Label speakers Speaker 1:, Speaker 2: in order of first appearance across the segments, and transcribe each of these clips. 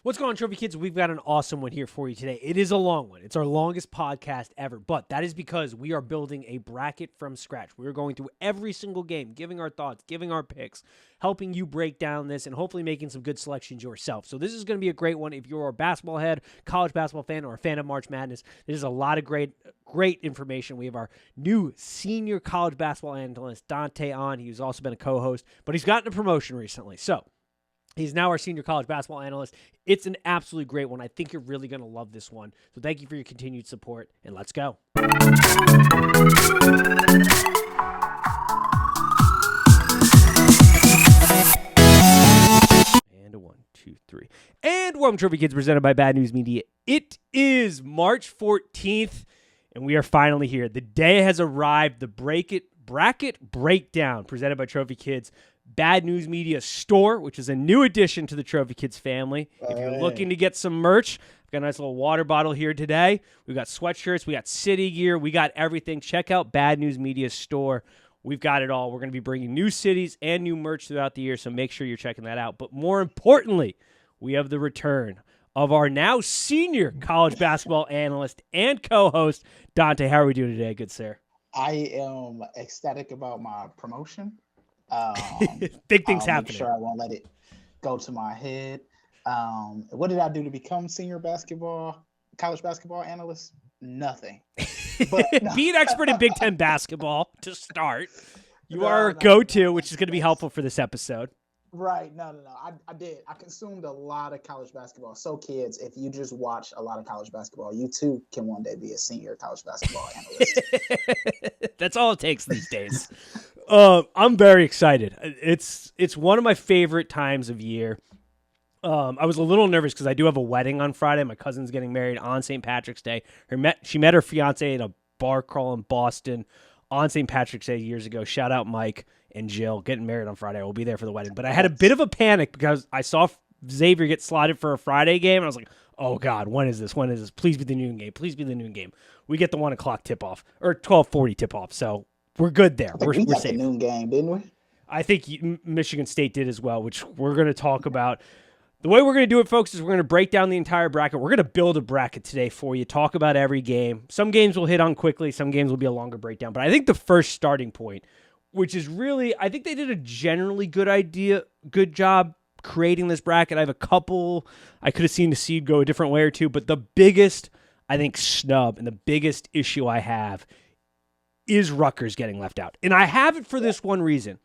Speaker 1: What's going on, Trophy Kids? We've got an awesome one here for you today. It is a long one. It's our longest podcast ever, but that is because we are building a bracket from scratch. We're going through every single game, giving our thoughts, giving our picks, helping you break down this, and hopefully making some good selections yourself. So this is going to be a great one if you're a basketball head, college basketball fan, or a fan of March Madness. There's a lot of great information. We have our new senior college basketball analyst, Dante, on. He's also been a co-host, but he's gotten a promotion recently. So he's now our senior college basketball analyst. It's an absolutely great one. I think you're really going to love this one. So thank you for your continued support, and let's go. And a 1, 2, 3. And welcome, Trophy Kids, presented by Bad News Media. It is March 14th, and we are finally here. The day has arrived. The bracket breakdown presented by Trophy Kids. Bad News Media store, which is a new addition to the Trophy Kids family. If you're looking to get some merch, I've got a nice little water bottle here today. We've got sweatshirts. We got city gear. We got everything. Check out Bad News Media store. We've got it all. We're going to be bringing new cities and new merch throughout the year, so make sure you're checking that out. But more importantly, we have the return of our now senior college basketball analyst and co-host, Dante. How are we doing today, good sir?
Speaker 2: I am ecstatic about my promotion.
Speaker 1: Big things happening.
Speaker 2: Make sure I won't let it go to my head. What did I do to become college basketball analyst? Nothing. But, no.
Speaker 1: Be an expert in Big Ten basketball to start. You are our go-to, which is going to be helpful for this episode.
Speaker 2: Right. No. I did. I consumed a lot of college basketball. So kids, if you just watch a lot of college basketball, you too can one day be a senior college basketball analyst.
Speaker 1: That's all it takes these days. I'm very excited. It's one of my favorite times of year. I was a little nervous because I do have a wedding on Friday. My cousin's getting married on St. Patrick's Day. She met her fiance in a bar crawl in Boston on St. Patrick's Day years ago. Shout out Mike and Jill getting married on Friday. I will be there for the wedding. But I had a bit of a panic because I saw Xavier get slotted for a Friday game. And I was like, oh, God, when is this? Please be the noon game. Please be the noon game. We get the 1 o'clock tip-off, or 12:40 tip-off. So we're good there. We're
Speaker 2: got
Speaker 1: safe.
Speaker 2: The noon game, didn't we?
Speaker 1: I think Michigan State did as well, which we're going to talk about. The way we're going to do it, folks, is we're going to break down the entire bracket. We're going to build a bracket today for you, talk about every game. Some games we'll hit on quickly. Some games will be a longer breakdown. But I think the first starting point, which is really, I think they did a generally good job creating this bracket. I have a couple, I could have seen the seed go a different way or two, but the biggest, I think, snub and the biggest issue I have is Rutgers getting left out. And I have it for this one reason.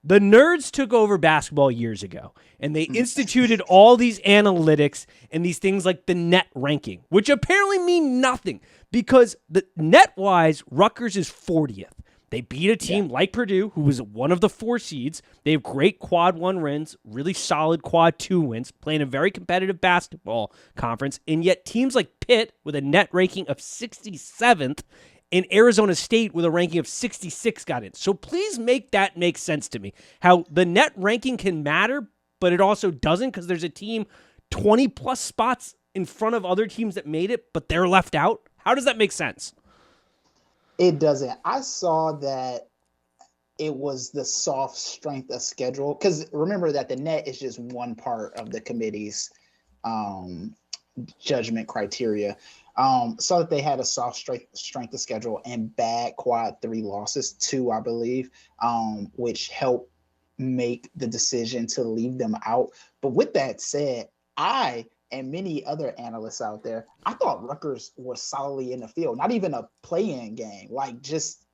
Speaker 1: The nerds took over basketball years ago, and they instituted all these analytics and these things like the net ranking, which apparently mean nothing because the net-wise, Rutgers is 40th. They beat a team like Purdue, who was one of the 4 seeds. They have great quad 1 wins, really solid quad 2 wins, playing a very competitive basketball conference, and yet teams like Pitt with a net ranking of 67th and Arizona State with a ranking of 66 got in. So please make that make sense to me. How the net ranking can matter, but it also doesn't because there's a team 20-plus spots in front of other teams that made it, but they're left out. How does that make sense?
Speaker 2: It doesn't. I saw that it was the soft strength of schedule. Because remember that the net is just one part of the committee's judgment criteria. Saw that they had a soft strength of schedule and bad quad 3 losses, 2, I believe, which helped make the decision to leave them out. But with that said, I and many other analysts out there, I thought Rutgers was solidly in the field, not even a play-in game, like just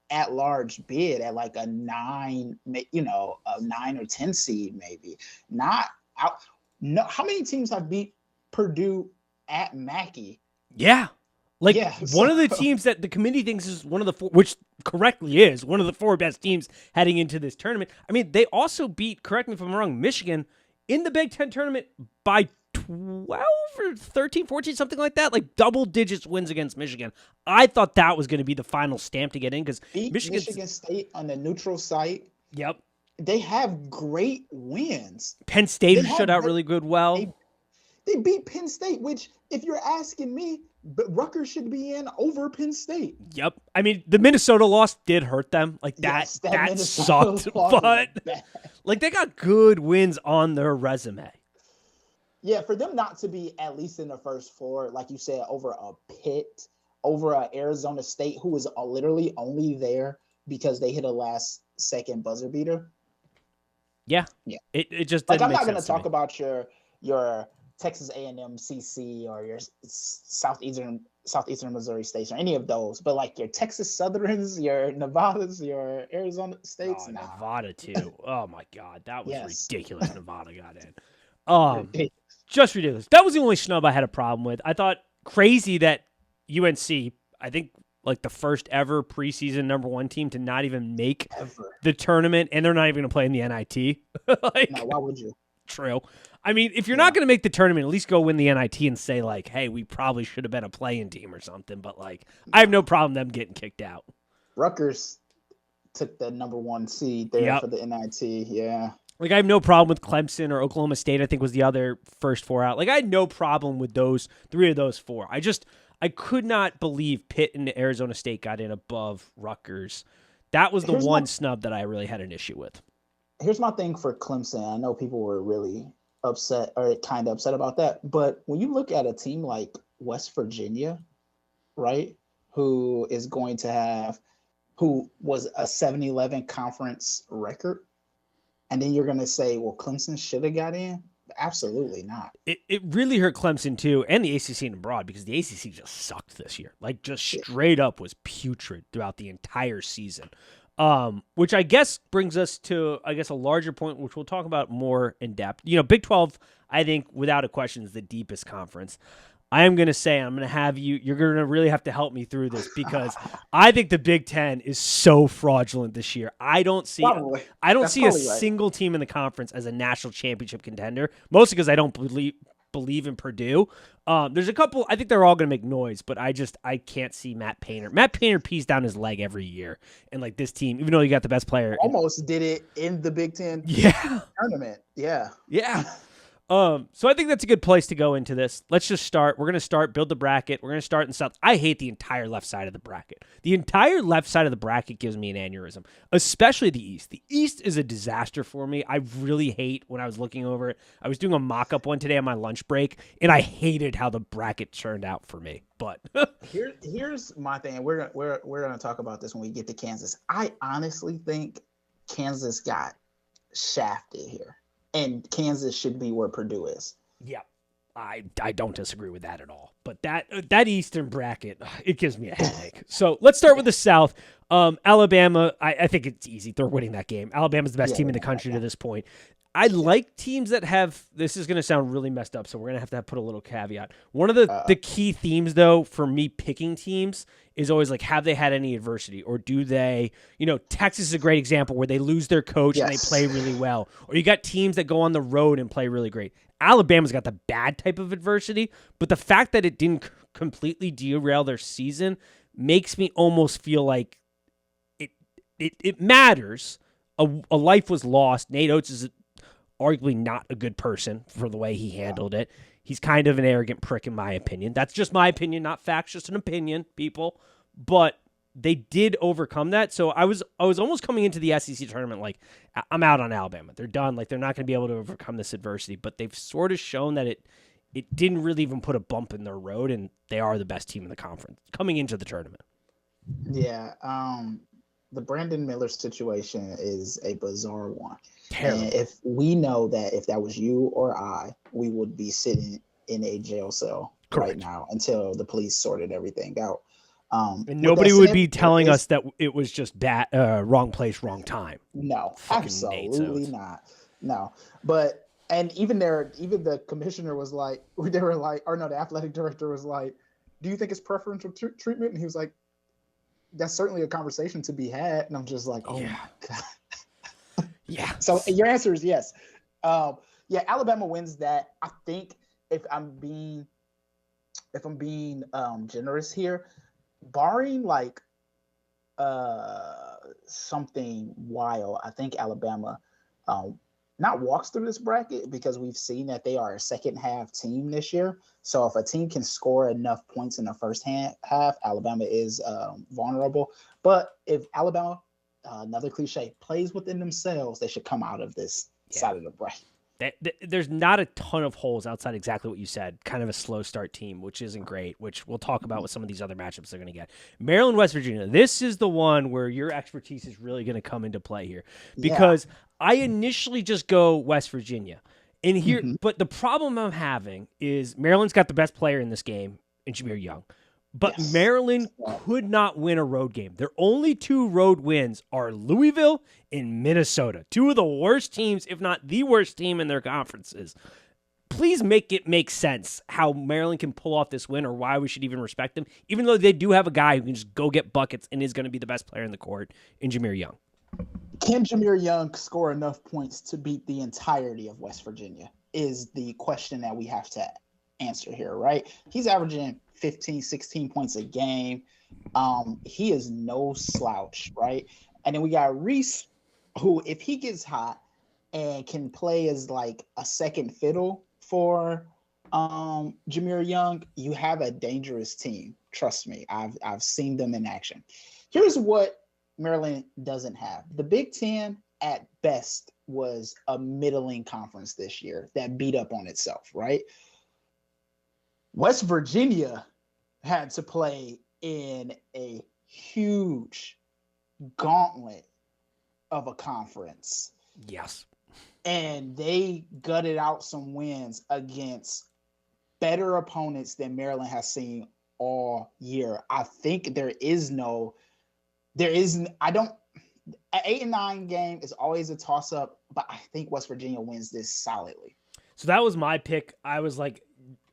Speaker 2: at-large bid at like a 9 or 10 seed maybe. Not out. No, how many teams have beat Purdue at Mackey?
Speaker 1: Yeah. One of the teams that the committee thinks is one of the 4, which correctly is one of the 4 best teams heading into this tournament. I mean, they also beat, correct me if I'm wrong, Michigan in the Big Ten tournament by 12 or 13, 14, something like that, like double digits wins against Michigan. I thought that was going to be the final stamp to get in because
Speaker 2: Michigan State on the neutral site.
Speaker 1: Yep.
Speaker 2: They have great wins.
Speaker 1: Penn State showed out really good well.
Speaker 2: They beat Penn State, which, if you're asking me, Rutgers should be in over Penn State.
Speaker 1: Yep. I mean, the Minnesota loss did hurt them. Like, that sucked. But, like, they got good wins on their resume.
Speaker 2: Yeah, for them not to be at least in the first four, like you said, over a Pitt, over a Arizona State, who was literally only there because they hit a last second buzzer beater.
Speaker 1: Yeah,
Speaker 2: Yeah,
Speaker 1: it just
Speaker 2: like
Speaker 1: didn't
Speaker 2: I'm
Speaker 1: make
Speaker 2: not going
Speaker 1: sense
Speaker 2: to
Speaker 1: to
Speaker 2: talk
Speaker 1: me.
Speaker 2: about your Texas A&M CC or your Southeastern Missouri States or any of those, but like your Texas Southerns, your Nevadas, your Arizona States,
Speaker 1: Oh,
Speaker 2: nah.
Speaker 1: Nevada too. Oh my God, that was
Speaker 2: Yes,
Speaker 1: ridiculous. Nevada got in. Um,
Speaker 2: ridiculous.
Speaker 1: just ridiculous. That was the only snub I had a problem with. I thought crazy that UNC, I think like the first ever preseason #1 team to not even make
Speaker 2: Ever.
Speaker 1: the tournament, and they're not even going to play in the NIT.
Speaker 2: No,
Speaker 1: Like,
Speaker 2: why would you?
Speaker 1: true. I mean, if you're not
Speaker 2: Yeah.
Speaker 1: going to make the tournament, at least go win the NIT and say like, "Hey, we probably should have been a playing team or something." But like, I have no problem them getting kicked out.
Speaker 2: Rutgers took the #1 seed there
Speaker 1: Yep.
Speaker 2: for the NIT. Yeah.
Speaker 1: Like I have no problem with Clemson or Oklahoma State. I think was the other first four out. Like I had no problem with those three of those four. I could not believe Pitt and Arizona State got in above Rutgers. That was the
Speaker 2: Here's my
Speaker 1: one snub that I really had an issue with.
Speaker 2: here's my thing for Clemson. I know people were really upset or kind of upset about that, but when you look at a team like West Virginia, right, who is going to have who was a 7-11 conference record, and then you're going to say, well, Clemson should have got in? Absolutely not.
Speaker 1: It really hurt Clemson too, and the ACC and abroad because the ACC just sucked this year. Like just
Speaker 2: Yeah.
Speaker 1: straight up was putrid throughout the entire season. Which I guess brings us to a larger point, which we'll talk about more in depth. Big 12, I think without a question is the deepest conference. I am going to say I'm going to have you're going to really have to help me through this because I think the Big 10 is so fraudulent this year. I don't see
Speaker 2: Probably.
Speaker 1: I don't
Speaker 2: That's
Speaker 1: see a
Speaker 2: probably right.
Speaker 1: single team in the conference as a national championship contender, mostly because I don't believe in Purdue. There's a couple, I think they're all going to make noise, but I can't see Matt Painter. Matt Painter pees down his leg every year. And like this team, even though you got the best player.
Speaker 2: Almost did it in the Big Ten
Speaker 1: Yeah.
Speaker 2: tournament. Yeah.
Speaker 1: Yeah. So I think that's a good place to go into this. Let's just start. We're going to start, build the bracket. We're going to start in the South. I hate the entire left side of the bracket. The entire left side of the bracket gives me an aneurysm, especially the East. The East is a disaster for me. I really hate when I was looking over it. I was doing a mock-up one today on my lunch break, and I hated how the bracket turned out for me. But
Speaker 2: here's my thing. We're gonna talk about this when we get to Kansas. I honestly think Kansas got shafted here, and Kansas should be where Purdue is.
Speaker 1: yeah, I don't disagree with that at all. But that Eastern bracket, it gives me a headache. So let's start with the South. Alabama, I think it's easy. They're winning that game. Alabama's the best team in the country to this point. I like teams that have, this is going to sound really messed up, so we're going to have put a little caveat. One of the key themes, though, for me picking teams is always like, have they had any adversity? Or do they, Texas is a great example where they lose their coach and they play really well. Or you got teams that go on the road and play really great. Alabama's got the bad type of adversity, but the fact that it didn't completely derail their season makes me almost feel like it matters. A life was lost. Nate Oates is arguably not a good person for the way he handled it. He's kind of an arrogant prick, in my opinion. That's just my opinion, not facts, just an opinion, people. But they did overcome that. So I was almost coming into the SEC tournament like, I'm out on Alabama. They're done. Like, they're not going to be able to overcome this adversity. But they've sort of shown that it didn't really even put a bump in their road, and they are the best team in the conference coming into the tournament.
Speaker 2: Yeah. The Brandon Miller situation is a bizarre one.
Speaker 1: Terrible.
Speaker 2: And if we know that if that was you or I, we would be sitting in a jail cell right now until the police sorted everything out.
Speaker 1: And nobody would be telling us that it was just bad, wrong place, wrong time.
Speaker 2: No, absolutely not. No, but and even the commissioner was like, they were like, or no, the athletic director was like, "Do you think it's preferential treatment?" And he was like, "That's certainly a conversation to be had." And I'm just like, "Oh my god."
Speaker 1: Yeah.
Speaker 2: So your answer is yes. Yeah, Alabama wins that. I think if I'm being generous here, barring like something wild, I think Alabama not walks through this bracket because we've seen that they are a second half team this year. So if a team can score enough points in the first half, Alabama is vulnerable. But if Alabama, another cliche, plays within themselves, they should come out of this side of the bracket.
Speaker 1: There's not a ton of holes outside exactly what you said. Kind of a slow start team, which isn't great, which we'll talk about with some of these other matchups they're going to get. Maryland, West Virginia. This is the one where your expertise is really going to come into play here
Speaker 2: Yeah.
Speaker 1: because I initially just go West Virginia. And here,
Speaker 2: Hmm.
Speaker 1: but the problem I'm having is Maryland's got the best player in this game in Jameer Young. But
Speaker 2: Yes.
Speaker 1: Maryland could not win a road game. Their only 2 road wins are Louisville and Minnesota, 2 of the worst teams, if not the worst team in their conferences. Please make it make sense how Maryland can pull off this win or why we should even respect them, even though they do have a guy who can just go get buckets and is going to be the best player in the court in Jameer Young.
Speaker 2: Can Jameer Young score enough points to beat the entirety of West Virginia is the question that we have to answer here, right? He's averaging 15, 16 points a game. He is no slouch, right? And then we got Reese, who, if he gets hot and can play as like a second fiddle for Jameer Young, you have a dangerous team. Trust me, I've seen them in action. Here's what Maryland doesn't have. The Big Ten, at best, was a middling conference this year that beat up on itself, right? West Virginia had to play in a huge gauntlet of a conference.
Speaker 1: Yes.
Speaker 2: And they gutted out some wins against better opponents than Maryland has seen all year. I think I don't, an 8-9 game is always a toss up, but I think West Virginia wins this solidly.
Speaker 1: So that was my pick. I was like,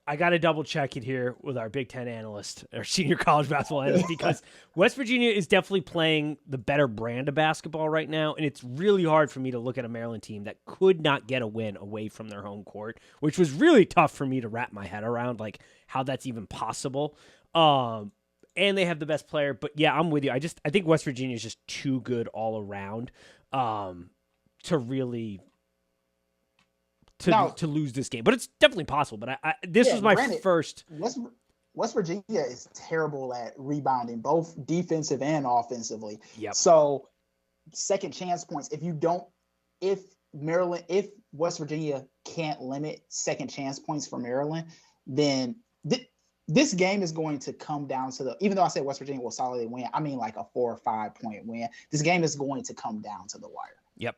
Speaker 1: I got to double check it here with our Big Ten analyst, or senior college basketball analyst, because West Virginia is definitely playing the better brand of basketball right now, and it's really hard for me to look at a Maryland team that could not get a win away from their home court, which was really tough for me to wrap my head around, like how that's even possible. And they have the best player, but yeah, I'm with you. I think West Virginia is just too good all around to really. To lose this game, but it's definitely possible. But this was my first.
Speaker 2: West Virginia is terrible at rebounding, both defensive and offensively.
Speaker 1: Yep.
Speaker 2: So second chance points. If West Virginia can't limit second chance points for Maryland, then this game is going to come down to even though I said West Virginia will solidly win, I mean like a 4 or 5 point win. This game is going to come down to the wire.
Speaker 1: Yep.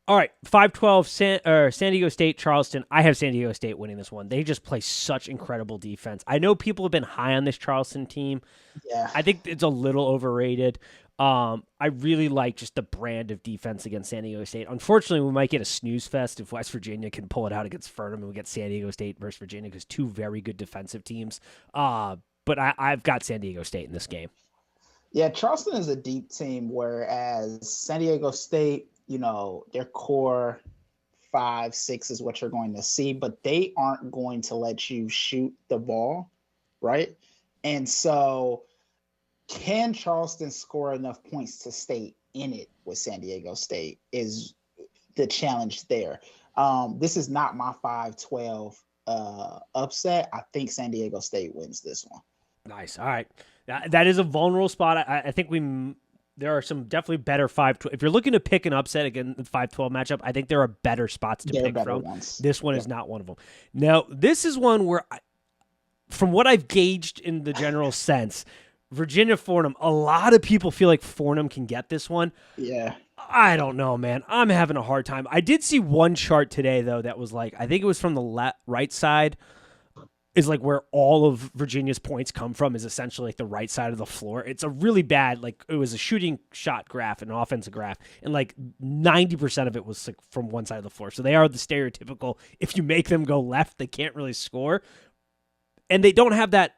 Speaker 1: All right, 5-12, San Diego State, Charleston. I have San Diego State winning this one. They just play such incredible defense. I know people have been high on this Charleston team.
Speaker 2: Yeah.
Speaker 1: I think it's a little overrated. I really like just the brand of defense against San Diego State. Unfortunately, we might get a snooze fest if West Virginia can pull it out against Furman and we get San Diego State versus Virginia because 2 very good defensive teams. But I've got San Diego State in this game.
Speaker 2: Yeah, Charleston is a deep team, whereas San Diego State, their core 5, 6 is what you're going to see, but they aren't going to let you shoot the ball, right? And so can Charleston score enough points to stay in it with San Diego State is the challenge there. This is not my 5-12 upset. I think San Diego State wins this one.
Speaker 1: Nice. All right. That is a vulnerable spot. I think there are some definitely better 5-12. If you're looking to pick an upset against the 5-12 matchup, I think there are better spots to pick from.
Speaker 2: Ones.
Speaker 1: This one is not one of them. Now, this is one where, from what I've gauged in the general sense, Virginia Fordham, a lot of people feel like Fordham can get this one.
Speaker 2: Yeah.
Speaker 1: I don't know, man. I'm having a hard time. I did see one chart today, though, that was like, I think it was from the right side, is like where all of Virginia's points come from is essentially like the right side of the floor. It's a really bad, like it was a shooting shot graph and an offensive graph. And like 90% of it was like from one side of the floor. So they are the stereotypical, if you make them go left, they can't really score. And they don't have that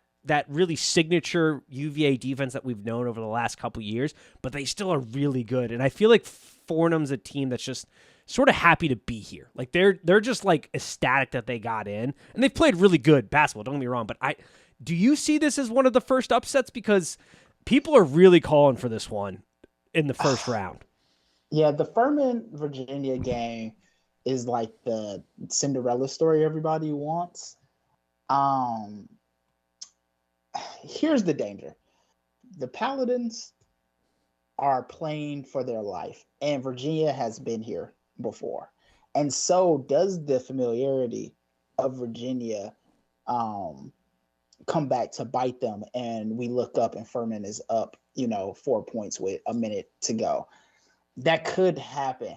Speaker 1: really signature UVA defense that we've known over the last couple years, but they still are really good. And I feel like Fordham's a team that's just sort of happy to be here. Like they're just like ecstatic that they got in, and they've played really good basketball. Don't get me wrong, but do you see this as one of the first upsets? Because people are really calling for this one in the first round.
Speaker 2: Yeah, the Furman Virginia game is like the Cinderella story everybody wants. Here's the danger. The Paladins are playing for their life, and Virginia has been here before. And so does the familiarity of Virginia come back to bite them. And we look up and Furman is up, 4 points with a minute to go. That could happen.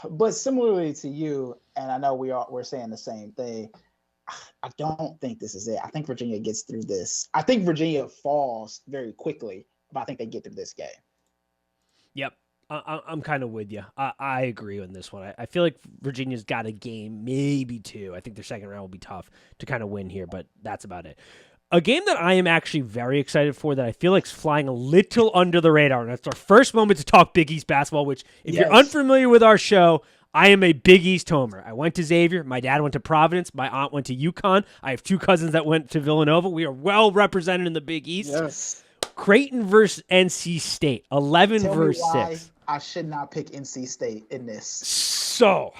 Speaker 2: But similarly to you, and I know we're saying the same thing, I don't think this is it. I think Virginia gets through this. I think Virginia falls very quickly, but I think they get through this game.
Speaker 1: Yep. I'm kind of with you. I agree on this one. I feel like Virginia's got a game, maybe two. I think their second round will be tough to kind of win here, but that's about it. A game that I am actually very excited for that I feel like is flying a little under the radar, and that's our first moment to talk Big East basketball, which if you're unfamiliar with our show, I am a Big East homer. I went to Xavier. My dad went to Providence. My aunt went to UConn. I have two cousins that went to Villanova. We are well represented in the Big East.
Speaker 2: Yes.
Speaker 1: Creighton versus NC State, 11 versus 6.
Speaker 2: I should not pick NC State in this.
Speaker 1: So,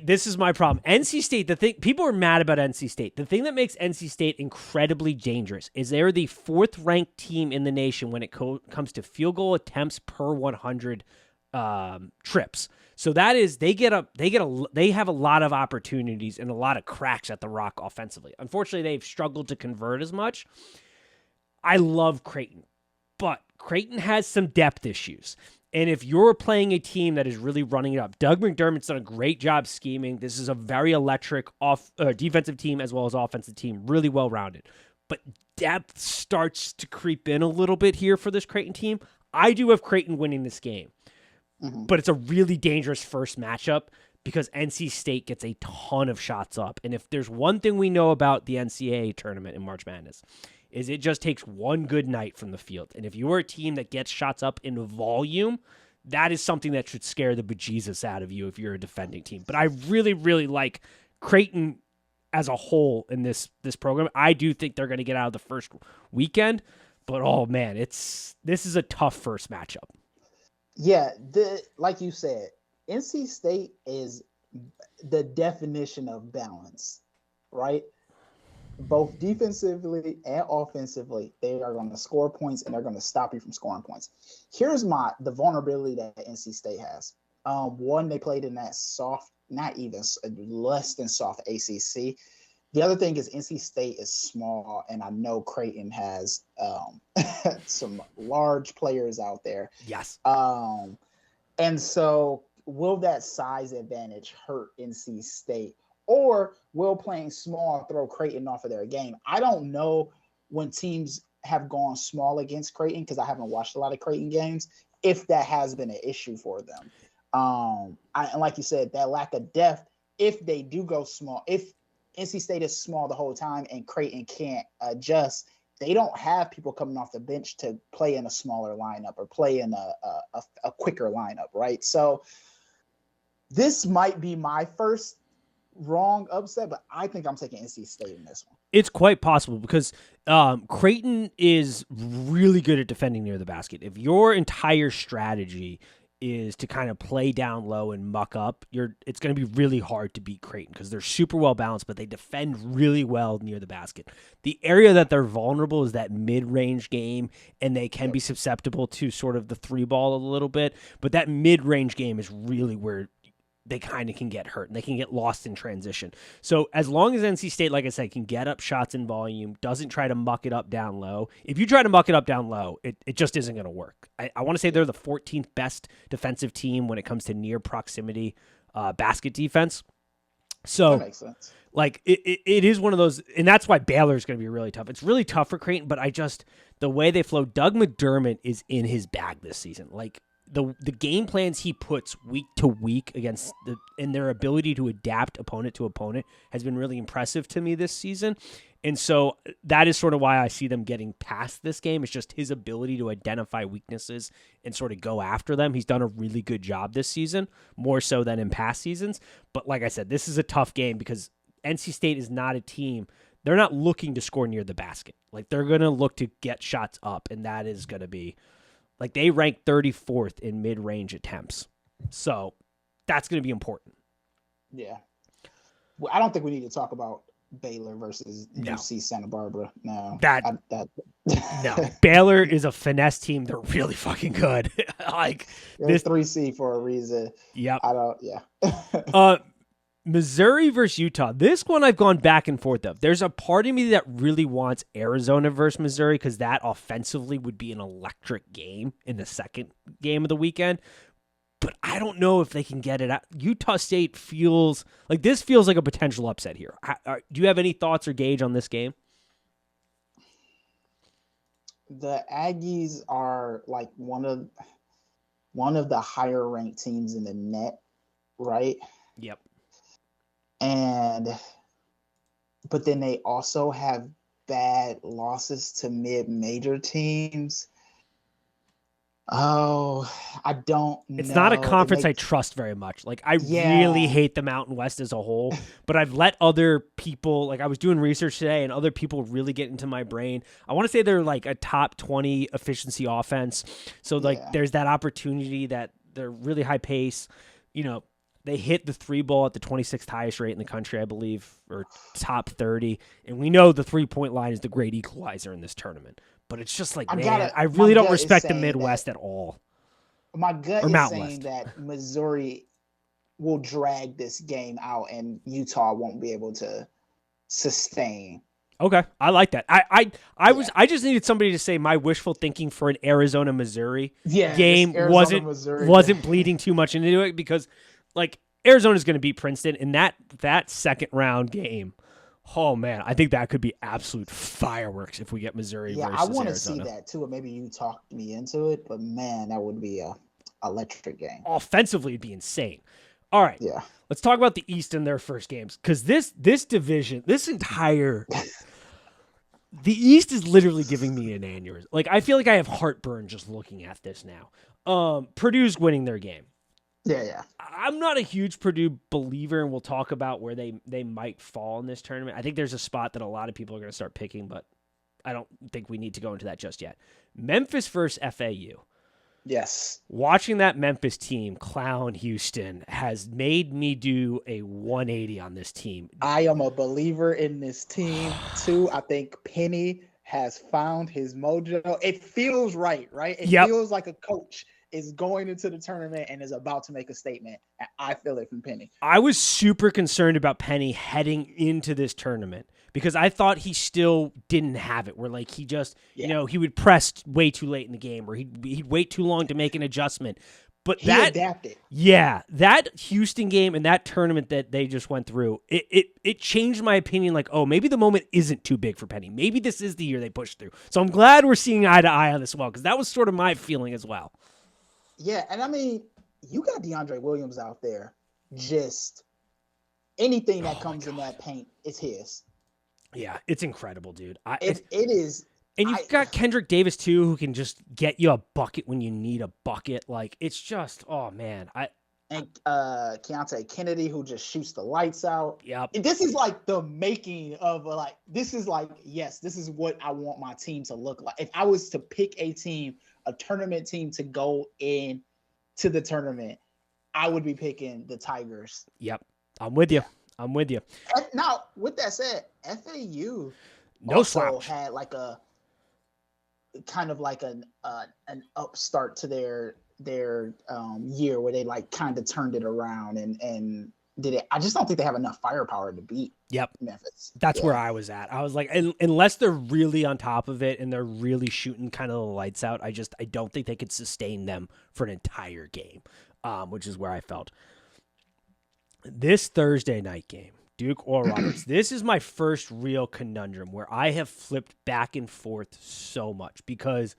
Speaker 1: this is my problem. NC State, people are mad about NC State. The thing that makes NC State incredibly dangerous is they're the 4th ranked team in the nation when it comes to field goal attempts per 100 trips. So that is they have a lot of opportunities and a lot of cracks at the rock offensively. Unfortunately, they've struggled to convert as much. I love Creighton, but Creighton has some depth issues. And if you're playing a team that is really running it up, Doug McDermott's done a great job scheming. This is a very electric defensive team as well as offensive team, really well-rounded. But depth starts to creep in a little bit here for this Creighton team. I do have Creighton winning this game, but it's a really dangerous first matchup because NC State gets a ton of shots up. And if there's one thing we know about the NCAA tournament in March Madness, is it just takes one good night from the field. And if you're a team that gets shots up in volume, that is something that should scare the bejesus out of you if you're a defending team. But I really, really like Creighton as a whole in this program. I do think they're going to get out of the first weekend, but oh man, this is a tough first matchup.
Speaker 2: Yeah, like you said, NC State is the definition of balance, right? Both defensively and offensively, they are going to score points and they're going to stop you from scoring points. Here's the vulnerability that NC State has. One, they played in that soft, not even less than soft ACC. The other thing is NC State is small, and I know Creighton has some large players out there.
Speaker 1: Yes.
Speaker 2: And so will that size advantage hurt NC State? Or will playing small throw Creighton off of their game? I don't know when teams have gone small against Creighton because I haven't watched a lot of Creighton games, if that has been an issue for them. And like you said, that lack of depth, if they do go small, if NC State is small the whole time and Creighton can't adjust, they don't have people coming off the bench to play in a smaller lineup or play in a quicker lineup, right? So this might be my first wrong upset, but I think I'm taking NC State in this one.
Speaker 1: It's quite possible because Creighton is really good at defending near the basket. If your entire strategy is to kind of play down low and muck up, it's going to be really hard to beat Creighton because they're super well balanced, but they defend really well near the basket. The area that they're vulnerable is that mid-range game, and they can be susceptible to sort of the three ball a little bit, but that mid-range game is really where they kind of can get hurt and they can get lost in transition. So as long as NC State, like I said, can get up shots in volume, doesn't try to muck it up down low. If you try to muck it up down low, it just isn't going to work. I want to say they're the 14th best defensive team when it comes to near proximity basket defense. So
Speaker 2: that makes sense.
Speaker 1: Like it is one of those, and that's why Baylor is going to be really tough. It's really tough for Creighton, but the way they flow, Doug McDermott is in his bag this season. Like, the game plans he puts week to week and their ability to adapt opponent to opponent has been really impressive to me this season. And so that is sort of why I see them getting past this game. It's just his ability to identify weaknesses and sort of go after them. He's done a really good job this season, more so than in past seasons. But like I said, this is a tough game because NC State is not a team. They're not looking to score near the basket. Like, they're going to look to get shots up, and that is going to be, like, they rank 34th in mid-range attempts. So that's going to be important.
Speaker 2: Yeah. Well, I don't think we need to talk about Baylor versus UC Santa Barbara. No.
Speaker 1: No, Baylor is a finesse team. They're really fucking good. Like
Speaker 2: They're
Speaker 1: this.
Speaker 2: 3C for a reason.
Speaker 1: Yep.
Speaker 2: I don't. Yeah.
Speaker 1: Missouri versus Utah. This one I've gone back and forth of. There's a part of me that really wants Arizona versus Missouri because that offensively would be an electric game in the second game of the weekend. But I don't know if they can get it out. Utah State feels like this feels like a potential upset here. Do you have any thoughts or gauge on this game?
Speaker 2: The Aggies are like one of the higher ranked teams in the net, right?
Speaker 1: Yep.
Speaker 2: But then they also have bad losses to mid-major teams. Oh, I don't know.
Speaker 1: It's not a conference I trust very much. Like, I really hate the Mountain West as a whole, but I've let other people, like I was doing research today and other people really get into my brain. I want to say they're like a top 20 efficiency offense. So like there's that opportunity that they're really high pace. You know, they hit the three ball at the 26th highest rate in the country, I believe, or top 30. And we know the 3-point line is the great equalizer in this tournament. But it's just like, I really don't respect the Midwest at all.
Speaker 2: My gut is saying that Missouri will drag this game out and Utah won't be able to sustain.
Speaker 1: Okay, I like that. I just needed somebody to say my wishful thinking for an Arizona Missouri game wasn't bleeding too much into it because like Arizona's going to beat Princeton in that second round game. Oh, man, I think that could be absolute fireworks if we get Missouri versus Arizona.
Speaker 2: Yeah, I want to see that, too. Maybe you talked me into it, but, man, that would be a electric game.
Speaker 1: Offensively, it'd be insane. All right, let's talk about the East in their first games because this division, this entire – the East is literally giving me an aneurysm. Like, I feel like I have heartburn just looking at this now. Purdue's winning their game.
Speaker 2: Yeah.
Speaker 1: I'm not a huge Purdue believer, and we'll talk about where they might fall in this tournament. I think there's a spot that a lot of people are going to start picking, but I don't think we need to go into that just yet. Memphis versus FAU.
Speaker 2: Yes.
Speaker 1: Watching that Memphis team clown Houston has made me do a 180 on this team.
Speaker 2: I am a believer in this team, too. I think Penny has found his mojo. It feels right? It feels like a coach is going into the tournament and is about to make a statement. And I feel it from Penny.
Speaker 1: I was super concerned about Penny heading into this tournament because I thought he still didn't have it where like he just, he would press way too late in the game or he'd wait too long to make an adjustment. But
Speaker 2: he adapted.
Speaker 1: Yeah, that Houston game and that tournament that they just went through, it changed my opinion. Like, oh, maybe the moment isn't too big for Penny. Maybe this is the year they push through. So I'm glad we're seeing eye to eye on this as well because that was sort of my feeling as well.
Speaker 2: Yeah, and I mean, you got DeAndre Williams out there. Just anything that comes in that paint is his.
Speaker 1: Yeah, it's incredible, dude.
Speaker 2: It is.
Speaker 1: And you've got Kendrick Davis, too, who can just get you a bucket when you need a bucket. Like, it's just, oh, man.
Speaker 2: And Keontae Kennedy, who just shoots the lights out.
Speaker 1: Yep.
Speaker 2: This is like the making of this is like, yes, this is what I want my team to look like. If I was to pick a tournament team to go in to the tournament, I would be picking the Tigers.
Speaker 1: Yep. I'm with you.
Speaker 2: Now, with that said, FAU had like a kind of like an upstart to their year where they like kind of turned it around and did it. I just don't think they have enough firepower to beat Memphis.
Speaker 1: That's where I was at. I was like, unless they're really on top of it and they're really shooting kind of the lights out, I don't think they could sustain them for an entire game, which is where I felt. This Thursday night game, Duke or Roberts, this is my first real conundrum where I have flipped back and forth so much because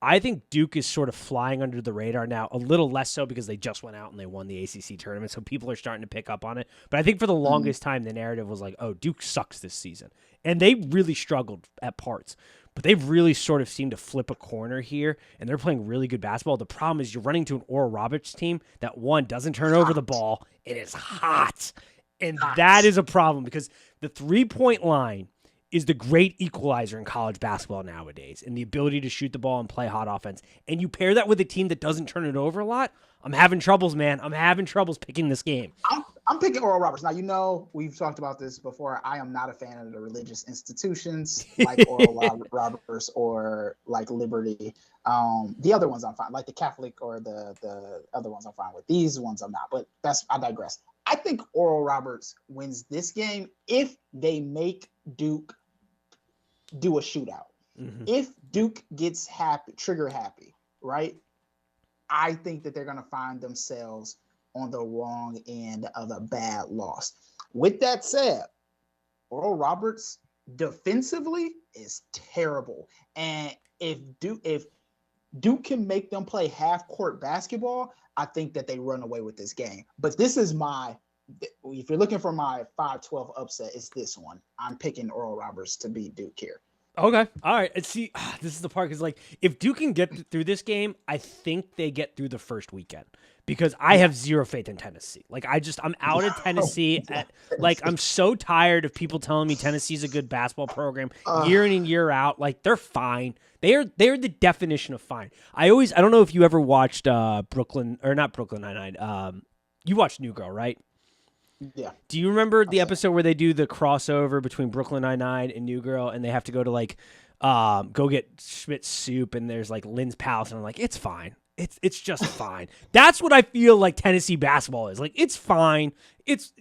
Speaker 1: I think Duke is sort of flying under the radar now, a little less so because they just went out and they won the ACC tournament, so people are starting to pick up on it. But I think for the longest time, the narrative was like, oh, Duke sucks this season. And they really struggled at parts. But they've really sort of seemed to flip a corner here, and they're playing really good basketball. The problem is you're running to an Oral Roberts team that, one, doesn't turn over the ball. It is hot. And that is a problem because the three-point line is the great equalizer in college basketball nowadays and the ability to shoot the ball and play hot offense. And you pair that with a team that doesn't turn it over a lot, I'm having troubles, man. I'm having troubles picking this game.
Speaker 2: I'm picking Oral Roberts. Now, we've talked about this before. I am not a fan of the religious institutions like Oral Roberts or like Liberty. The other ones I'm fine, like the Catholic or the other ones I'm fine with. These ones I'm not, but I digress. I think Oral Roberts wins this game if they make Duke do a shootout. Mm-hmm. If Duke gets trigger happy, right? I think that they're going to find themselves on the wrong end of a bad loss. With that said, Oral Roberts defensively is terrible. And if Duke can make them play half-court basketball, I think that they run away with this game. But this is if you're looking for my 5-12 upset, it's this one. I'm picking Oral Roberts to beat Duke here.
Speaker 1: Okay. All right. See, this is the part because, like, if Duke can get through this game, I think they get through the first weekend because I have zero faith in Tennessee. Like, I'm out of Tennessee. I'm so tired of people telling me Tennessee's a good basketball program year in and year out. Like, they're fine. They're the definition of fine. I don't know if you ever watched Brooklyn or not Brooklyn Nine-Nine. You watched New Girl, right?
Speaker 2: Yeah.
Speaker 1: Do you remember the episode where they do the crossover between Brooklyn Nine-Nine and New Girl, and they have to go to go get Schmidt's soup, and there's like Lynn's Palace, and I'm like, it's fine. It's just fine. That's what I feel like Tennessee basketball is. Like, it's fine. It's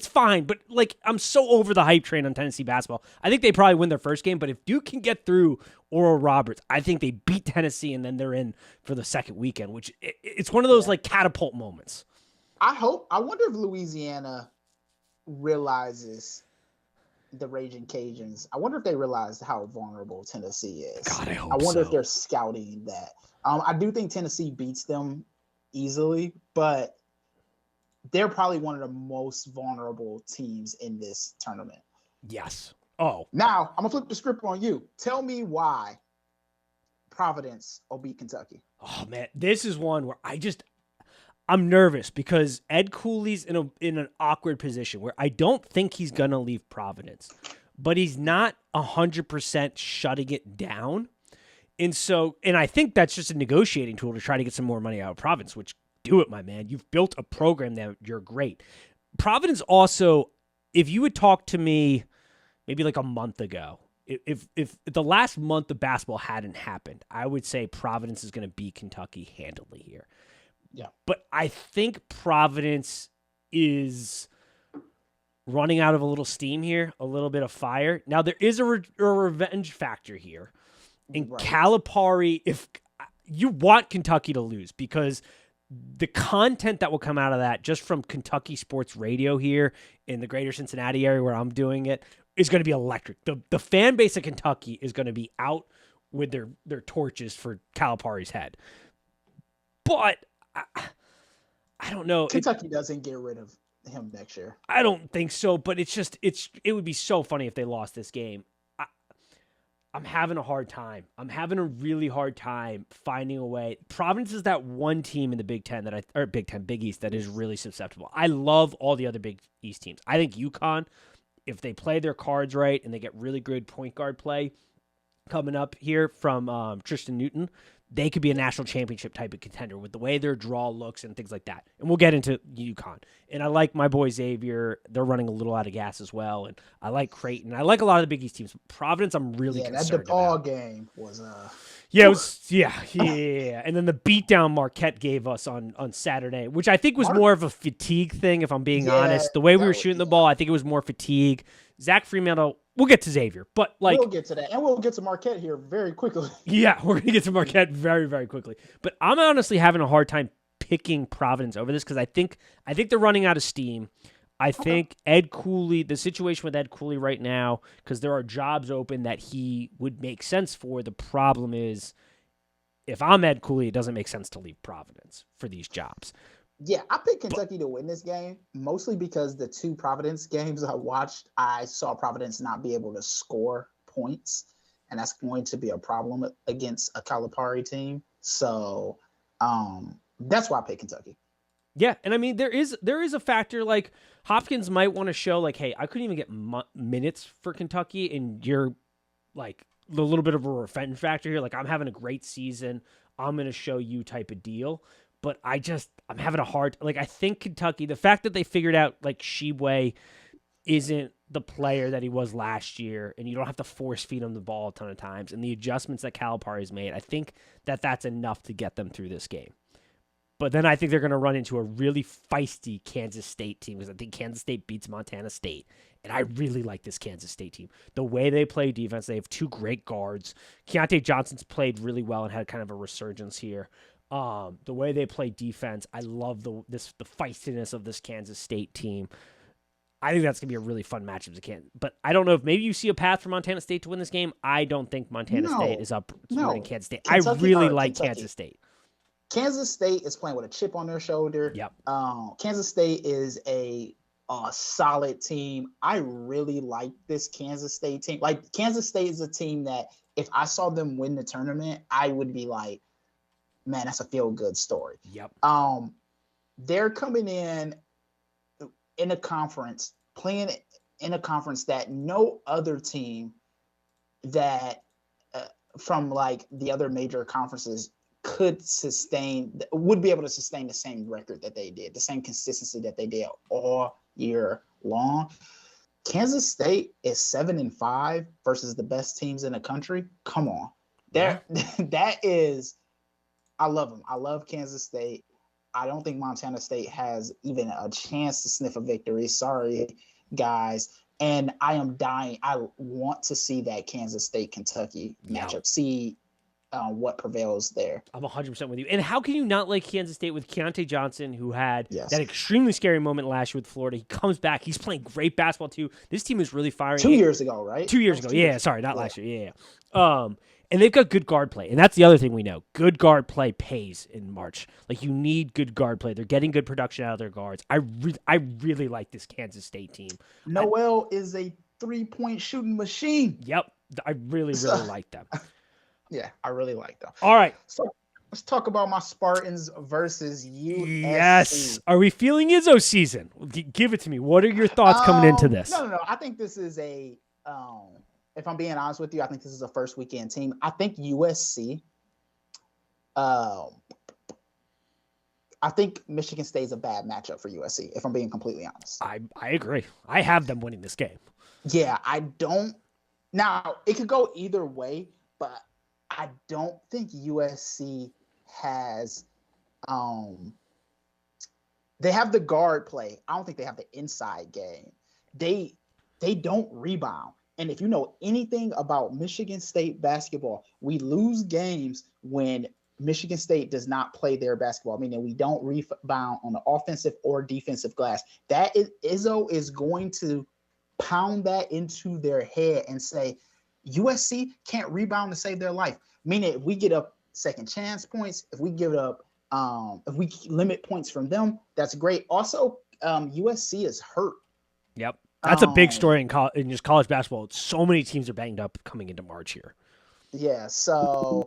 Speaker 1: fine. But like, I'm so over the hype train on Tennessee basketball. I think they probably win their first game, but if Duke can get through Oral Roberts, I think they beat Tennessee, and then they're in for the second weekend, which it's one of those like catapult moments.
Speaker 2: I wonder if Louisiana realizes the Raging Cajuns. I wonder if they realize how vulnerable Tennessee is.
Speaker 1: God, I
Speaker 2: wonder if they're scouting that. I do think Tennessee beats them easily, but they're probably one of the most vulnerable teams in this tournament.
Speaker 1: Yes. Oh.
Speaker 2: Now, I'm going to flip the script on you. Tell me why Providence will beat Kentucky.
Speaker 1: Oh, man. This is one where I'm nervous because Ed Cooley's in an awkward position where I don't think he's going to leave Providence, but he's not 100% shutting it down. And I think that's just a negotiating tool to try to get some more money out of Providence, which do it, my man. You've built a program that you're great. Providence also, if you would talk to me maybe like a month ago, if the last month of basketball hadn't happened, I would say Providence is going to beat Kentucky handily here.
Speaker 2: Yeah.
Speaker 1: But I think Providence is running out of a little steam here, a little bit of fire. Now, there is a revenge factor here. In Calipari, if you want Kentucky to lose because the content that will come out of that just from Kentucky sports radio here in the greater Cincinnati area where I'm doing it is going to be electric. The fan base of Kentucky is going to be out with their torches for Calipari's head. But I don't know.
Speaker 2: Kentucky doesn't get rid of him next year.
Speaker 1: I don't think so, but it would be so funny if they lost this game. I'm having a hard time. I'm having a really hard time finding a way. Providence is that one team in the Big East that is really susceptible. I love all the other Big East teams. I think UConn, if they play their cards right and they get really good point guard play coming up here from Tristan Newton, they could be a national championship type of contender with the way their draw looks and things like that. And we'll get into UConn. And I like my boy Xavier. They're running a little out of gas as well. And I like Creighton. I like a lot of the Big East teams. Providence, I'm really concerned
Speaker 2: that DePaul game was
Speaker 1: Yeah. And then the beatdown Marquette gave us on Saturday, which I think was more of a fatigue thing, if I'm being honest. The way we were shooting the ball, I think it was more fatigue. Zach Fremantle, we'll get to Xavier, but we'll
Speaker 2: get to that, and we'll get to Marquette here very quickly.
Speaker 1: Yeah, we're gonna get to Marquette very, very quickly. But I'm honestly having a hard time picking Providence over this because I think they're running out of steam. I think Ed Cooley, the situation with Ed Cooley right now, because there are jobs open that he would make sense for. The problem is, if I'm Ed Cooley, it doesn't make sense to leave Providence for these jobs.
Speaker 2: Yeah, I picked Kentucky to win this game, mostly because the two Providence games I watched, I saw Providence not be able to score points, and that's going to be a problem against a Calipari team. So that's why I picked Kentucky.
Speaker 1: Yeah, and I mean, there is a factor, like, Hopkins might want to show, like, hey, I couldn't even get minutes for Kentucky, and you're, like, a little bit of a revenge factor here. Like, I'm having a great season. I'm going to show you type of deal. but I'm having a hard, like, I think Kentucky, the fact that they figured out like Shibwe isn't the player that he was last year, and you don't have to force feed him the ball a ton of times, and the adjustments that Calipari's made, I think that that's enough to get them through this game. But then I think they're going to run into a really feisty Kansas State team, because I think Kansas State beats Montana State. And I really like this Kansas State team. The way they play defense, they have two great guards. Keontae Johnson's played really well and had kind of a resurgence here. The way they play defense, I love the feistiness of this Kansas State team. I think that's going to be a really fun matchup. But I don't know if maybe you see a path for Montana State to win this game. I don't think Montana State is up to winning Kansas State.
Speaker 2: Kentucky,
Speaker 1: I really like Kansas State.
Speaker 2: Kansas State is playing with a chip on their shoulder.
Speaker 1: Yep.
Speaker 2: Kansas State is a solid team. I really like this Kansas State team. Like, Kansas State is a team that if I saw them win the tournament, I would be like, man, that's a feel-good story.
Speaker 1: Yep.
Speaker 2: They're coming in a conference, playing in a conference that no other team that from like the other major conferences would be able to sustain the same record that they did, the same consistency that they did all year long. Kansas State is 7-5 versus the best teams in the country. Come on. That is, I love them. I love Kansas State. I don't think Montana State has even a chance to sniff a victory. Sorry, guys. And I am dying. I want to see that Kansas State-Kentucky matchup. See what prevails there.
Speaker 1: I'm 100% with you. And how can you not like Kansas State with Keontae Johnson, who had that extremely scary moment last year with Florida? He comes back. He's playing great basketball, too. This team is really firing.
Speaker 2: 2 years ago, right?
Speaker 1: 2 years ago. Yeah, sorry, not last year. Yeah. And they've got good guard play. And that's the other thing we know. Good guard play pays in March. Like, you need good guard play. They're getting good production out of their guards. I really like this Kansas State team.
Speaker 2: Noel is a three-point shooting machine.
Speaker 1: Yep. I really like them.
Speaker 2: Yeah, I really like them.
Speaker 1: All right.
Speaker 2: So let's talk about my Spartans versus USC.
Speaker 1: Yes. Are we feeling Izzo season? Give it to me. What are your thoughts coming into this?
Speaker 2: No. I think this is a if I'm being honest with you, I think this is a first weekend team. I think USC. I think Michigan State is a bad matchup for USC, if I'm being completely honest.
Speaker 1: I agree. I have them winning this game.
Speaker 2: Yeah, I don't. Now, it could go either way, but I don't think USC has they have the guard play. I don't think they have the inside game. They don't rebound. And if you know anything about Michigan State basketball, we lose games when Michigan State does not play their basketball, meaning we don't rebound on the offensive or defensive glass. Izzo is going to pound that into their head and say, USC can't rebound to save their life. Meaning, if we get up second chance points, if we give it up, if we limit points from them, that's great. Also, USC is hurt.
Speaker 1: Yep. That's a big story in just college basketball. So many teams are banged up coming into March here.
Speaker 2: Yeah, so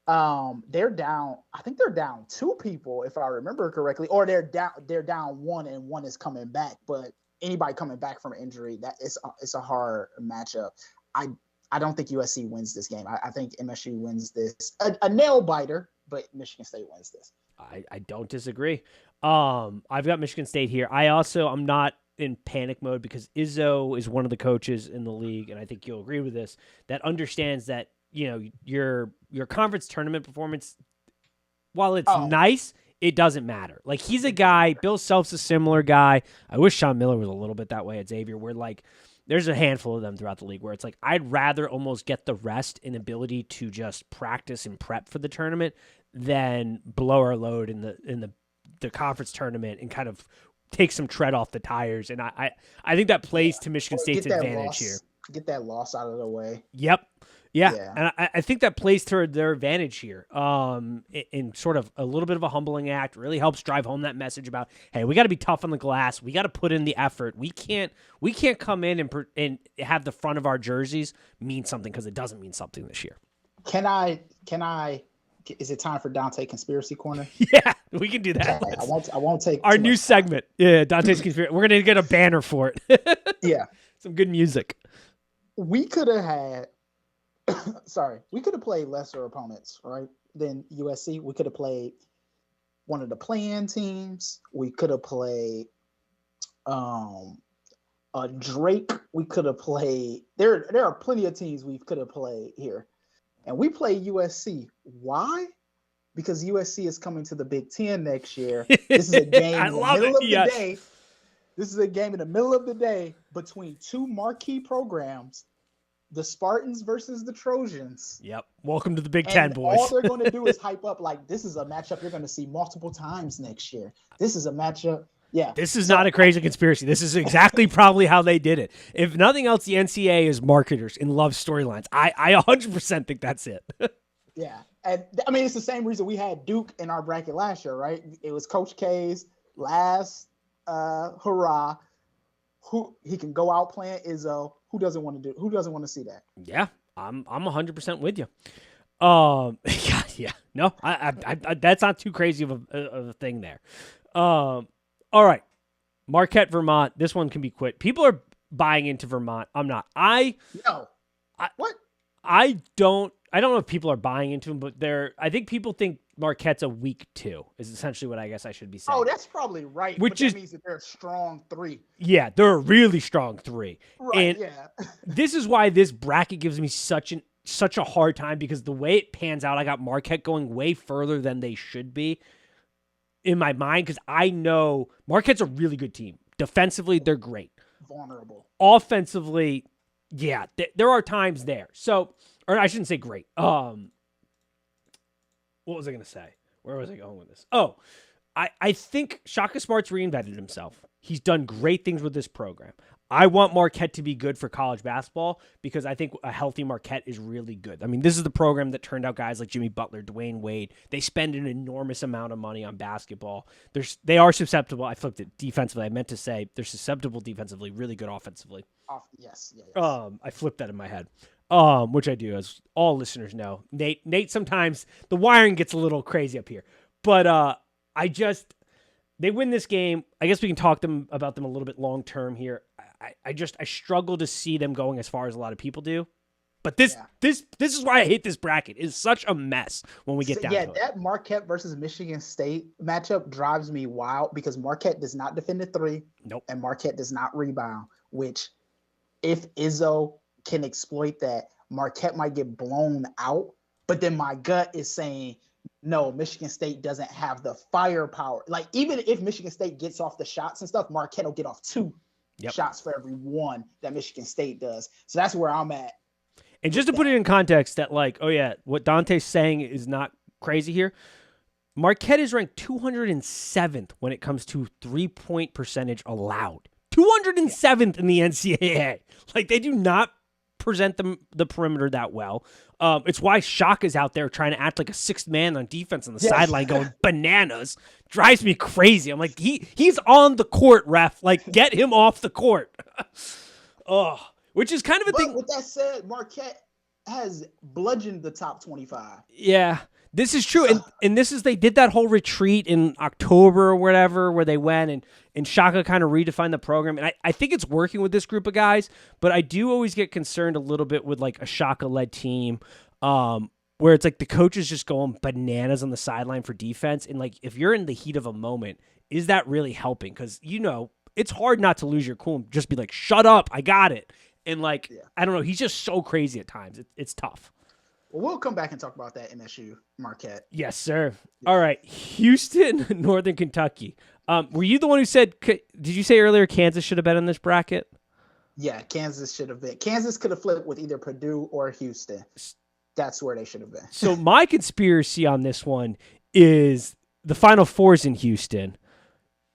Speaker 2: they're down. I think they're down 2 people, if I remember correctly, or they're down 1 and 1 is coming back. But anybody coming back from an injury, it's a hard matchup. I don't think USC wins this game. I think MSU wins this. A nail biter, but Michigan State wins this.
Speaker 1: I don't disagree. I've got Michigan State here. I'm not in panic mode because Izzo is one of the coaches in the league, and I think you'll agree with this, that understands that, you know, your conference tournament performance, while it's nice, it doesn't matter. Like, he's a guy, Bill Self's a similar guy. I wish Sean Miller was a little bit that way at Xavier, where, like, there's a handful of them throughout the league where it's like, I'd rather almost get the rest and ability to just practice and prep for the tournament than blow our load in the conference tournament and kind of take some tread off the tires. And I think that plays to Michigan State's advantage here.
Speaker 2: Get that loss out of the way.
Speaker 1: Yep. Yeah. And I think that plays to their advantage here. In sort of a little bit of a humbling act, really helps drive home that message about, hey, we got to be tough on the glass. We got to put in the effort. We can't come in and have the front of our jerseys mean something, because it doesn't mean something this year.
Speaker 2: Can I? Is it time for Dante Conspiracy Corner?
Speaker 1: Yeah, we can do that.
Speaker 2: I won't take
Speaker 1: our new segment. Yeah, Dante's Conspiracy. We're gonna get a banner for it.
Speaker 2: Yeah,
Speaker 1: some good music.
Speaker 2: We could have had. We could have played lesser opponents, right, than USC. We could have played one of the play-in teams. We could have played Drake. We could have played. There are plenty of teams we could have played here, and we play USC. Why? Because USC is coming to the Big Ten next year. This is a game in the middle of the day. This is a game in the middle of the day between two marquee programs, the Spartans versus the Trojans.
Speaker 1: Yep. Welcome to the Big Ten, boys.
Speaker 2: All they're going to do is hype up like this is a matchup you're going to see multiple times next year. This is a matchup. Yeah.
Speaker 1: This is not a crazy conspiracy. This is exactly probably how they did it. If nothing else, the NCAA is marketers and love storylines. I 100% think that's it.
Speaker 2: Yeah. And I mean, it's the same reason we had Duke in our bracket last year, right? It was Coach K's last hurrah. Who he can go out playing Izzo. Who doesn't want to see that?
Speaker 1: Yeah, I'm 100% with you. Yeah, no, I that's not too crazy of a thing there. All right, Marquette, Vermont. This one can be quick. People are buying into Vermont. I'm not.
Speaker 2: What?
Speaker 1: I don't know if people are buying into them, but I think people think Marquette's a weak 2 is essentially what I guess I should be saying.
Speaker 2: Oh, that's probably right. Which means that they're a strong 3.
Speaker 1: Yeah, they're a really strong 3.
Speaker 2: Right,
Speaker 1: and
Speaker 2: yeah.
Speaker 1: This is why this bracket gives me such a hard time, because the way it pans out, I got Marquette going way further than they should be in my mind, because I know Marquette's a really good team. Defensively, they're great.
Speaker 2: Vulnerable.
Speaker 1: Offensively, yeah, there are times there. So, or I shouldn't say great. What was I going to say? Where was I going with this? Oh, I think Shaka Smart's reinvented himself. He's done great things with this program. I want Marquette to be good for college basketball because I think a healthy Marquette is really good. I mean, this is the program that turned out guys like Jimmy Butler, Dwayne Wade. They spend an enormous amount of money on basketball. They are susceptible. I flipped it defensively. I meant to say they're susceptible defensively, really good offensively.
Speaker 2: Yes.
Speaker 1: I flipped that in my head. Which I do, as all listeners know. Nate, sometimes the wiring gets a little crazy up here. But they win this game. I guess we can talk about them a little bit long term here. I struggle to see them going as far as a lot of people do. But this is why I hate this bracket. It's such a mess when we get down to it.
Speaker 2: Yeah, that Marquette versus Michigan State matchup drives me wild because Marquette does not defend the 3.
Speaker 1: Nope.
Speaker 2: And Marquette does not rebound, which if Izzo can exploit that, Marquette might get blown out. But then my gut is saying, no, Michigan State doesn't have the firepower. Like, even if Michigan State gets off the shots and stuff, Marquette will get off 2 shots for every 1 that Michigan State does. So that's where I'm at.
Speaker 1: And just to put it in context that, like, oh yeah, what Dante's saying is not crazy here. Marquette is ranked 207th when it comes to 3-point percentage allowed. 207th in the NCAA. Like, they do not present the perimeter that well. It's why Shaka's out there trying to act like a 6th man on defense on the sideline going bananas. Drives me crazy. I'm like, he's on the court, ref. Like, get him off the court. Which is kind of a thing.
Speaker 2: With that said, Marquette has bludgeoned the top 25.
Speaker 1: Yeah, this is true. And this is, they did that whole retreat in October or whatever, where they went and Shaka kind of redefined the program. And I think it's working with this group of guys, but I do always get concerned a little bit with like a Shaka-led team, where it's like the coach is just going bananas on the sideline for defense. And like, if you're in the heat of a moment, is that really helping? Because, it's hard not to lose your cool and just be like, shut up, I got it. And like, I don't know, he's just so crazy at times. It's tough.
Speaker 2: Well, we'll come back and talk about that MSU Marquette.
Speaker 1: Yes, sir. All right. Houston, Northern Kentucky. Were you the one who said, did you say earlier Kansas should have been in this bracket?
Speaker 2: Yeah, Kansas should have been. Kansas could have flipped with either Purdue or Houston. That's where they should have been.
Speaker 1: So my conspiracy on this one is the Final Four's in Houston.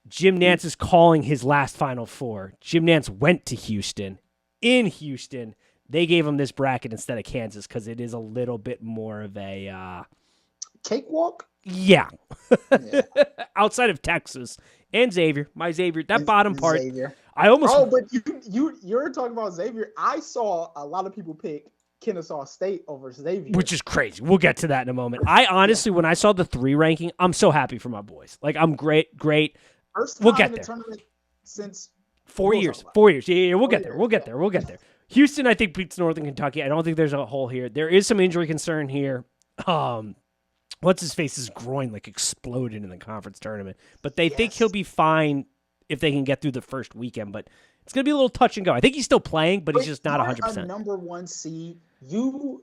Speaker 1: Jim Nantz is calling his last Final Four. Jim Nantz went to Houston. In Houston, they gave him this bracket instead of Kansas because it is a little bit more of a
Speaker 2: cakewalk.
Speaker 1: Yeah. Outside of Texas and Xavier, that bottom part.
Speaker 2: Xavier.
Speaker 1: I almost.
Speaker 2: Oh, but you're talking about Xavier. I saw a lot of people pick Kennesaw State over Xavier,
Speaker 1: which is crazy. We'll get to that in a moment. I honestly, when I saw the 3 ranking, I'm so happy for my boys. Like, I'm great.
Speaker 2: First time
Speaker 1: we'll get
Speaker 2: in the
Speaker 1: there.
Speaker 2: Tournament since
Speaker 1: 4 years. 4 years. Yeah. We'll get there. Houston, I think, beats Northern Kentucky. I don't think there's a hole here. There is some injury concern here. what's his face, his groin like exploded in the conference tournament. But they think he'll
Speaker 2: Yes.
Speaker 1: be fine if they can get through the first weekend. But it's gonna be a little touch and go. I think he's still playing, but he's just not
Speaker 2: You're a
Speaker 1: 100%.
Speaker 2: number one seed. You've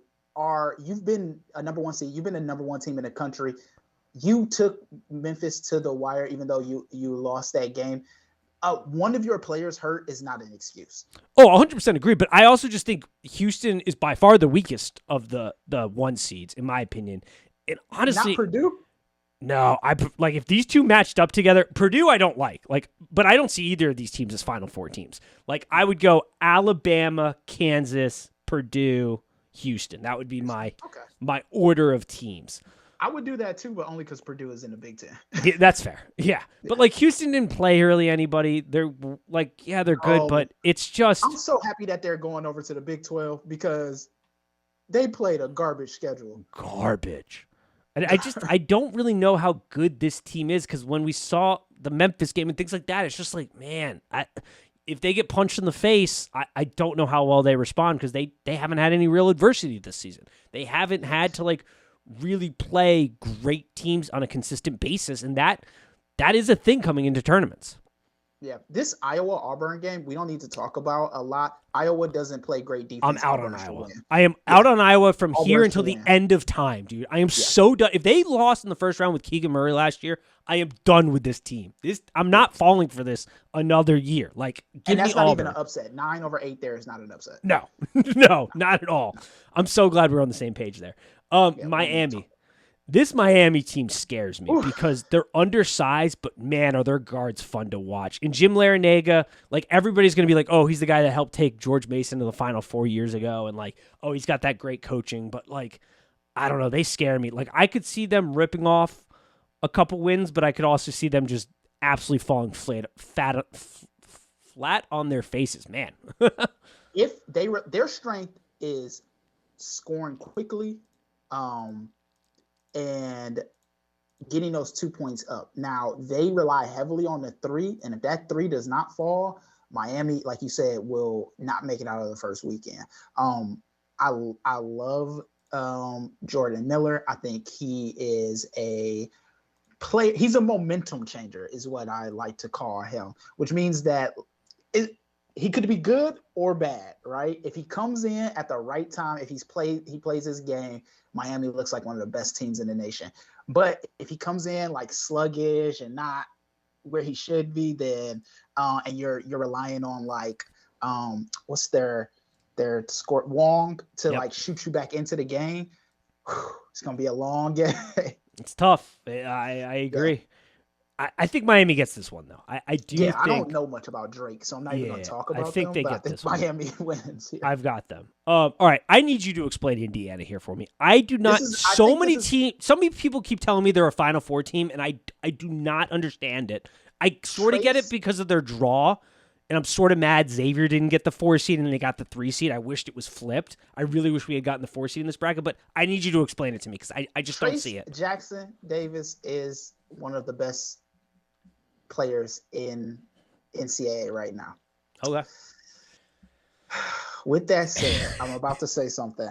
Speaker 2: been a number one seed. You've been a number one team in the country. You took Memphis to the wire, even though you lost that game. One of your players hurt is not an excuse.
Speaker 1: Oh, 100% agree. But I also just think Houston is by far the weakest of the one seeds, in my opinion. And honestly,
Speaker 2: Not Purdue.
Speaker 1: no, I like if these two matched up together. Purdue, I don't like, but I don't see either of these teams as Final Four teams. Like I would go Alabama, Kansas, Purdue, Houston. That would be my order of teams.
Speaker 2: I would do that too, but only because Purdue is in the Big Ten.
Speaker 1: Yeah, that's fair. Yeah. But like Houston didn't play really anybody. They're like, yeah, they're good, but it's just
Speaker 2: I'm so happy that they're going over to the Big 12 because they played a garbage schedule.
Speaker 1: Garbage. And I don't really know how good this team is because when we saw the Memphis game and things like that, it's just like, man, if they get punched in the face, I don't know how well they respond because they haven't had any real adversity this season. They haven't had to like really play great teams on a consistent basis, and that is a thing coming into tournaments.
Speaker 2: Yeah, this Iowa-Auburn game, we don't need to talk about a lot. Iowa doesn't play great defense.
Speaker 1: I'm out on Iowa. I am out on Iowa from here until the end of time, dude. I am so done. If they lost in the first round with Keegan Murray last year, I am done with this team. I'm not falling for this another year. Like,
Speaker 2: and that's not even an upset. 9-8 there is not an upset.
Speaker 1: No, no, not at all. I'm so glad we're on the same page there. Miami. This Miami team scares me because they're undersized, but man, are their guards fun to watch. And Jim Larinaga, like everybody's going to be like, oh, he's the guy that helped take George Mason to the Final 4 years ago. And like, oh, he's got that great coaching. But like, I don't know. They scare me. Like I could see them ripping off a couple wins, but I could also see them just absolutely falling flat on their faces, man.
Speaker 2: If their strength is scoring quickly, and getting those 2 points up. Now, they rely heavily on the three, and if that three does not fall, Miami, like you said, will not make it out of the first weekend. I love Jordan Miller. I think he is a player. He's a momentum changer is what I like to call him, which means that he could be good or bad, right? If he comes in at the right time, if he plays his game, Miami looks like one of the best teams in the nation. But if he comes in like sluggish and not where he should be, then and you're relying on like what's their score Wong to like shoot you back into the game, it's gonna be a long game.
Speaker 1: It's tough. I agree. Yeah. I think Miami gets this one though. I do.
Speaker 2: Yeah, I don't know much about Drake, so I'm not even gonna talk about.
Speaker 1: I think
Speaker 2: them,
Speaker 1: they get this one.
Speaker 2: Miami wins. Here.
Speaker 1: I've got them. All right, I need you to explain Indiana here for me. I do not. So many people keep telling me they're a Final Four team, and I do not understand it. I sort of get it because of their draw, and I'm sort of mad Xavier didn't get the 4 seed and they got the 3 seed. I wished it was flipped. I really wish we had gotten the 4 seed in this bracket, but I need you to explain it to me because I just don't see it.
Speaker 2: Jackson Davis is one of the best players in NCAA right now.
Speaker 1: Okay.
Speaker 2: With that said, I'm about to say something.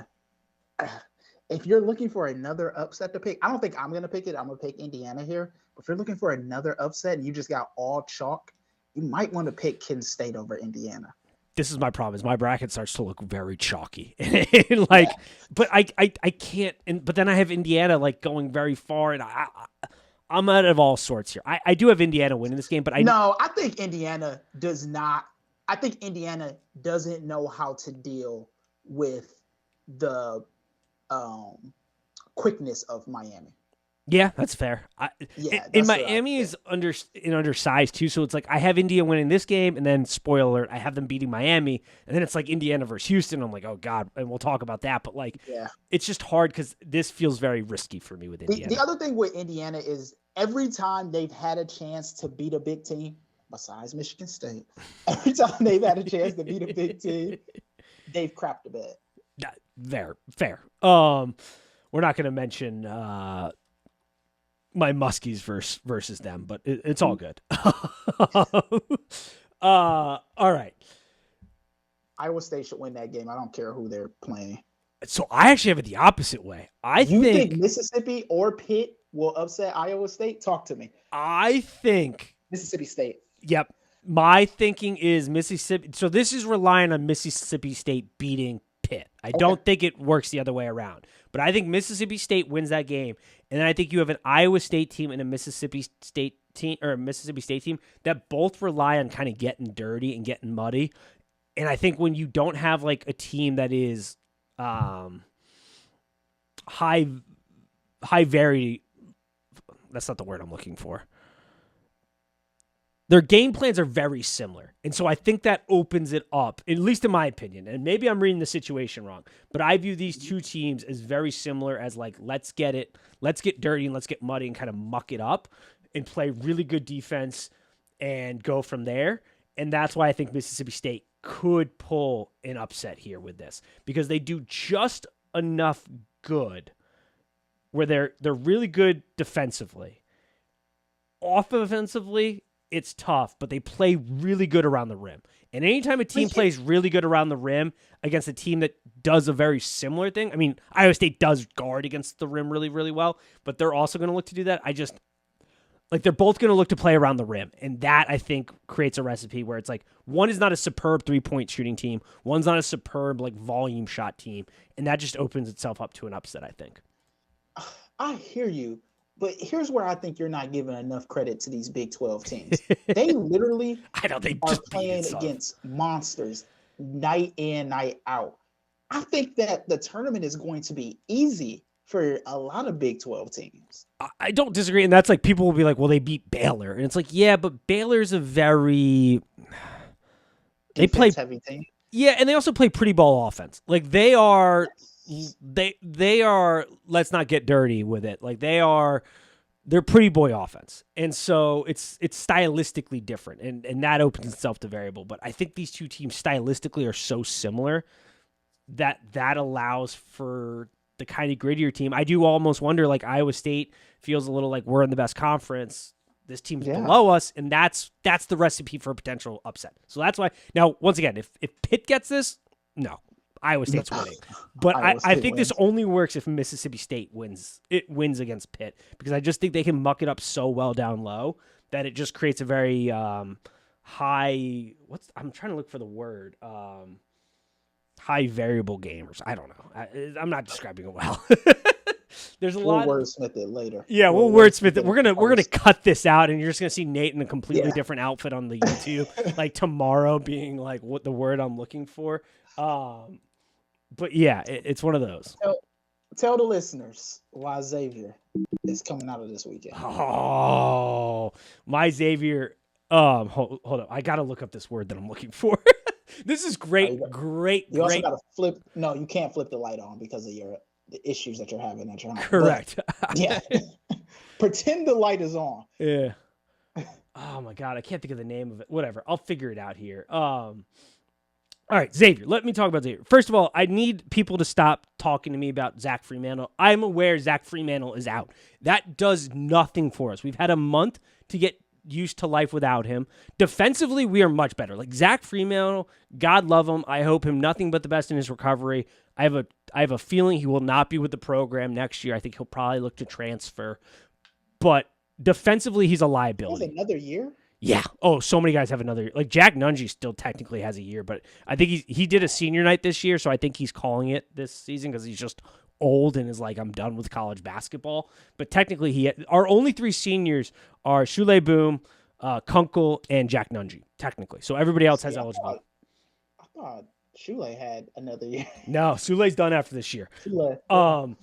Speaker 2: If you're looking for another upset to pick, I don't think I'm going to pick it. I'm going to pick Indiana here. But if you're looking for another upset and you just got all chalk, you might want to pick Kent State over Indiana.
Speaker 1: This is my problem. Is my bracket starts to look very chalky, but I can't. But then I have Indiana like going very far, and I'm out of all sorts here. I do have Indiana winning this game, but
Speaker 2: I think Indiana does not. I think Indiana doesn't know how to deal with the quickness of Miami.
Speaker 1: Yeah, that's fair. Miami is undersized too, so it's like I have India winning this game, and then spoiler alert, I have them beating Miami, and then it's like Indiana versus Houston. I'm like, oh god, and we'll talk about that. But like, it's just hard because this feels very risky for me with Indiana.
Speaker 2: The other thing with Indiana is every time they've had a chance to beat a big team, besides Michigan State, every time they've had a chance to beat a big team, they've crapped the bed.
Speaker 1: Fair. We're not going to mention my Muskies versus them, but it's all good. All right.
Speaker 2: Iowa State should win that game. I don't care who they're playing.
Speaker 1: So I actually have it the opposite way.
Speaker 2: You think Mississippi or Pitt will upset Iowa State? Talk to me.
Speaker 1: I think
Speaker 2: Mississippi State.
Speaker 1: Yep. My thinking is Mississippi. So this is relying on Mississippi State beating Pitt. I don't think it works the other way around. But I think Mississippi State wins that game. And then I think you have an Iowa State team and a Mississippi State team that both rely on kind of getting dirty and getting muddy. And I think when you don't have like a team that is high variety, that's not the word I'm looking for. Their game plans are very similar. And so I think that opens it up, at least in my opinion. And maybe I'm reading the situation wrong, but I view these two teams as very similar as like, let's get dirty and let's get muddy and kind of muck it up and play really good defense and go from there. And that's why I think Mississippi State could pull an upset here with this, because they do just enough good where they're really good defensively. Offensively, it's tough, but they play really good around the rim. And anytime a team plays really good around the rim against a team that does a very similar thing, I mean, Iowa State does guard against the rim really, really well, but they're also going to look to do that. They're both going to look to play around the rim. And that, I think, creates a recipe where it's like, one is not a superb three-point shooting team. One's not a superb, like, volume shot team. And that just opens itself up to an upset, I think.
Speaker 2: I hear you. But here's where I think you're not giving enough credit to these Big 12 teams. They literally are playing against monsters night in, night out. I think that the tournament is going to be easy for a lot of Big 12 teams.
Speaker 1: I don't disagree. And that's like, people will be like, well, they beat Baylor. And it's like, yeah, but Baylor's a very... They play
Speaker 2: heavy team.
Speaker 1: Yeah, and they also play pretty ball offense. Like, they are... They are, let's not get dirty with it. Like, they're pretty boy offense. And so it's stylistically different, and that opens itself to variable. But I think these two teams stylistically are so similar that allows for the kind of grittier team. I do almost wonder, like, Iowa State feels a little like we're in the best conference. This team's below us, and that's the recipe for a potential upset. So that's why. Now, once again, if Pitt gets this, no. Iowa State's winning. But I think this only works if Mississippi State wins. It wins against Pitt, because I just think they can muck it up so well down low that it just creates a very high. I'm trying to look for the word. High variable game, or I don't know. I'm not describing it well. There's a lot.
Speaker 2: We'll wordsmith it later.
Speaker 1: Yeah, we'll wordsmith it. We're gonna cut this out, and you're just gonna see Nate in a completely different outfit on the YouTube, like tomorrow, being like what the word I'm looking for. But yeah, it's one of those.
Speaker 2: Tell the listeners why Xavier is coming out of this weekend.
Speaker 1: Oh, my Xavier. Hold on. I got to look up this word that I'm looking for. This is great. You
Speaker 2: also got to flip. No, you can't flip the light on because of the issues that you're having at your home.
Speaker 1: Correct.
Speaker 2: But, yeah. Pretend the light is on.
Speaker 1: Yeah. Oh my God. I can't think of the name of it. Whatever. I'll figure it out here. All right, Xavier, let me talk about Xavier. First of all, I need people to stop talking to me about Zach Freemantle. I'm aware Zach Freemantle is out. That does nothing for us. We've had a month to get used to life without him. Defensively, we are much better. Like, Zach Freemantle, God love him. I hope him nothing but the best in his recovery. I have a feeling he will not be with the program next year. I think he'll probably look to transfer. But defensively, he's a liability.
Speaker 2: He has another year?
Speaker 1: Yeah. Oh, so many guys have another year. Like, Jack Nungy still technically has a year, but I think he did a senior night this year, so I think he's calling it this season because he's just old and is like, I'm done with college basketball. But technically, our only three seniors are Shule Boom, Kunkel, and Jack Nungy, technically. So everybody else has eligibility.
Speaker 2: I thought Shule had another year.
Speaker 1: No, Sule's done after this year.
Speaker 2: Shule.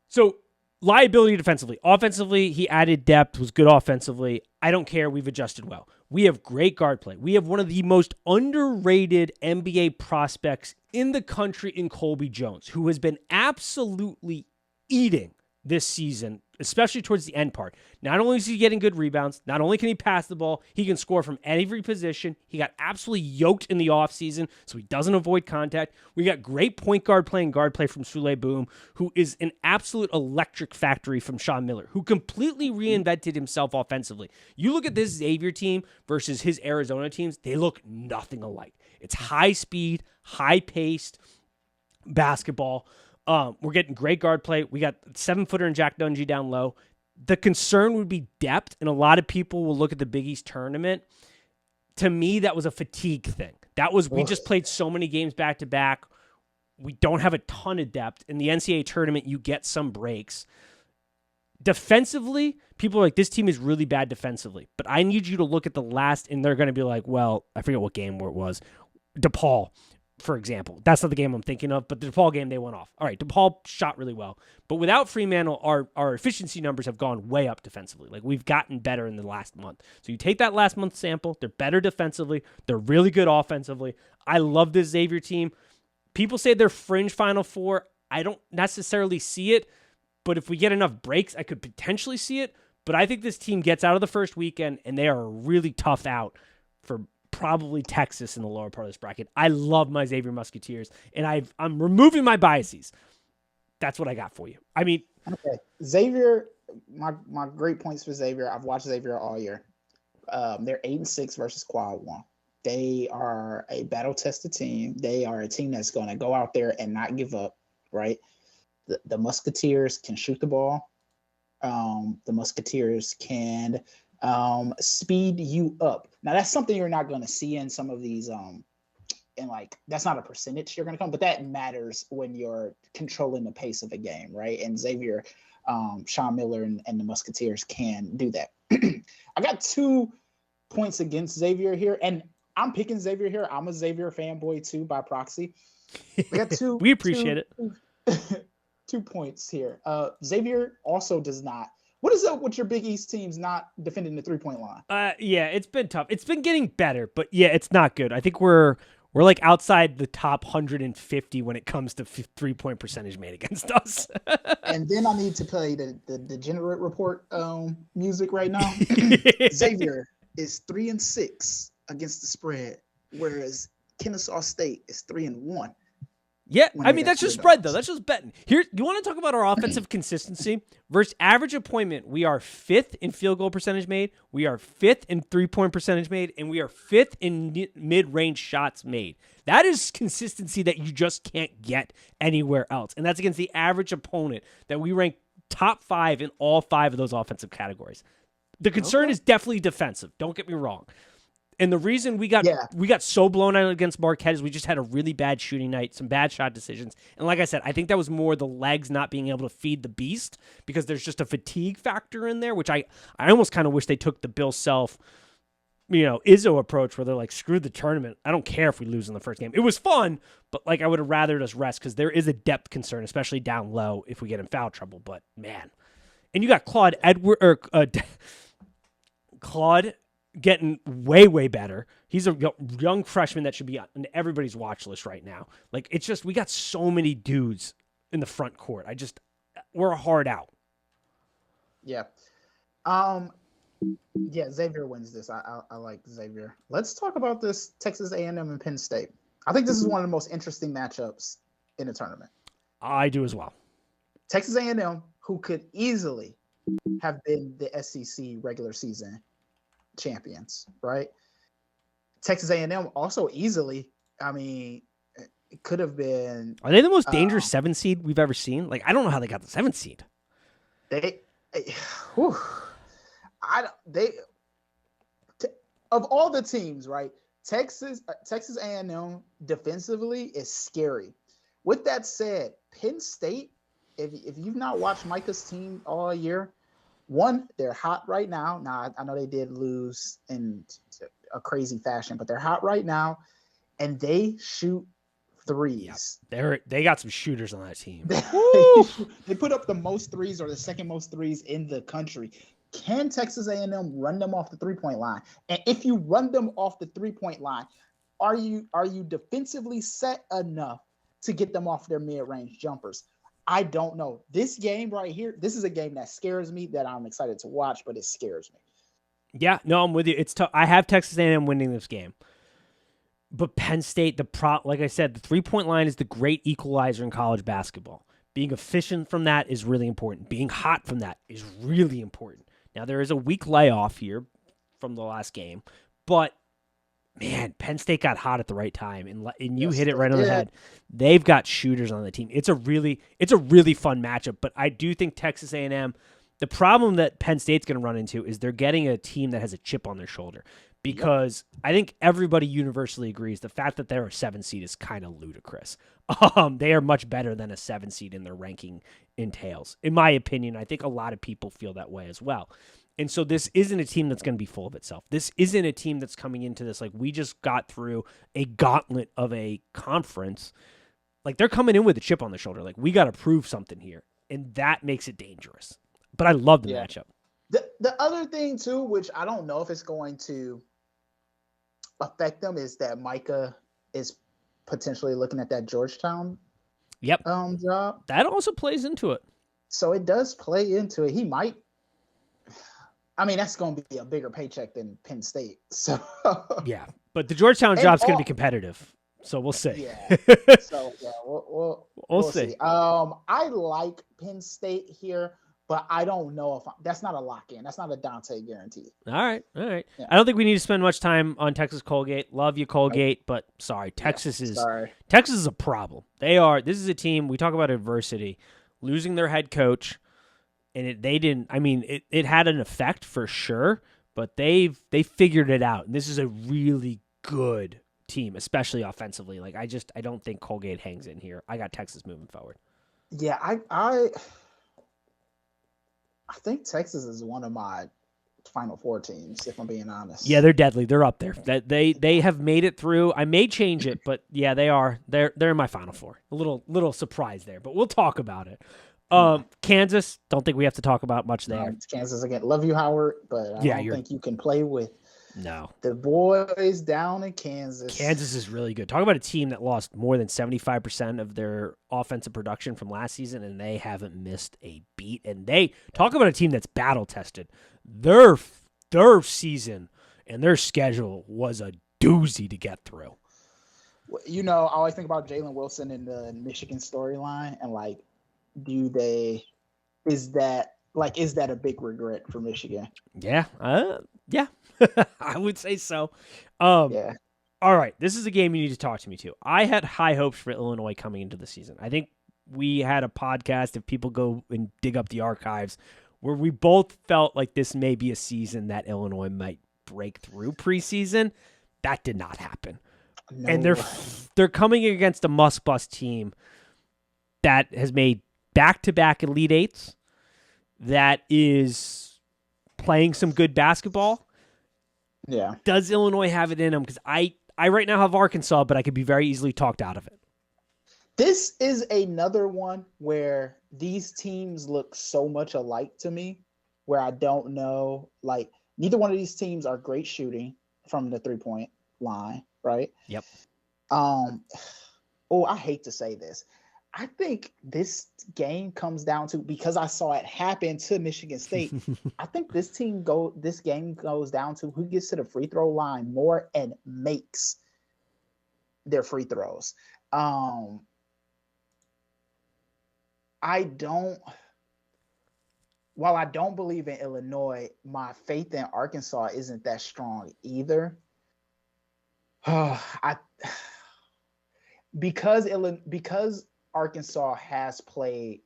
Speaker 1: So liability defensively. Offensively, he added depth, was good offensively. I don't care. We've adjusted well. We have great guard play. We have one of the most underrated NBA prospects in the country in Colby Jones, who has been absolutely eating this season, especially towards the end part. Not only is he getting good rebounds, not only can he pass the ball, he can score from every position. He got absolutely yoked in the offseason, so he doesn't avoid contact. We got great point guard play and guard play from Sule Boom, who is an absolute electric factory from Sean Miller, who completely reinvented himself offensively. You look at this Xavier team versus his Arizona teams, they look nothing alike. It's high speed, high paced, basketball. We're getting great guard play. We got 7-footer and Jack Dungy down low. The concern would be depth, and a lot of people will look at the Big East tournament. To me, that was a fatigue thing. We just played so many games back to back. We don't have a ton of depth. In the NCAA tournament, you get some breaks. Defensively, people are like, this team is really bad defensively. But I need you to look at the last, and they're going to be like, well, I forget what game where it was. DePaul, for example. That's not the game I'm thinking of, but the DePaul game, they went off. All right, DePaul shot really well. But without Fremantle, our efficiency numbers have gone way up defensively. Like, we've gotten better in the last month. So you take that last month sample, they're better defensively. They're really good offensively. I love this Xavier team. People say they're fringe Final Four. I don't necessarily see it, but if we get enough breaks, I could potentially see it. But I think this team gets out of the first weekend, and they are a really tough out for probably Texas in the lower part of this bracket. I love my Xavier Musketeers, and I'm removing my biases. That's what I got for you. I mean,
Speaker 2: okay, Xavier. My great points for Xavier. I've watched Xavier all year. They're 8-6 versus Quad 1. They are a battle-tested team. They are a team that's going to go out there and not give up, right? The Musketeers can shoot the ball. The Musketeers can speed you up. Now, that's something you're not going to see in some of these, and like, that's not a percentage you're going to come, but that matters when you're controlling the pace of a game, right? And Xavier, Sean Miller and the Musketeers can do that. I got 2 points against Xavier here, and I'm picking Xavier here. I'm a Xavier fanboy too by proxy. We got 2.
Speaker 1: We appreciate it.
Speaker 2: 2 points here. Xavier also does not. What is up with your Big East teams not defending the 3-point line?
Speaker 1: Yeah, it's been tough. It's been getting better, but yeah, it's not good. I think we're like outside the top 150 when it comes to 3-point percentage made against us.
Speaker 2: And then I need to play the Degenerate Report music right now. Xavier is 3-6 against the spread, whereas Kennesaw State is 3-1.
Speaker 1: Yeah, I mean, that's just spread, though. That's just betting. Here, you want to talk about our offensive consistency? Versus average appointment, we are 5th in field goal percentage made, we are 5th in 3-point percentage made, and we are 5th in mid-range shots made. That is consistency that you just can't get anywhere else. And that's against the average opponent that we rank top 5 in all 5 of those offensive categories. The concern is definitely defensive. Don't get me wrong. And the reason we got so blown out against Marquette is we just had a really bad shooting night, some bad shot decisions. And like I said, I think that was more the legs not being able to feed the beast because there's just a fatigue factor in there, which I almost kind of wish they took the Bill Self, Izzo approach where they're like, screw the tournament. I don't care if we lose in the first game. It was fun, but like I would have rather just rest because there is a depth concern, especially down low if we get in foul trouble. But man, and you got Claude getting way, way better. He's a young freshman that should be on everybody's watch list right now. Like, it's just, we got so many dudes in the front court. We're hard out.
Speaker 2: Yeah. Xavier wins this. I like Xavier. Let's talk about this Texas A&M and Penn State. I think this is one of the most interesting matchups in the tournament.
Speaker 1: I do as well.
Speaker 2: Texas A&M, who could easily have been the SEC regular season champions, right? Texas A&M also easily, I mean, it could have been. Are
Speaker 1: they the most dangerous 7 seed we've ever seen? Like, I don't know how they got the 7th seed.
Speaker 2: Of all the teams, right? Texas A&M defensively is scary. With that said, Penn State, if you've not watched Micah's team all year, one, they're hot right now. Now, I know they did lose in a crazy fashion, but they're hot right now, and they shoot threes.
Speaker 1: Yep. They got some shooters on that team.
Speaker 2: They put up the most threes or the second most threes in the country. Can Texas A&M run them off the 3-point line? And if you run them off the 3-point line, are you defensively set enough to get them off their mid-range jumpers? I don't know. This game right here, this is a game that scares me, that I'm excited to watch, but it scares me.
Speaker 1: Yeah, no, I'm with you. It's tough. I have Texas A&M winning this game. But Penn State, like I said, the 3-point line is the great equalizer in college basketball. Being efficient from that is really important. Being hot from that is really important. Now, there is a week layoff here from the last game, but man, Penn State got hot at the right time, and you
Speaker 2: Yes,
Speaker 1: hit it
Speaker 2: they
Speaker 1: right on the
Speaker 2: did.
Speaker 1: head. They've got shooters on the team. It's a really fun matchup. But I do think Texas A&M. The problem that Penn State's going to run into is they're getting a team that has a chip on their shoulder.
Speaker 2: Yep.
Speaker 1: Because I think everybody universally agrees the fact that they're a 7 seed is kind of ludicrous. They are much better than a 7 seed in their ranking entails. In my opinion, I think a lot of people feel that way as well. And so this isn't a team that's going to be full of itself. This isn't a team that's coming into this like we just got through a gauntlet of a conference. Like they're coming in with a chip on their shoulder. Like we got to prove something here. And that makes it dangerous. But I love the
Speaker 2: Yeah.
Speaker 1: matchup.
Speaker 2: The other thing too, which I don't know if it's going to affect them, is that Micah is potentially looking at that Georgetown
Speaker 1: Yep.
Speaker 2: job.
Speaker 1: That also plays into it.
Speaker 2: So it does play into it. He might. I mean, that's going to be a bigger paycheck than Penn State. So
Speaker 1: Yeah. But the Georgetown
Speaker 2: And
Speaker 1: job's going to
Speaker 2: all-
Speaker 1: be competitive. So we'll see.
Speaker 2: Yeah. So yeah, we'll
Speaker 1: see.
Speaker 2: I like Penn State here, but I don't know if that's not a lock in. That's not a Dante guarantee.
Speaker 1: All right.
Speaker 2: Yeah.
Speaker 1: I don't think we need to spend much time on Texas Colgate. Love you, Colgate, but sorry, Texas is a problem. This is a team, we talk about adversity, losing their head coach, and it had an effect for sure, but they figured it out. And this is a really good team, especially offensively. Like I don't think Colgate hangs in here. I got Texas moving forward.
Speaker 2: Yeah, I think Texas is one of my Final Four teams, if I'm being honest.
Speaker 1: Yeah, they're deadly. They're up there. They have made it through. I may change it, but yeah, they are. They're in my Final Four. A little surprise there, but we'll talk about it. Kansas, don't think we have to talk about much there.
Speaker 2: Kansas again. Love you, Howard, but I don't think you can play with the boys down in Kansas.
Speaker 1: Kansas is really good. Talk about a team that lost more than 75% of their offensive production from last season, and they haven't missed a beat. And they talk about a team that's battle tested. Their season and their schedule was a doozy to get through.
Speaker 2: You know, I always think about Jalen Wilson in the Michigan storyline, and like, is that a big regret for Michigan?
Speaker 1: Yeah. Yeah. I would say so.
Speaker 2: Yeah.
Speaker 1: All right. This is a game you need to talk to me to. I had high hopes for Illinois coming into the season. I think we had a podcast, if people go and dig up the archives, where we both felt like this may be a season that Illinois might break through preseason. That did not happen.
Speaker 2: No.
Speaker 1: And they're coming against a must-bust team that has made back-to-back Elite Eights, that is playing some good basketball.
Speaker 2: Yeah.
Speaker 1: Does Illinois have it in them? Because I right now have Arkansas, but I could be very easily talked out of it.
Speaker 2: This is another one where these teams look so much alike to me, where I don't know, like, neither one of these teams are great shooting from the 3-point line, right?
Speaker 1: Yep.
Speaker 2: I hate to say this. I think this game comes down to, because I saw it happen to Michigan State, I think this game goes down to who gets to the free throw line more and makes their free throws. While I don't believe in Illinois, my faith in Arkansas isn't that strong either. Because Arkansas has played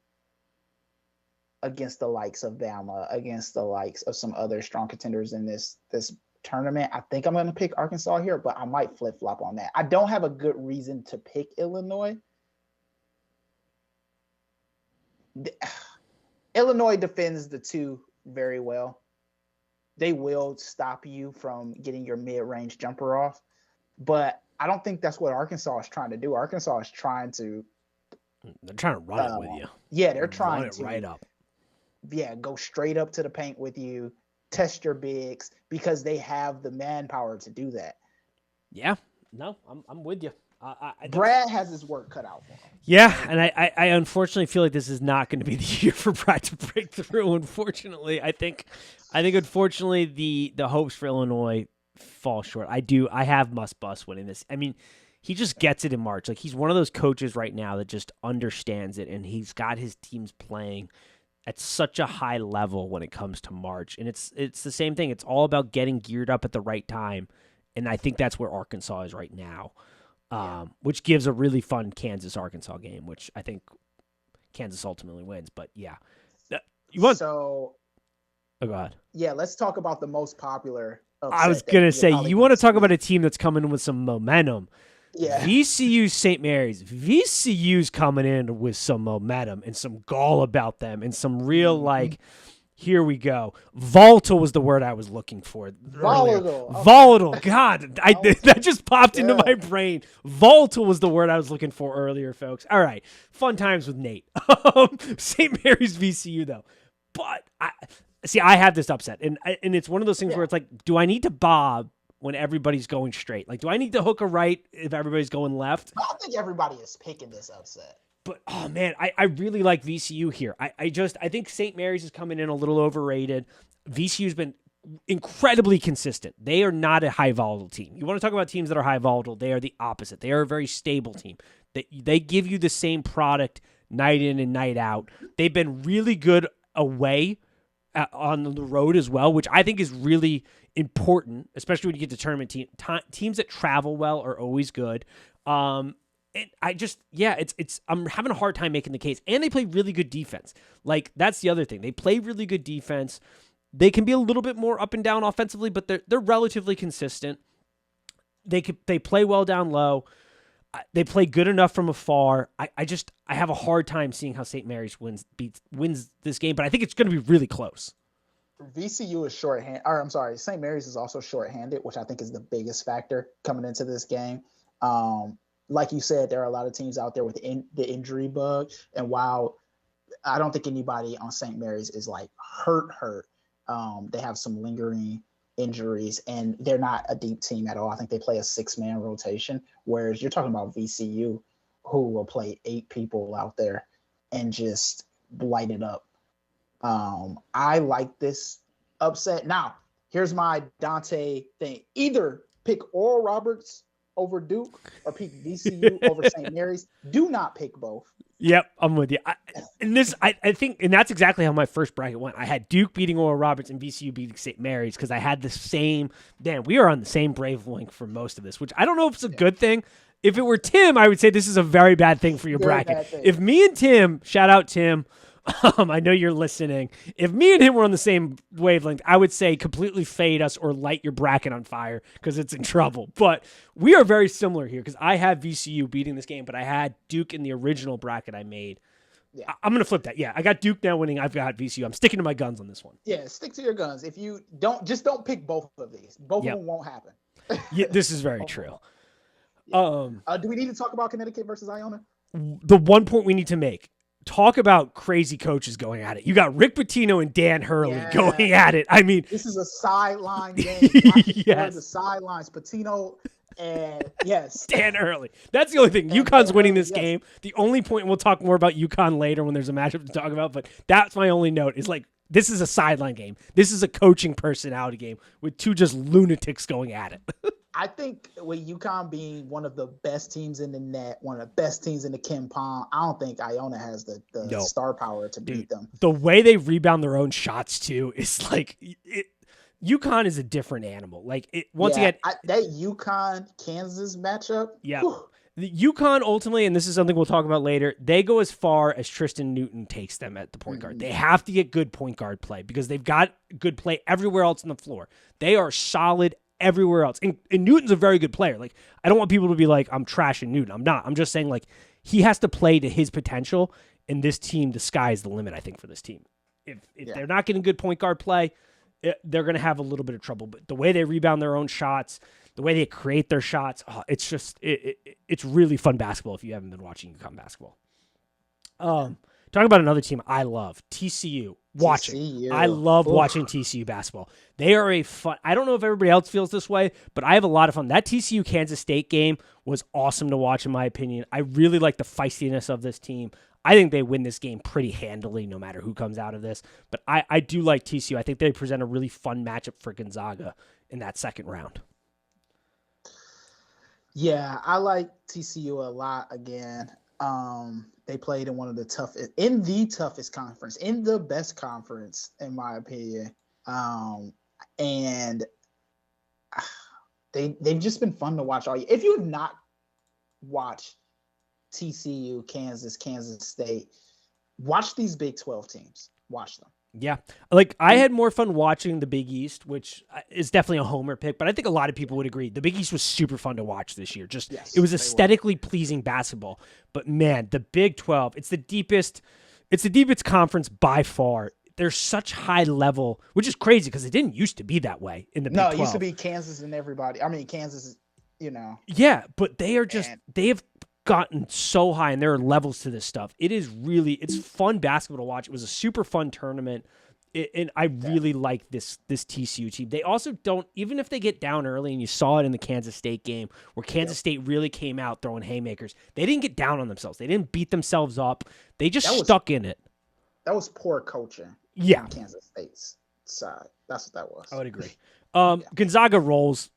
Speaker 2: against the likes of Bama, against the likes of some other strong contenders in this tournament, I think I'm going to pick Arkansas here, but I might flip-flop on that. I don't have a good reason to pick Illinois. Illinois defends the two very well. They will stop you from getting your mid-range jumper off, but I don't think that's what Arkansas is trying to do. Arkansas is trying to
Speaker 1: run it with you.
Speaker 2: Yeah, they're trying
Speaker 1: to right up.
Speaker 2: Yeah, go straight up to the paint with you, test your bigs, because they have the manpower to do that.
Speaker 1: Yeah, no, I'm with you.
Speaker 2: Brad has his work cut out for him.
Speaker 1: Yeah, and I unfortunately feel like this is not going to be the year for Brad to break through. Unfortunately, I think unfortunately the hopes for Illinois fall short. I have Must Bus winning this. I mean, he just gets it in March. Like, he's one of those coaches right now that just understands it, and he's got his teams playing at such a high level when it comes to March. And it's the same thing. It's all about getting geared up at the right time and I think that's where Arkansas is right now,
Speaker 2: Yeah.
Speaker 1: which gives a really fun Kansas-Arkansas game, which I think Kansas ultimately wins. But yeah, you want?
Speaker 2: So
Speaker 1: Oh God.
Speaker 2: yeah, let's talk about the most popular
Speaker 1: I was
Speaker 2: upset that
Speaker 1: gonna
Speaker 2: you're
Speaker 1: say
Speaker 2: probably
Speaker 1: you
Speaker 2: going
Speaker 1: want
Speaker 2: to
Speaker 1: to talk about
Speaker 2: see.
Speaker 1: a team that's coming in with some momentum.
Speaker 2: Yeah.
Speaker 1: VCU St. Mary's. VCU's coming in with some momentum and some gall about them and some real
Speaker 2: Mhm.
Speaker 1: here we go. Volatile was the word I was looking for earlier.
Speaker 2: Volatile. Okay.
Speaker 1: Volatile. God, that
Speaker 2: Volatile.
Speaker 1: just popped into my
Speaker 2: Good.
Speaker 1: brain. Volatile was the word I was looking for earlier, folks. All right. Fun times with Nate. St. Mary's VCU, though. But I have this upset. And it's one of those things where
Speaker 2: Yeah.
Speaker 1: it's like, do I need to bob when everybody's going straight? Like, do I need to hook a right if everybody's going left?
Speaker 2: I think everybody is picking this upset.
Speaker 1: But oh man, I really like VCU here. I think St. Mary's is coming in a little overrated. VCU's been incredibly consistent. They are not a high volatile team. You want to talk about teams that are high volatile? They are the opposite. They are a very stable team. They give you the same product night in and night out. They've been really good away on the road as well, which I think is really important, especially when you get to tournament teams that travel well are always good. And it's I'm having a hard time making the case. And they play really good defense. Like that's the other thing. They play really good defense. They can be a little bit more up and down offensively, but they're relatively consistent. They play well down low. They play good enough from afar. I have a hard time seeing how St. Mary's wins this game, but I think it's going to be really close.
Speaker 2: VCU is shorthanded, or I'm sorry, St. Mary's is also shorthanded, which I think is the biggest factor coming into this game. Like you said, there are a lot of teams out there with the injury bug, and while I don't think anybody on St. Mary's is like hurt. They have some lingering injuries, and they're not a deep team at all. I think they play a 6-man rotation, whereas you're talking about VCU, who will play 8 people out there and just light it up. I like this upset. Now, here's my Dante thing. Either pick Oral Roberts over Duke or pick VCU over St. Mary's. Do not pick both.
Speaker 1: Yep, I'm with you. I think, and that's exactly how my first bracket went. I had Duke beating Oral Roberts and VCU beating St. Mary's because I had the same. Dan, we are on the same Brave link for most of this, which I don't know if it's a good thing. If it were Tim, I would say this is a very bad thing for your
Speaker 2: Very
Speaker 1: bracket.
Speaker 2: bad thing.
Speaker 1: If me and Tim, shout out Tim, I know you're listening. If me and him were on the same wavelength, I would say completely fade us or light your bracket on fire because it's in trouble. But we are very similar here because I have VCU beating this game, but I had Duke in the original bracket I made.
Speaker 2: Yeah.
Speaker 1: I'm going to flip that. Yeah, I got Duke now winning. I've got VCU. I'm sticking to my guns on this one.
Speaker 2: Yeah, stick to your guns. If you don't pick both of these. Both of them won't happen.
Speaker 1: Yeah, this is very true.
Speaker 2: Yeah. Do we need to talk about Connecticut versus Iona?
Speaker 1: The one point we need to make. Talk about crazy coaches going at it. You got Rick Pitino and Dan Hurley going at it. I mean,
Speaker 2: this is a sideline game.
Speaker 1: Yes.
Speaker 2: The sidelines, Pitino and yes,
Speaker 1: Dan Hurley. That's the only thing. UConn's winning this game. The only point, we'll talk more about UConn later when there's a matchup to talk about, but that's my only note is like, this is a sideline game. This is a coaching personality game with two just lunatics going at it.
Speaker 2: I think with UConn being one of the best teams in the net, one of the best teams in the Ken Pom, I don't think Iona has the star power to beat them.
Speaker 1: The way they rebound their own shots too is like UConn is a different animal. Like once again,
Speaker 2: that UConn Kansas matchup.
Speaker 1: Yeah, the UConn ultimately, and this is something we'll talk about later. They go as far as Tristan Newton takes them at the point guard. They have to get good point guard play because they've got good play everywhere else on the floor. They are solid everywhere else. And Newton's a very good player. Like, I don't want people to be like, I'm trashing Newton. I'm not. I'm just saying, like, he has to play to his potential, and this team, the sky's the limit, I think, for this team. If they're not getting good point guard play, they're going to have a little bit of trouble. But the way they rebound their own shots, the way they create their shots, it's just, it's really fun basketball if you haven't been watching UConn basketball. Talking about another team I love, TCU. I love watching TCU basketball. They are a fun. I don't know if everybody else feels this way, but I have a lot of fun. That TCU Kansas State game was awesome to watch, in my opinion. I really like the feistiness of this team. I think they win this game pretty handily, no matter who comes out of this. But I do like TCU. I think they present a really fun matchup for Gonzaga in that second round.
Speaker 2: Yeah, I like TCU a lot again. They played in the toughest conference, in the best conference, in my opinion. And they've just been fun to watch all year. If you have not watched TCU, Kansas State, watch these Big 12 teams. Watch them.
Speaker 1: Yeah. Like, I had more fun watching the Big East, which is definitely a homer pick, but I think a lot of people would agree. The Big East was super fun to watch this year. It was aesthetically pleasing basketball. But man, the Big 12, it's the deepest conference by far. There's such high level, which is crazy because it didn't used to be that way in the Big 12.
Speaker 2: No, it used to be Kansas and everybody. I mean, Kansas,
Speaker 1: Yeah, but they have gotten so high, and there are levels to this stuff. It's fun basketball to watch. It was a super fun tournament, and I really like this TCU team. They also don't, even if they get down early, and you saw it in the Kansas State game where Kansas State really came out throwing haymakers. They didn't get down on themselves. They didn't beat themselves up. They just stuck in it.
Speaker 2: That was poor coaching.
Speaker 1: Yeah,
Speaker 2: Kansas State's side. That's what that was.
Speaker 1: I would agree. Gonzaga rolls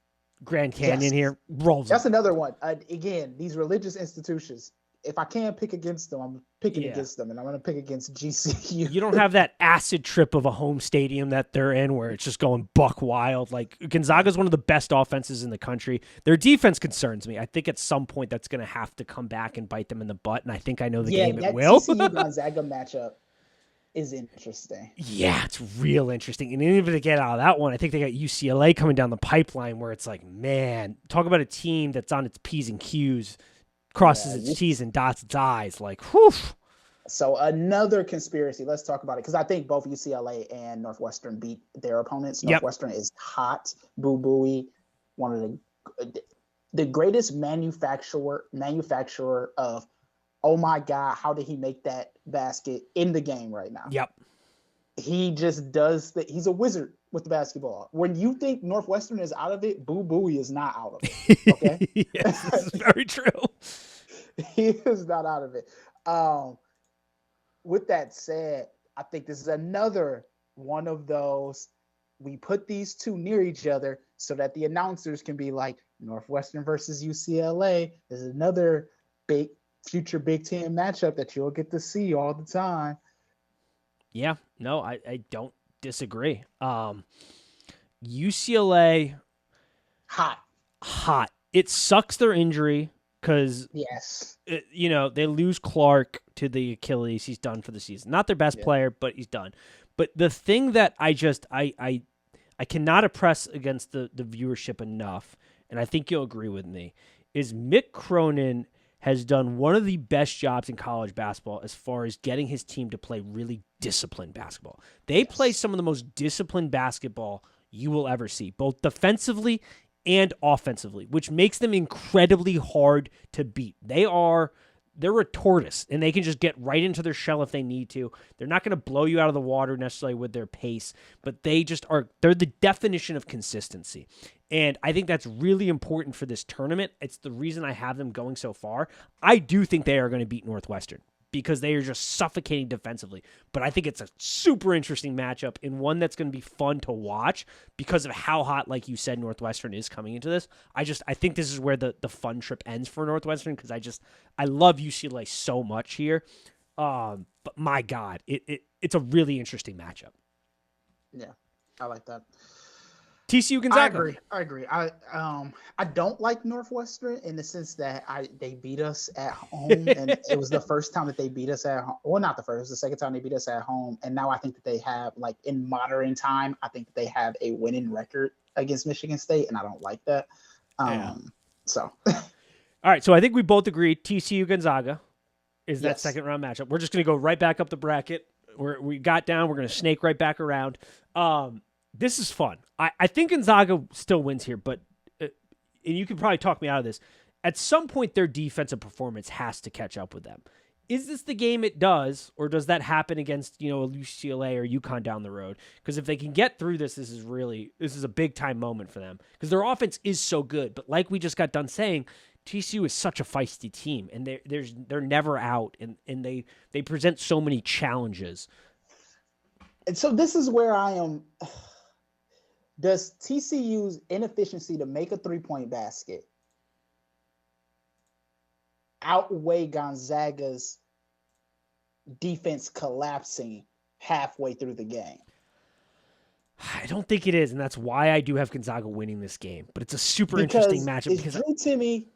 Speaker 1: Grand Canyon here. Rolls.
Speaker 2: That's another one. Again, these religious institutions, if I can pick against them, I'm picking against them, and I'm going to pick against GCU.
Speaker 1: You don't have that acid trip of a home stadium that they're in where it's just going buck wild. Like, Gonzaga's one of the best offenses in the country. Their defense concerns me. I think at some point that's going to have to come back and bite them in the butt, and I think I know the game it will.
Speaker 2: TCU-Gonzaga matchup is interesting.
Speaker 1: Yeah, it's real interesting. And even if they get out of that one, I think they got UCLA coming down the pipeline where it's like, man, talk about a team that's on its P's and Q's, crosses its T's and dots its I's. Like, whew.
Speaker 2: So another conspiracy. Let's talk about it because I think both UCLA and Northwestern beat their opponents. Northwestern is hot, boo-booey, one of the greatest manufacturer of, oh my God, how did he make that basket in the game right now?
Speaker 1: Yep.
Speaker 2: He just does that. He's a wizard with the basketball. When you think Northwestern is out of it, Boo Booey is not out of it. Okay?
Speaker 1: Yes, this is very true.
Speaker 2: He is not out of it. With that said, I think this is another one of those, we put these two near each other so that the announcers can be like, Northwestern versus UCLA is another future Big Ten matchup that you'll get to see all the time.
Speaker 1: Yeah, no, I don't disagree. UCLA, hot. It sucks their injury because they lose Clark to the Achilles. He's done for the season. Not their best player, but he's done. But the thing that I cannot oppress against the viewership enough, and I think you'll agree with me, is Mick Cronin has done one of the best jobs in college basketball as far as getting his team to play really disciplined basketball. They play some of the most disciplined basketball you will ever see, both defensively and offensively, which makes them incredibly hard to beat. They're a tortoise, and they can just get right into their shell if they need to. They're not going to blow you out of the water necessarily with their pace, but they're the definition of consistency. And I think that's really important for this tournament. It's the reason I have them going so far. I do think they are going to beat Northwestern because they are just suffocating defensively. But I think it's a super interesting matchup and one that's going to be fun to watch because of how hot, like you said, Northwestern is coming into this. I think this is where the fun trip ends for Northwestern because I love UCLA so much here. But my God, it's a really interesting matchup.
Speaker 2: Yeah, I like that.
Speaker 1: TCU Gonzaga.
Speaker 2: I agree. I don't like Northwestern in the sense that they beat us at home, and it was the first time that they beat us at home. Well, not the first, it was the second time they beat us at home, and now I think that they have, like, in modern time, I think that they have a winning record against Michigan State, and I don't like that. So,
Speaker 1: all right. So I think we both agree TCU Gonzaga is that second round matchup. We're just going to go right back up the bracket. We got down. We're going to snake right back around. This is fun. I think Gonzaga still wins here, but and you can probably talk me out of this. At some point, their defensive performance has to catch up with them. Is this the game it does, or does that happen against a UCLA or UConn down the road? Because if they can get through this, this is a big time moment for them because their offense is so good. But like we just got done saying, TCU is such a feisty team, and they're never out, and they present so many challenges.
Speaker 2: And so this is where I am. Does TCU's inefficiency to make a three-point basket outweigh Gonzaga's defense collapsing halfway through the game?
Speaker 1: I don't think it is, and that's why I do have Gonzaga winning this game. But it's a super interesting
Speaker 2: Because
Speaker 1: matchup
Speaker 2: is
Speaker 1: because
Speaker 2: Drew Timmy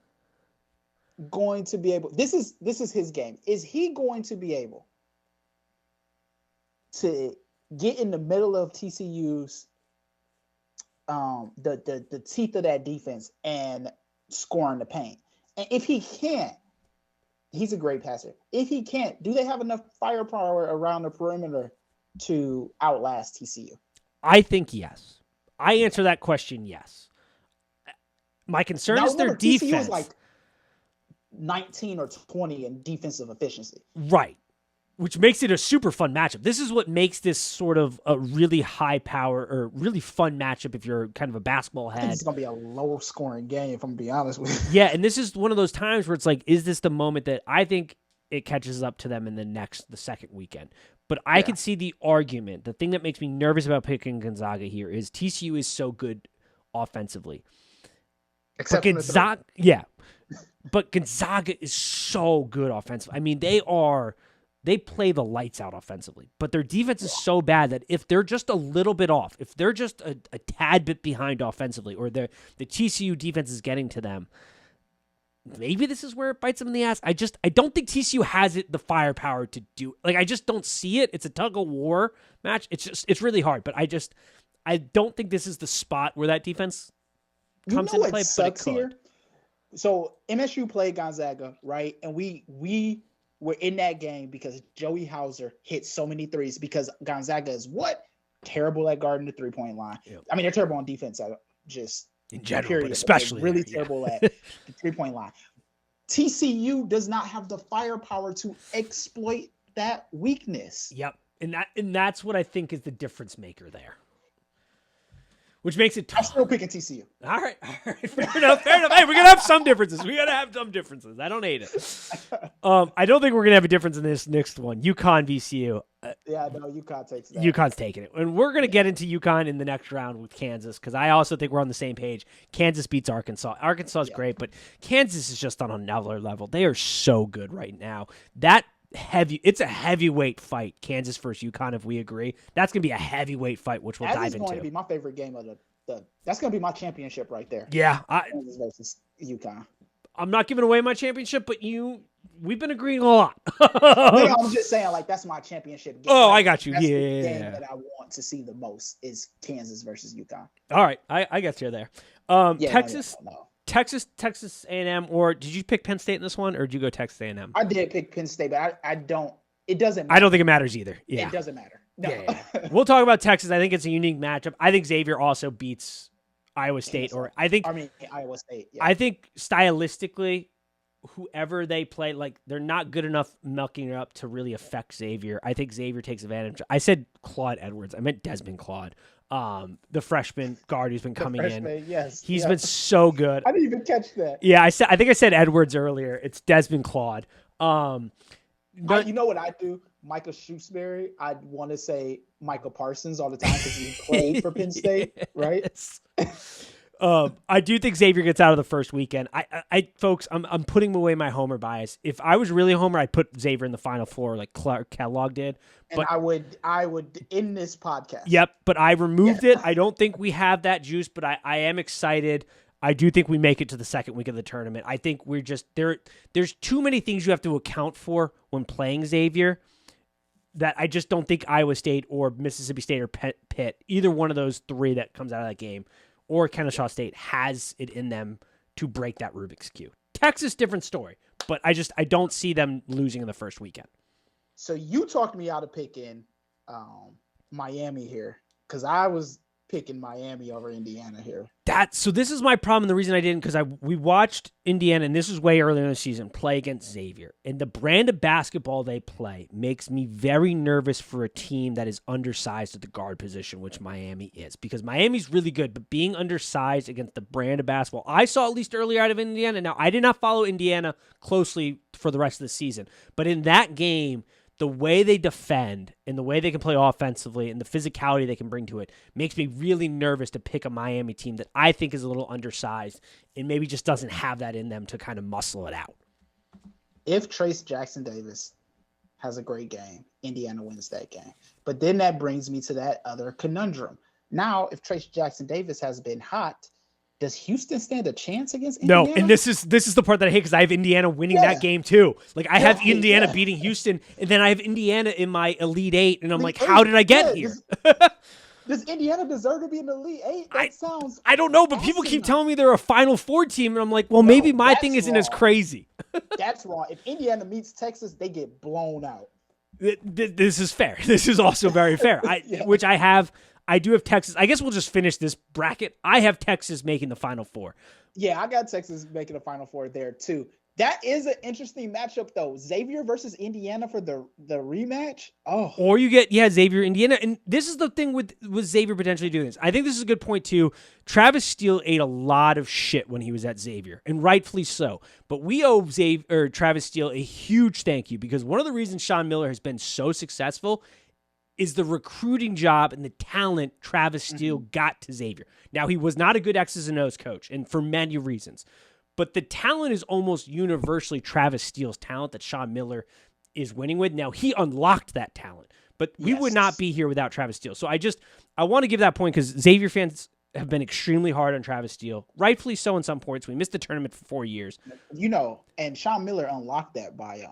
Speaker 2: going to be able? This is his game. Is he going to be able to get in the middle of TCU's the teeth of that defense and score in the paint? And if he can't, he's a great passer. If he can't, do they have enough firepower around the perimeter to outlast TCU?
Speaker 1: I think yes. I answer that question yes. My concern
Speaker 2: Now,
Speaker 1: is their
Speaker 2: remember, TCU
Speaker 1: defense.
Speaker 2: is like 19 or 20 in defensive efficiency.
Speaker 1: Right. Which makes it a super fun matchup. This is what makes this sort of a really high power or really fun matchup if you're kind of a basketball
Speaker 2: I think
Speaker 1: head.
Speaker 2: it's going to be a low scoring game, if I'm going to be honest with you.
Speaker 1: Yeah, and this is one of those times where it's like, is this the moment that I think it catches up to them in the second weekend? But I can see the argument. The thing that makes me nervous about picking Gonzaga here is TCU is so good offensively.
Speaker 2: Except
Speaker 1: but Gonzaga, but Gonzaga is so good offensively. I mean, they play the lights out offensively, but their defense is so bad that if they're just a little bit off, if they're just a tad bit behind offensively, or the TCU defense is getting to them, maybe this is where it bites them in the ass. I don't think TCU has the firepower to do. Like, I just don't see it. It's a tug of war match. It's really hard, but I don't think this is the spot where that defense comes into play.
Speaker 2: Sucks here. So MSU played Gonzaga, right? And we were in that game because Joey Hauser hit so many threes because Gonzaga is what? Terrible at guarding the 3-point line. Yep. I mean, they're terrible on defense. Just
Speaker 1: in general, period, but especially
Speaker 2: really terrible at the 3-point line. TCU does not have the firepower to exploit that weakness.
Speaker 1: Yep. And that's what I think is the difference maker there. Which makes it tough.
Speaker 2: I'm still picking TCU.
Speaker 1: All right. Fair enough. Hey, we're going to have some differences. We got to have some differences. I don't hate it. I don't think we're going to have a difference in this next one. UConn VCU.
Speaker 2: Yeah, no, UConn takes that.
Speaker 1: UConn's taking it. And we're going to get into UConn in the next round with Kansas because I also think we're on the same page. Kansas beats Arkansas. Arkansas is great, but Kansas is just on another level. They are so good right now. It's a heavyweight fight, Kansas versus UConn, if we agree. That's going to be a heavyweight fight, which we'll dive into.
Speaker 2: That's going to be my favorite game of that's going to be my championship right there.
Speaker 1: Yeah.
Speaker 2: Kansas versus UConn.
Speaker 1: I'm not giving away my championship, but we've been agreeing a lot.
Speaker 2: No, I'm just saying, like, that's my championship game.
Speaker 1: Oh, I got you.
Speaker 2: That's
Speaker 1: the
Speaker 2: game that I want to see the most is Kansas versus UConn.
Speaker 1: All right. I got you there. Texas. No. Texas A&M, or did you pick Penn State in this one, or did you go Texas A&M?
Speaker 2: I did pick Penn State, but I don't. It doesn't matter.
Speaker 1: I don't think it matters either. Yeah.
Speaker 2: It doesn't matter. No.
Speaker 1: Yeah. We'll talk about Texas. I think it's a unique matchup. I think Xavier also beats Iowa State,
Speaker 2: Iowa State. Yeah.
Speaker 1: I think stylistically, whoever they play, like, they're not good enough milking it up to really affect Xavier. I think Xavier takes advantage. I said Claude Edwards. I meant Desmond Claude. The freshman guard who's been coming in.
Speaker 2: Yes.
Speaker 1: He's been so good.
Speaker 2: I didn't even catch that.
Speaker 1: Yeah, I think I said Edwards earlier. It's Desmond Claude.
Speaker 2: But you know what I do? Michael Shrewsbury. I want to say Michael Parsons all the time because he played for Penn State, right?
Speaker 1: I do think Xavier gets out of the first weekend. Folks, I'm putting away my homer bias. If I was really a homer, I'd put Xavier in the Final Four like Clark Kellogg did.
Speaker 2: But I would in this podcast.
Speaker 1: Yep, but I removed it. I don't think we have that juice, but I am excited. I do think we make it to the second week of the tournament. I think we're just there's too many things you have to account for when playing Xavier that I just don't think Iowa State or Mississippi State or Pitt, either one of those three that comes out of that game, or Kennesaw State has it in them to break that Rubik's Cube. Texas, different story, but I don't see them losing in the first weekend.
Speaker 2: So you talked me out of picking Miami here because I was picking Miami over Indiana here.
Speaker 1: So this is my problem. The reason I didn't, because we watched Indiana, and this was way earlier in the season, play against Xavier. And the brand of basketball they play makes me very nervous for a team that is undersized at the guard position, which Miami is. Because Miami's really good, but being undersized against the brand of basketball, I saw at least earlier out of Indiana. Now, I did not follow Indiana closely for the rest of the season. But in that game, the way they defend and the way they can play offensively and the physicality they can bring to it makes me really nervous to pick a Miami team that I think is a little undersized and maybe just doesn't have that in them to kind of muscle it out.
Speaker 2: If Trace Jackson Davis has a great game, Indiana wins that game. But then that brings me to that other conundrum. Now, if Trace Jackson Davis has been hot, does Houston stand a chance against
Speaker 1: No,
Speaker 2: Indiana?
Speaker 1: and this is the part that I hate because I have Indiana winning
Speaker 2: Yeah.
Speaker 1: that game too. Like I have
Speaker 2: Right,
Speaker 1: Indiana
Speaker 2: yeah.
Speaker 1: beating Houston, and then I have Indiana in my Elite Eight, and I'm
Speaker 2: Elite
Speaker 1: like, how
Speaker 2: Eight,
Speaker 1: did I get
Speaker 2: yeah.
Speaker 1: here?
Speaker 2: Does Indiana deserve to be in the Elite Eight? That sounds
Speaker 1: I don't know, but people keep
Speaker 2: asinine.
Speaker 1: telling me they're a Final Four team, and I'm like, well,
Speaker 2: No,
Speaker 1: maybe my
Speaker 2: that's
Speaker 1: thing isn't as
Speaker 2: wrong.
Speaker 1: crazy.
Speaker 2: That's wrong. If Indiana meets Texas, they get blown out.
Speaker 1: This is fair. This is also very fair.
Speaker 2: Yeah.
Speaker 1: Which I do have Texas. I guess we'll just finish this bracket. I have Texas making the Final Four.
Speaker 2: Yeah, I got Texas making a Final Four there too. That is an interesting matchup though. Xavier versus Indiana for the rematch. Oh,
Speaker 1: Or you get, Xavier, Indiana. And this is the thing with Xavier potentially doing this. I think this is a good point, too. Travis Steele ate a lot of shit when he was at Xavier, and rightfully so. But we owe Travis Steele a huge thank you because one of the reasons Sean Miller has been so successful is the recruiting job and the talent Travis Steele got to Xavier. Now, he was not a good X's and O's coach, and for many reasons. But the talent is almost universally Travis Steele's talent that Sean Miller is winning with. Now, he unlocked that talent, but we would not be here without Travis Steele. So I want to give that point because Xavier fans have been extremely hard on Travis Steele. Rightfully so in some points. We missed the tournament for 4 years.
Speaker 2: And Sean Miller unlocked that by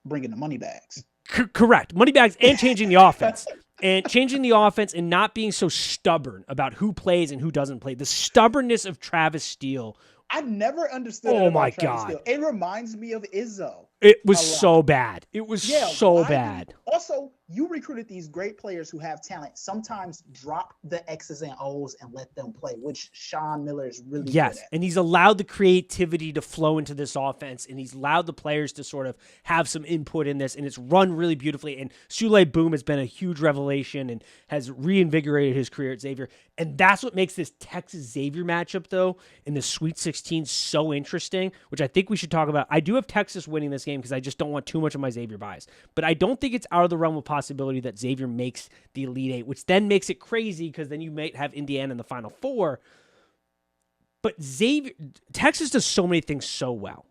Speaker 2: bringing the money bags.
Speaker 1: Correct. Money bags and changing the offense. And changing the offense and not being so stubborn about who plays and who doesn't play. The stubbornness of Travis Steele.
Speaker 2: I never understood.
Speaker 1: Oh
Speaker 2: it
Speaker 1: my
Speaker 2: about Travis
Speaker 1: God.
Speaker 2: Steele. It reminds me of Izzo.
Speaker 1: It was so bad. It was so
Speaker 2: why
Speaker 1: bad.
Speaker 2: Also, you recruited these great players who have talent. Sometimes drop the X's and O's and let them play, which Sean Miller is really good at.
Speaker 1: And he's allowed the creativity to flow into this offense, and he's allowed the players to sort of have some input in this, and it's run really beautifully. And Sule Boom has been a huge revelation and has reinvigorated his career at Xavier. And that's what makes this Texas-Xavier matchup, though, in the Sweet 16 so interesting, which I think we should talk about. I do have Texas winning this game because I just don't want too much of my Xavier bias. But I don't think it's out of the realm of possibility that Xavier makes the Elite Eight, which then makes it crazy because then you might have Indiana in the Final Four. But Texas does so many things so well.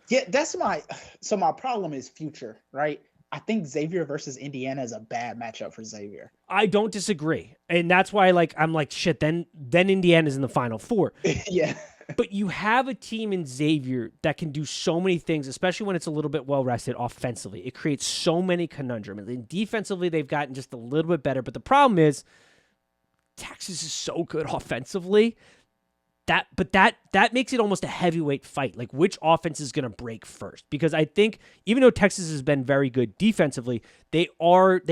Speaker 2: Yeah, so my problem is future, right? I think Xavier versus Indiana is a bad matchup for Xavier.
Speaker 1: I don't disagree. And that's why I'm like, shit, then Indiana's in the Final Four.
Speaker 2: Yeah.
Speaker 1: But you have a team in Xavier that can do so many things, especially when it's a little bit well-rested offensively. It creates so many conundrums. And defensively, they've gotten just a little bit better. But the problem is Texas is so good offensively that makes it almost a heavyweight fight. Like, which offense is going to break first? Because I think even though Texas has been very good defensively, they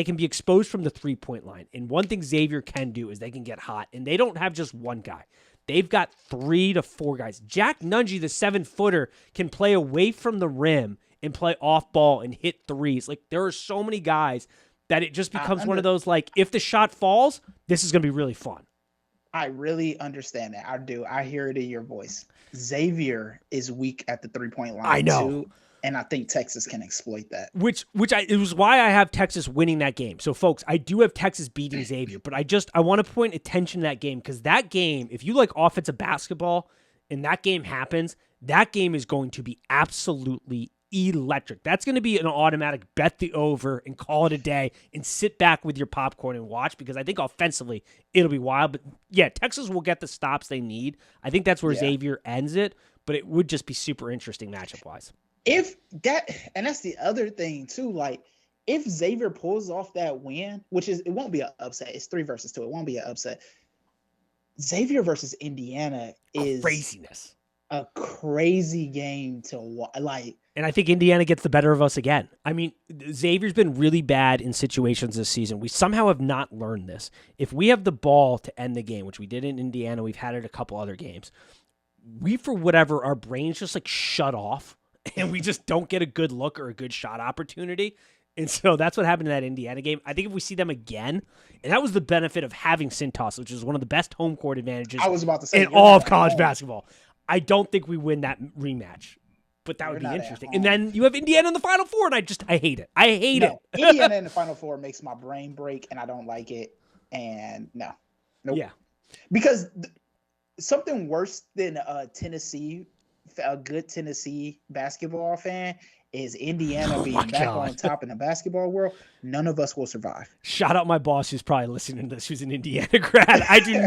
Speaker 1: can be exposed from the three-point line. And one thing Xavier can do is they can get hot. And they don't have just one guy. They've got 3 to 4 guys. Jack Nungy, the 7-footer, can play away from the rim and play off ball and hit threes. Like, there are so many guys that it just becomes one of those, like, if the shot falls, this is going to be really fun.
Speaker 2: I really understand that. I do. I hear it in your voice. Xavier is weak at the three-point line.
Speaker 1: I know.
Speaker 2: Too, and I think Texas can exploit that.
Speaker 1: It was why I have Texas winning that game. So, folks, I do have Texas beating Xavier, but I want to point attention to that game because that game, if you like offensive basketball and that game happens, that game is going to be absolutely electric. That's going to be an automatic bet the over and call it a day and sit back with your popcorn and watch because I think offensively it'll be wild. But yeah, Texas will get the stops they need. I think that's where Xavier ends it, but it would just be super interesting matchup wise.
Speaker 2: And that's the other thing too, like if Xavier pulls off that win, it won't be an upset. It's 3 versus 2. It won't be an upset. Xavier versus Indiana is
Speaker 1: craziness.
Speaker 2: A crazy game to watch.
Speaker 1: And I think Indiana gets the better of us again. I mean, Xavier's been really bad in situations this season. We somehow have not learned this. If we have the ball to end the game, which we did in Indiana, we've had it a couple other games, for whatever, our brains just like shut off and we just don't get a good look or a good shot opportunity. And so that's what happened in that Indiana game. I think if we see them again, and that was the benefit of having Cintas, which is one of the best home court advantages in all of college basketball. I don't think we win that rematch, but that would be interesting. And then you have Indiana in the Final Four, and I hate it. I hate it.
Speaker 2: Indiana in the Final Four makes my brain break, and I don't like it. And no. Nope.
Speaker 1: Yeah.
Speaker 2: Because something worse than a good Tennessee basketball fan is Indiana
Speaker 1: Oh my
Speaker 2: being back
Speaker 1: God.
Speaker 2: on top in the basketball world, none of us will survive.
Speaker 1: Shout out my boss who's probably listening to this, who's an Indiana grad. I do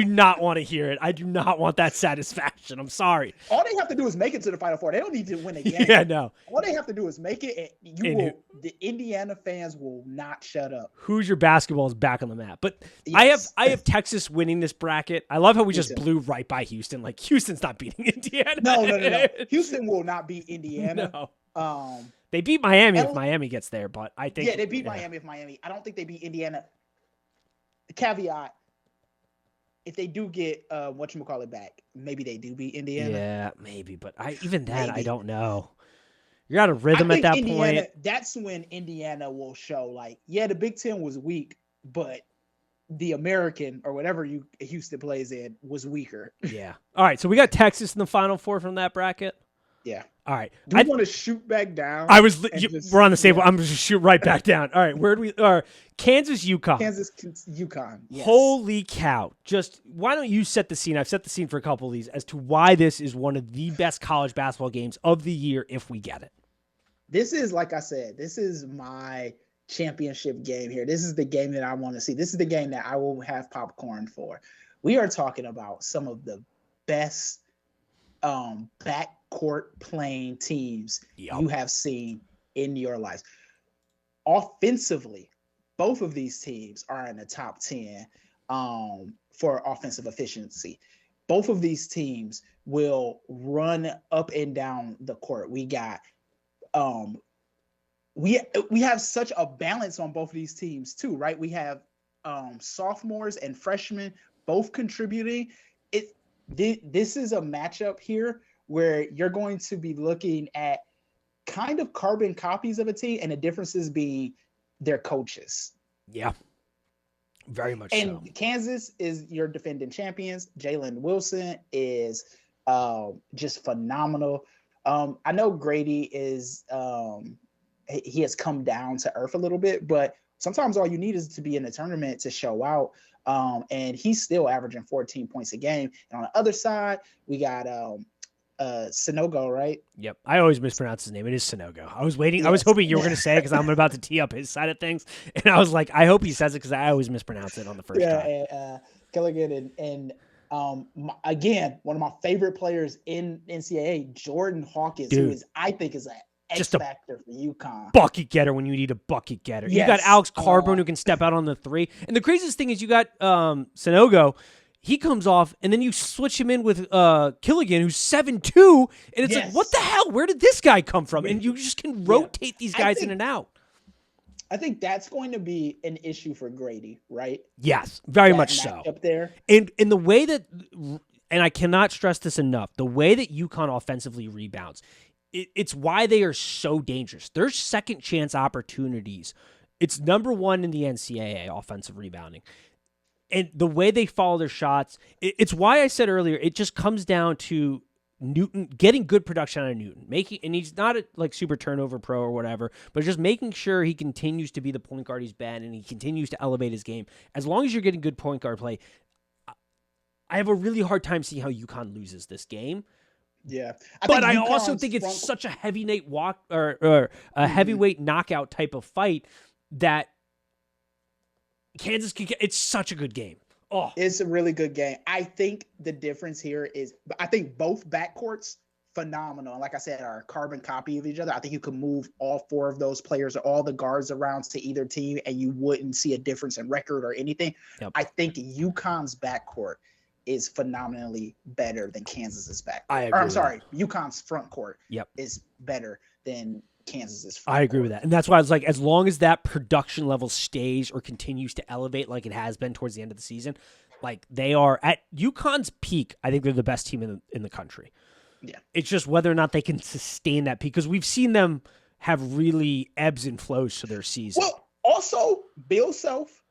Speaker 1: not want to hear it. I do not want that satisfaction. I'm sorry.
Speaker 2: All they have to do is make it to the Final Four. They don't need to win a game.
Speaker 1: Yeah, no.
Speaker 2: All they have to do is make it, and the Indiana fans will not shut up.
Speaker 1: Hoosier basketball is back on the map. But
Speaker 2: Yes.
Speaker 1: I have Texas winning this bracket. I love how we just blew right by Houston. Like, Houston's not beating Indiana.
Speaker 2: No. Houston will not beat Indiana.
Speaker 1: No. They beat Miami if
Speaker 2: L-
Speaker 1: Miami gets there, but I think
Speaker 2: they beat Miami if Miami. I don't think they beat Indiana. The caveat: if they do get whatchamacallit back, maybe they do beat Indiana.
Speaker 1: Yeah, maybe, but I don't know. You're out of rhythm at that point.
Speaker 2: That's when Indiana will show, like, yeah, the Big Ten was weak, but the American or whatever Houston plays in was weaker.
Speaker 1: Yeah. All right, so we got Texas in the Final Four from that bracket.
Speaker 2: Yeah.
Speaker 1: All right.
Speaker 2: Do you want to shoot back down?
Speaker 1: We're on the same. I'm just shoot right back down. All right. Where do we are? Kansas, UConn.
Speaker 2: UConn. Yes.
Speaker 1: Holy cow! Just why don't you set the scene? I've set the scene for a couple of these as to why this is one of the best college basketball games of the year if we get it.
Speaker 2: This is, like I said, this is my championship game here. This is the game that I want to see. This is the game that I will have popcorn for. We are talking about some of the best backcourt playing teams you have seen in your life. Offensively, both of these teams are in the top 10 for offensive efficiency. Both of these teams will run up and down the court. We got we have such a balance on both of these teams too, right? We have sophomores and freshmen both contributing. This is a matchup here where you're going to be looking at kind of carbon copies of a team, and the differences being their coaches.
Speaker 1: Yeah, very much
Speaker 2: and
Speaker 1: so.
Speaker 2: Kansas is your defending champions. Jalen Wilson is just phenomenal. I know Grady is he has come down to earth a little bit, but sometimes all you need is to be in the tournament to show out. And he's still averaging 14 points a game. And on the other side, we got Sonogo, right?
Speaker 1: Yep. I always mispronounce his name. It is Sonogo. I was waiting. Yes. I was hoping you were going to say it because I'm about to tee up his side of things. And I was like, I hope he says it because I always mispronounce it on the first try.
Speaker 2: And Killigan and again, one of my favorite players in NCAA, Jordan Hawkins, who is, I think, is an X factor for UConn.
Speaker 1: Bucket getter when you need a bucket getter. Yes. You got Alex Carbone who can step out on the three. And the craziest thing is you got Sonogo. He comes off, and then you switch him in with Killigan, who's 7'2", and it's like, what the hell? Where did this guy come from? And you just can rotate these guys in and out.
Speaker 2: I think that's going to be an issue for Grady, right?
Speaker 1: Yes, very much so.
Speaker 2: Up there.
Speaker 1: And in the way that, and I cannot stress this enough, the way that UConn offensively rebounds, it's why they are so dangerous. Their second chance opportunities, it's number one in the NCAA offensive rebounding. And the way they follow their shots, it's why I said earlier, it just comes down to Newton getting good production out of Newton, and he's not a super turnover pro or whatever, but just making sure he continues to be the point guard he's been, and he continues to elevate his game. As long as you're getting good point guard play, I have a really hard time seeing how UConn loses this game.
Speaker 2: Yeah,
Speaker 1: but I also think it's such a heavyweight heavyweight knockout type of fight that Kansas can get. It's such a good game. Oh,
Speaker 2: it's a really good game. I think the difference here is I think both backcourts phenomenal. And like I said, are a carbon copy of each other. I think you could move all four of those players or all the guards around to either team and you wouldn't see a difference in record or anything. Yep. I think UConn's backcourt is phenomenally better than Kansas's backcourt.
Speaker 1: I agree.
Speaker 2: UConn's front court is better than Kansas's front
Speaker 1: I agree
Speaker 2: court.
Speaker 1: with that. And that's why I was like, as long as that production level stays or continues to elevate like it has been towards the end of the season, like they are at UConn's peak, I think they're the best team in the country.
Speaker 2: Yeah.
Speaker 1: It's just whether or not they can sustain that peak because we've seen them have really ebbs and flows to their season.
Speaker 2: Well, also, Bill Self,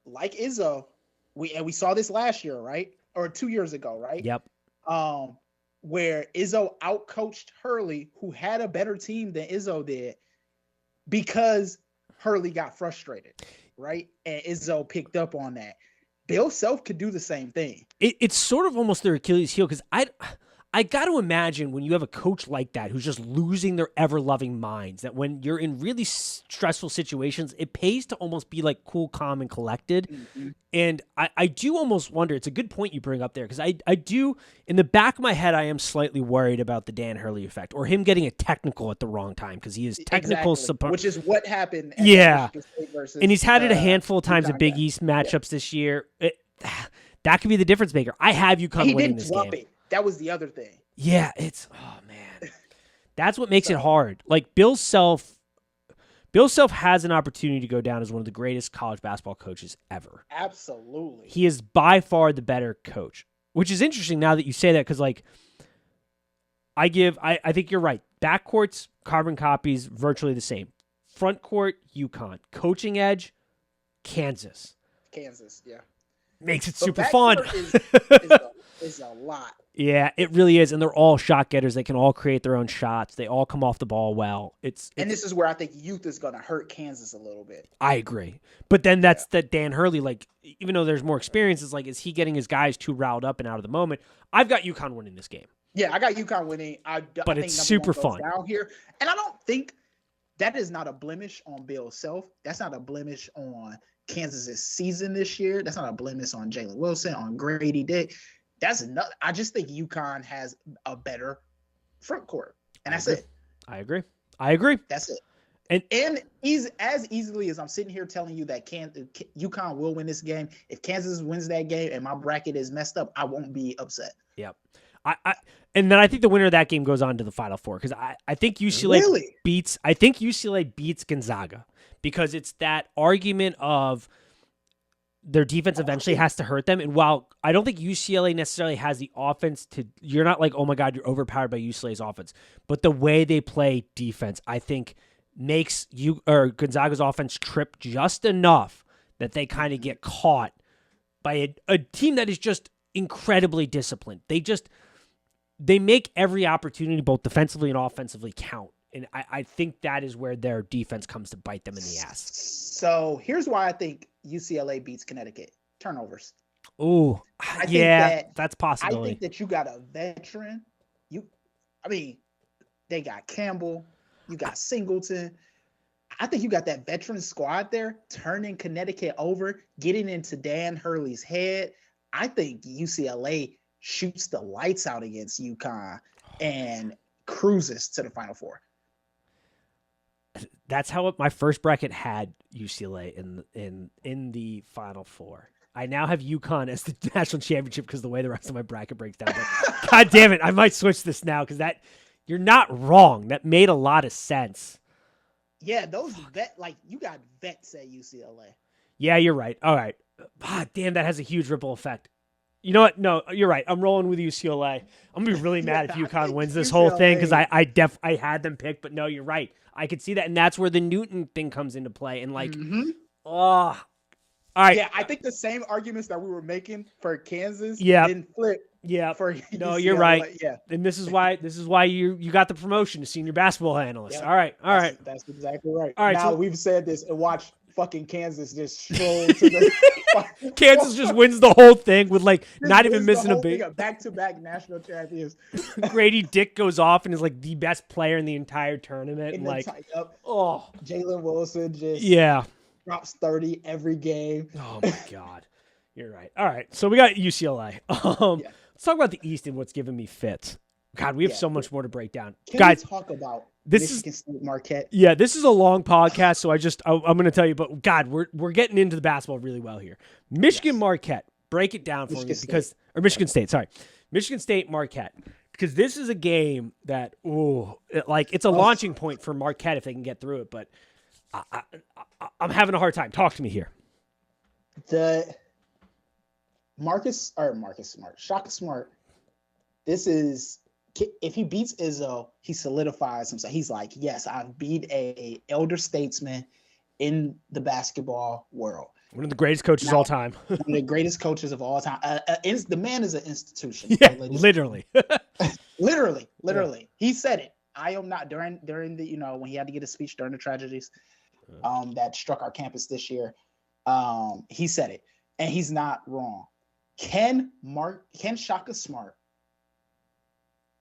Speaker 2: like Izzo, we saw this last year, right? Or 2 years ago, right?
Speaker 1: Yep.
Speaker 2: Where Izzo outcoached Hurley, who had a better team than Izzo did, because Hurley got frustrated, right? And Izzo picked up on that. Bill Self could do the same thing.
Speaker 1: It's sort of almost their Achilles heel because I got to imagine when you have a coach like that who's just losing their ever-loving minds, that when you're in really stressful situations, it pays to almost be like cool, calm, and collected.
Speaker 2: Mm-hmm.
Speaker 1: And I do almost wonder, it's a good point you bring up there, because I do, in the back of my head, I am slightly worried about the Dan Hurley effect, or him getting a technical at the wrong time, because he is technical.
Speaker 2: Exactly. Which is what happened at
Speaker 1: Yeah.
Speaker 2: Michigan State versus,
Speaker 1: And he's had it a handful of times
Speaker 2: UConn
Speaker 1: at Big
Speaker 2: game.
Speaker 1: East matchups this year. That could be the difference maker. I have UConn
Speaker 2: He
Speaker 1: winning
Speaker 2: didn't
Speaker 1: this
Speaker 2: drop
Speaker 1: game.
Speaker 2: it. That was the other thing.
Speaker 1: Yeah, oh man. That's what makes it hard. Like Bill Self has an opportunity to go down as one of the greatest college basketball coaches ever.
Speaker 2: Absolutely.
Speaker 1: He is by far the better coach, which is interesting now that you say that, because like I think you're right. Backcourt's carbon copies virtually the same. Front court, UConn. Coaching edge, Kansas.
Speaker 2: Yeah.
Speaker 1: Makes it
Speaker 2: But
Speaker 1: super fun.
Speaker 2: is a lot.
Speaker 1: Yeah, it really is. And they're all shot getters. They can all create their own shots. They all come off the ball well.
Speaker 2: And this is where I think youth is going to hurt Kansas a little bit.
Speaker 1: I agree. But then that's that Dan Hurley, like, even though there's more experience, it's like, is he getting his guys too riled up and out of the moment? I've got UConn winning this game.
Speaker 2: Yeah, I got UConn winning. I think
Speaker 1: it's super fun
Speaker 2: down here. And I don't think that is not a blemish on Bill Self. That's not a blemish on Kansas's season this year. That's not a blemish on Jalen Wilson, on Grady Dick. I just think UConn has a better front court, and that's it.
Speaker 1: I agree.
Speaker 2: That's it. And as easily as I'm sitting here telling you that UConn will win this game, if Kansas wins that game and my bracket is messed up, I won't be upset.
Speaker 1: Yep. And then I think the winner of that game goes on to the Final Four, because I think UCLA beats Gonzaga, because it's that argument of their defense eventually has to hurt them. And while I don't think UCLA necessarily has the offense you're not like, oh my God, you're overpowered by UCLA's offense, but the way they play defense, I think makes Gonzaga's offense trip just enough that they kind of get caught by a team that is just incredibly disciplined. They make every opportunity, both defensively and offensively, count. And I think that is where their defense comes to bite them in the ass.
Speaker 2: So here's why I think UCLA beats Connecticut. Turnovers.
Speaker 1: Oh, yeah, that's a possibility.
Speaker 2: I think that you got a veteran. They got Campbell. You got Singleton. I think you got that veteran squad there, turning Connecticut over, getting into Dan Hurley's head. I think UCLA shoots the lights out against UConn and cruises to the Final Four.
Speaker 1: That's how my first bracket had UCLA in the Final Four. I now have UConn as the national championship because the way the rest of my bracket breaks down. But God damn it, I might switch this now, because you're not wrong. That made a lot of sense.
Speaker 2: Yeah, those you got vets at UCLA.
Speaker 1: Yeah, you're right. All right. Damn, that has a huge ripple effect. You know what? No, you're right. I'm rolling with UCLA. I'm gonna be really mad if UConn wins this whole thing, because I had them picked, but no, you're right. I could see that, and that's where the Newton thing comes into play. And all right.
Speaker 2: Yeah, I think the same arguments that we were making for Kansas didn't flip.
Speaker 1: Yeah.
Speaker 2: For UCLA.
Speaker 1: No, you're right.
Speaker 2: Yeah.
Speaker 1: And this is why you got the promotion to senior basketball analyst.
Speaker 2: Yep.
Speaker 1: All right.
Speaker 2: That's exactly right.
Speaker 1: All right.
Speaker 2: Now we've said this, and watch fucking Kansas just stroll to the
Speaker 1: Kansas just wins the whole thing with not even missing a beat.
Speaker 2: Back-to-back national champions.
Speaker 1: Grady Dick goes off and is like the best player in the entire tournament.
Speaker 2: Jalen Wilson just drops 30 every game.
Speaker 1: Oh my God. You're right. All right. So we got UCLA. Let's talk about the East and what's giving me fits. God, we have so much more to break down.
Speaker 2: Guys, talk about Michigan State Marquette?
Speaker 1: Yeah, this is a long podcast, so I'm going to tell you, but God, we're getting into the basketball really well here. Marquette, break it down for me, Michigan State, sorry. Michigan State Marquette, because this is a game that it's a launching point for Marquette if they can get through it, but I'm having a hard time. Talk to me here.
Speaker 2: The Shaka Smart, this is, if he beats Izzo, he solidifies himself. He's like, yes, I've beat a elder statesman in the basketball world.
Speaker 1: One of the greatest coaches of all time.
Speaker 2: One of the greatest coaches of all time. The man is an institution.
Speaker 1: Yeah, literally.
Speaker 2: literally. Yeah. He said it. I am not during the, when he had to get a speech during the tragedies that struck our campus this year. He said it, and he's not wrong. Can Shaka Smart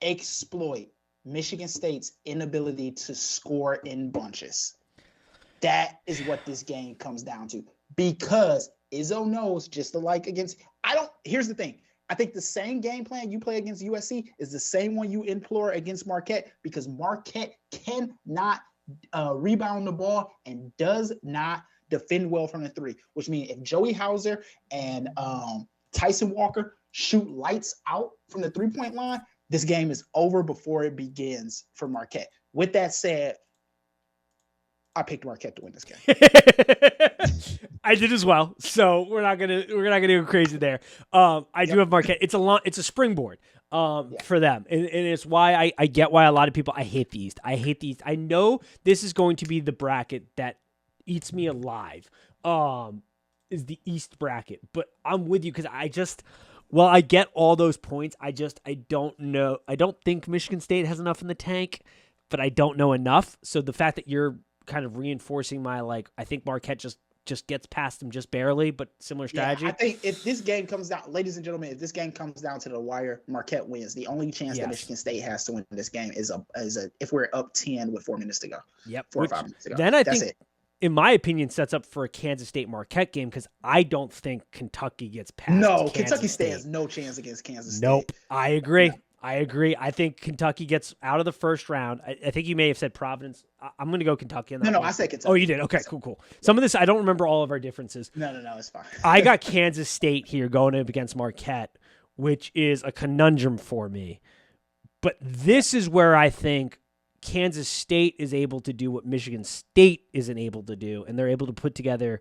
Speaker 2: exploit Michigan State's inability to score in bunches. That is what this game comes down to. Because Izzo knows, just like against, here's the thing. I think the same game plan you play against USC is the same one you employ against Marquette, because Marquette cannot rebound the ball and does not defend well from the three, which means if Joey Hauser and Tyson Walker shoot lights out from the three-point line, this game is over before it begins for Marquette. With that said, I picked Marquette to win this game.
Speaker 1: I did as well, so we're not gonna go crazy there. I do have Marquette. It's a springboard for them, and it's why I get why a lot of people I hate the East. I know this is going to be the bracket that eats me alive. Is the East bracket, but I'm with you because I get all those points. I don't know. I don't think Michigan State has enough in the tank, but I don't know enough. So the fact that you're kind of reinforcing my, I think Marquette just gets past them just barely, but similar strategy.
Speaker 2: Yeah, I think if this game comes down, ladies and gentlemen, if this game comes down to the wire, Marquette wins. The only chance that Michigan State has to win this game is if we're up 10 with 4 minutes to go.
Speaker 1: Yep.
Speaker 2: 4 or 5 minutes to go.
Speaker 1: Then That's think, in my opinion, sets up for a Kansas State Marquette game, because I don't think Kentucky gets past.
Speaker 2: No, Kentucky State has no chance against Kansas State.
Speaker 1: Nope. I agree. I think Kentucky gets out of the first round. I think you may have said Providence. I'm going to go Kentucky.
Speaker 2: No, I said Kentucky.
Speaker 1: Oh, you did? Okay, cool. Some of this, I don't remember all of our differences.
Speaker 2: No, it's fine.
Speaker 1: I got Kansas State here going up against Marquette, which is a conundrum for me. But this is where I think Kansas State is able to do what Michigan State isn't able to do, and they're able to put together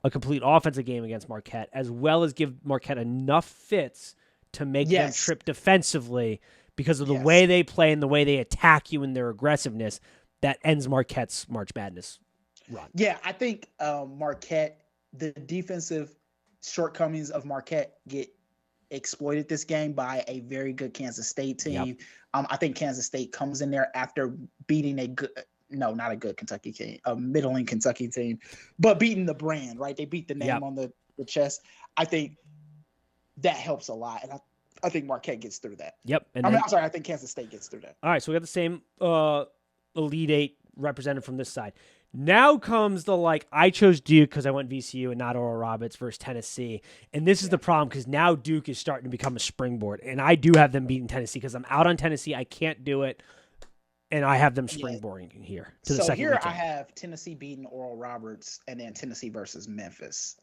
Speaker 1: a complete offensive game against Marquette, as well as give Marquette enough fits to make them trip defensively because of the way they play and the way they attack you in their aggressiveness. That ends Marquette's March Madness run.
Speaker 2: Yeah, I think Marquette, the defensive shortcomings of Marquette get exploited this game by a very good Kansas State team. Yep. I think Kansas State comes in there after beating not a good Kentucky team, a middling Kentucky team, but beating the brand, right? They beat the name on the chest. I think that helps a lot, and I think Marquette gets through that.
Speaker 1: Yep.
Speaker 2: I think Kansas State gets through that.
Speaker 1: All right, so we got the same Elite Eight represented from this side. Now comes the I chose Duke because I went VCU and not Oral Roberts versus Tennessee. And this is the problem, because now Duke is starting to become a springboard. And I do have them beating Tennessee because I'm out on Tennessee. I can't do it. And I have them springboarding here to the second routine.
Speaker 2: I have Tennessee beating Oral Roberts and then Tennessee versus Memphis.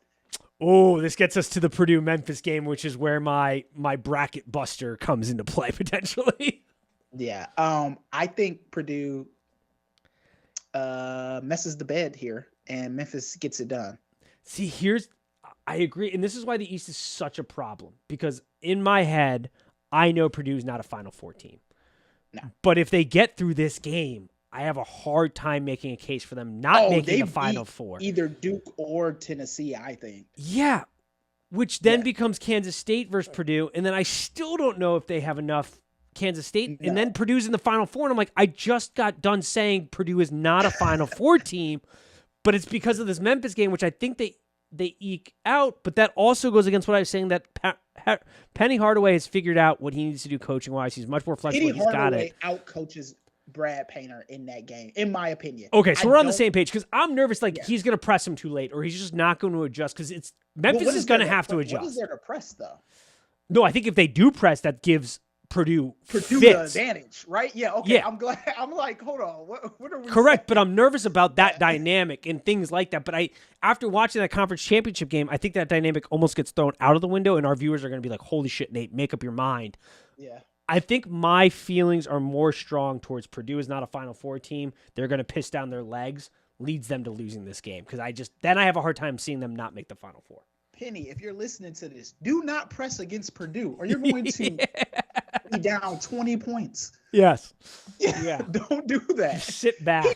Speaker 1: Oh, this gets us to the Purdue-Memphis game, which is where my bracket buster comes into play potentially.
Speaker 2: Yeah. I think Purdue messes the bed here, and Memphis gets it done.
Speaker 1: See, I agree, and this is why the East is such a problem, because in my head, I know Purdue's not a Final Four team.
Speaker 2: No.
Speaker 1: But if they get through this game, I have a hard time making a case for them not making a Final Four.
Speaker 2: Either Duke or Tennessee, I think.
Speaker 1: Yeah, which then becomes Kansas State versus Purdue, and then I still don't know if they have enough Kansas State, and then Purdue's in the Final Four, and I'm like, I just got done saying Purdue is not a Final Four team, but it's because of this Memphis game, which I think they eke out, but that also goes against what I was saying, that Penny Hardaway has figured out what he needs to do coaching-wise. He's much more flexible.
Speaker 2: Penny Hardaway outcoaches Brad Painter in that game, in my opinion.
Speaker 1: Okay, so we're on the same page, because I'm nervous he's going to press him too late, or he's just not going to adjust, because Memphis is going to have to adjust. What
Speaker 2: is there to press, though?
Speaker 1: No, I think if they do press, that gives Purdue
Speaker 2: the advantage, right? Yeah, okay. Yeah. I'm glad. I'm like, hold on. What are we
Speaker 1: Correct,
Speaker 2: saying?
Speaker 1: but I'm nervous about that dynamic and things like that. But after watching that conference championship game, I think that dynamic almost gets thrown out of the window, and our viewers are going to be like, holy shit, Nate, make up your mind.
Speaker 2: Yeah.
Speaker 1: I think my feelings are more strong towards Purdue is not a Final Four team. They're going to piss down their legs, leads them to losing this game, because I have a hard time seeing them not make the Final Four.
Speaker 2: Penny, if you're listening to this, do not press against Purdue, or you're going to be down 20 points.
Speaker 1: Yes. Yeah.
Speaker 2: Don't do that.
Speaker 1: Sit back.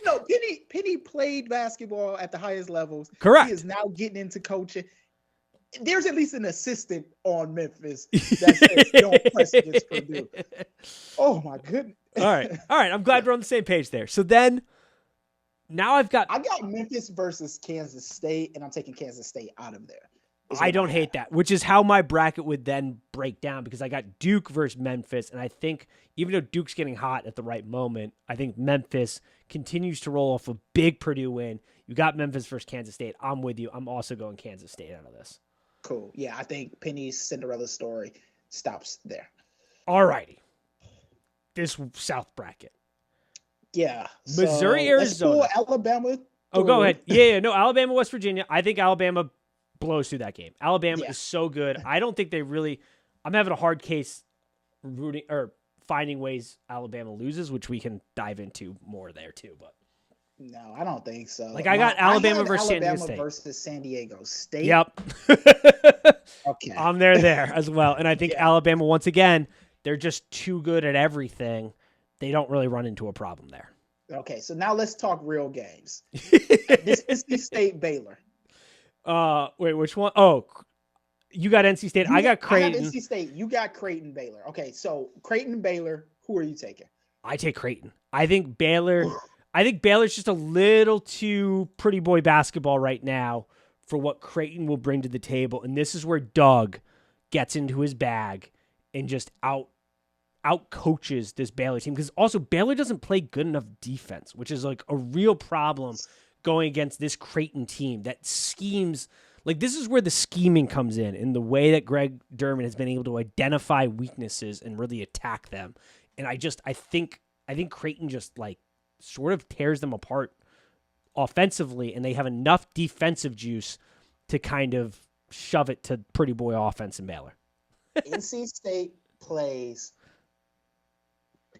Speaker 2: Penny played basketball at the highest levels.
Speaker 1: Correct.
Speaker 2: He is now getting into coaching. There's at least an assistant on Memphis that says don't press against Purdue. Oh my goodness.
Speaker 1: All right. I'm glad we're on the same page there. So then, now I got
Speaker 2: Memphis versus Kansas State, and I'm taking Kansas State out of there.
Speaker 1: I don't hate that, which is how my bracket would then break down because I got Duke versus Memphis. And I think even though Duke's getting hot at the right moment, I think Memphis continues to roll off a big Purdue win. You got Memphis versus Kansas State. I'm with you. I'm also going Kansas State out of this.
Speaker 2: Cool. Yeah, I think Penny's Cinderella story stops there.
Speaker 1: All righty. This South bracket.
Speaker 2: Yeah.
Speaker 1: Missouri, Arizona.
Speaker 2: Let's pull Alabama.
Speaker 1: Oh, go ahead. Yeah. No, Alabama, West Virginia. I think Alabama blows through that game. Alabama is so good. I don't think they really. I'm having a hard case rooting or finding ways Alabama loses, which we can dive into more there too. But
Speaker 2: no, I don't think so.
Speaker 1: Like I got Alabama versus San Diego
Speaker 2: Alabama
Speaker 1: State.
Speaker 2: versus San Diego State.
Speaker 1: Yep.
Speaker 2: Okay.
Speaker 1: I'm there as well, and I think Alabama once again they're just too good at everything. They don't really run into a problem there.
Speaker 2: Okay, so now let's talk real games. This is NC State Baylor.
Speaker 1: Wait, which one? Oh, you got NC State. I got Creighton.
Speaker 2: I got NC State. You got Creighton Baylor. Okay, so Creighton Baylor. Who are you taking?
Speaker 1: I take Creighton. I think Baylor's just a little too pretty boy basketball right now for what Creighton will bring to the table, and this is where Doug gets into his bag and just out coaches this Baylor team because also Baylor doesn't play good enough defense, which is like a real problem going against this Creighton team that schemes. Like this is where the scheming comes in the way that Greg Durman has been able to identify weaknesses and really attack them. And I think Creighton just like sort of tears them apart offensively, and they have enough defensive juice to kind of shove it to pretty boy offense in Baylor.
Speaker 2: NC State plays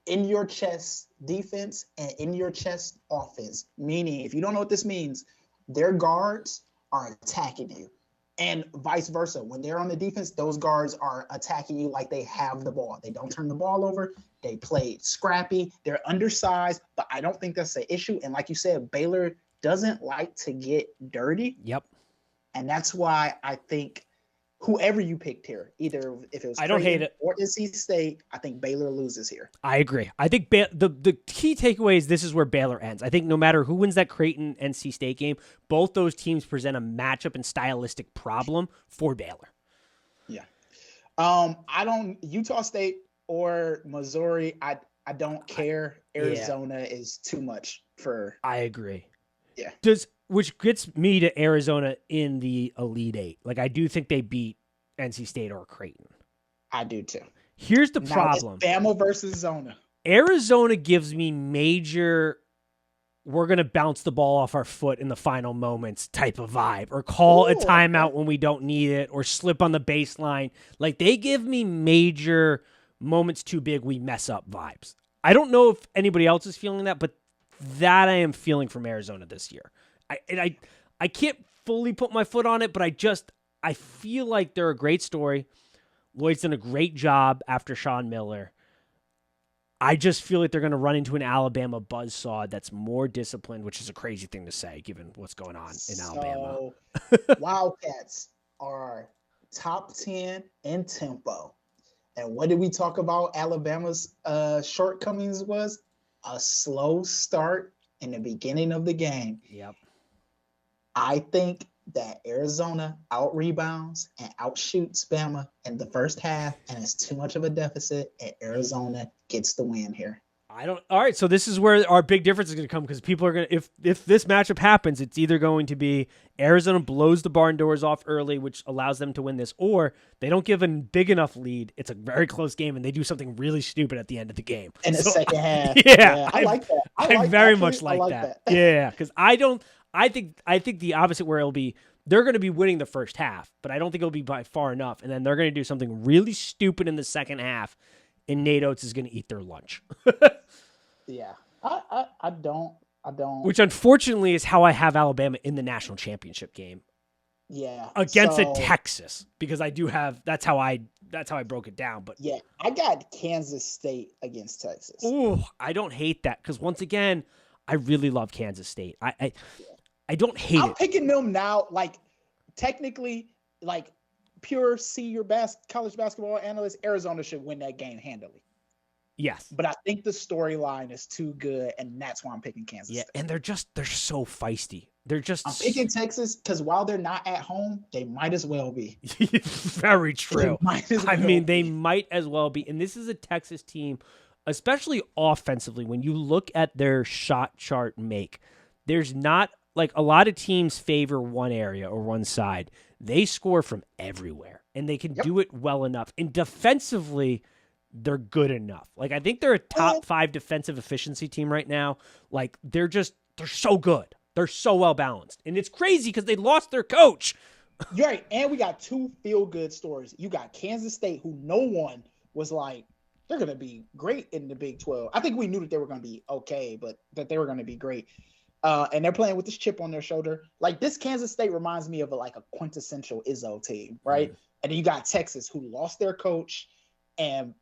Speaker 2: in your chest defense and in your chest offense. Meaning, if you don't know what this means, their guards are attacking you. And vice versa. When they're on the defense, those guards are attacking you like they have the ball. They don't turn the ball over. They play scrappy. They're undersized, but I don't think that's the issue. And like you said, Baylor doesn't like to get dirty.
Speaker 1: Yep.
Speaker 2: And that's why I think whoever you picked here, either if it was
Speaker 1: I don't hate it
Speaker 2: or NC State, I think Baylor loses here.
Speaker 1: I agree. I think the key takeaway is this is where Baylor ends. I think no matter who wins that Creighton NC State game, both those teams present a matchup and stylistic problem for Baylor.
Speaker 2: Yeah. Utah State or Missouri, I don't care. Arizona is too much for.
Speaker 1: I agree.
Speaker 2: Yeah.
Speaker 1: Which gets me to Arizona in the Elite Eight. Like, I do think they beat NC State or Creighton.
Speaker 2: I do, too.
Speaker 1: Here's the problem.
Speaker 2: Bama versus Zona.
Speaker 1: Arizona gives me major, we're going to bounce the ball off our foot in the final moments type of vibe, or call a timeout when we don't need it, or slip on the baseline. Like, they give me major moments too big, we mess up vibes. I don't know if anybody else is feeling that, but that I am feeling from Arizona this year. I can't fully put my foot on it, but I feel like they're a great story. Lloyd's done a great job after Sean Miller. I just feel like they're going to run into an Alabama buzzsaw that's more disciplined, which is a crazy thing to say given what's going on in Alabama.
Speaker 2: Wildcats are top 10 in tempo. And what did we talk about Alabama's shortcomings was? A slow start in the beginning of the game.
Speaker 1: Yep.
Speaker 2: I think that Arizona out-rebounds and outshoots Bama in the first half, and it's too much of a deficit, and Arizona gets the win here.
Speaker 1: All right, so this is where our big difference is going to come because people are going to, if this matchup happens, it's either going to be Arizona blows the barn doors off early, which allows them to win this, or they don't give a big enough lead. It's a very close game, and they do something really stupid at the end of the game.
Speaker 2: In the second half.
Speaker 1: Yeah,
Speaker 2: I like that.
Speaker 1: I very much like that. Yeah, because I think the opposite where it'll be, they're going to be winning the first half, but I don't think it'll be by far enough, and then they're going to do something really stupid in the second half, and Nate Oates is going to eat their lunch.
Speaker 2: Yeah, I don't.
Speaker 1: Which unfortunately is how I have Alabama in the national championship game.
Speaker 2: Yeah,
Speaker 1: against a Texas, because I do have. That's how I broke it down. But
Speaker 2: yeah, I got Kansas State against Texas.
Speaker 1: Ooh, I don't hate that because once again, I really love Kansas State. I don't hate it.
Speaker 2: I'm picking them now. Like technically, like pure senior college basketball analyst, Arizona should win that game handily.
Speaker 1: Yes.
Speaker 2: But I think the storyline is too good, and that's why I'm picking Kansas State.
Speaker 1: And they're so feisty. They're just
Speaker 2: I'm picking Texas because while they're not at home, they might as well be.
Speaker 1: very true.
Speaker 2: They might as
Speaker 1: I
Speaker 2: well
Speaker 1: mean, they
Speaker 2: be.
Speaker 1: might as well be. And this is a Texas team, especially offensively, when you look at their shot chart make, there's not like a lot of teams favor one area or one side. They score from everywhere, and they can
Speaker 2: Yep.
Speaker 1: do it well enough. And defensively, they're good enough. Like, I think they're a top 5 defensive efficiency team right now. Like, they're so good. They're so well balanced. And it's crazy because they lost their coach.
Speaker 2: You're right. And we got 2 feel-good stories. You got Kansas State, who no one was like, they're going to be great in the Big 12. I think we knew that they were going to be okay, but that they were going to be great. And they're playing with this chip on their shoulder. Like, this Kansas State reminds me of a quintessential Izzo team, right? And then you got Texas, who lost their coach and,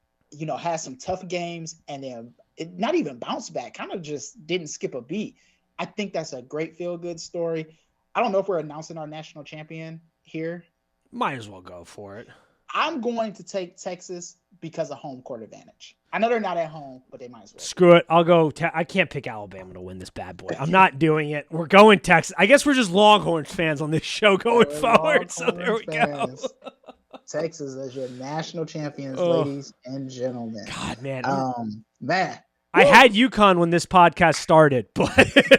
Speaker 2: had some tough games, and then not even bounced back, kind of just didn't skip a beat. I think that's a great feel-good story. I don't know if we're announcing our national champion here.
Speaker 1: Might as well go for it.
Speaker 2: I'm going to take Texas because of home court advantage. I know they're not at home, but they might as well.
Speaker 1: Screw it. I'll go. I can't pick Alabama to win this bad boy. I'm not doing it. We're going Texas. I guess we're just Longhorns fans on this show going forward. So there we go.
Speaker 2: Texas as your national champions, ladies and gentlemen.
Speaker 1: God, man.
Speaker 2: Man.
Speaker 1: I had UConn when this podcast started, but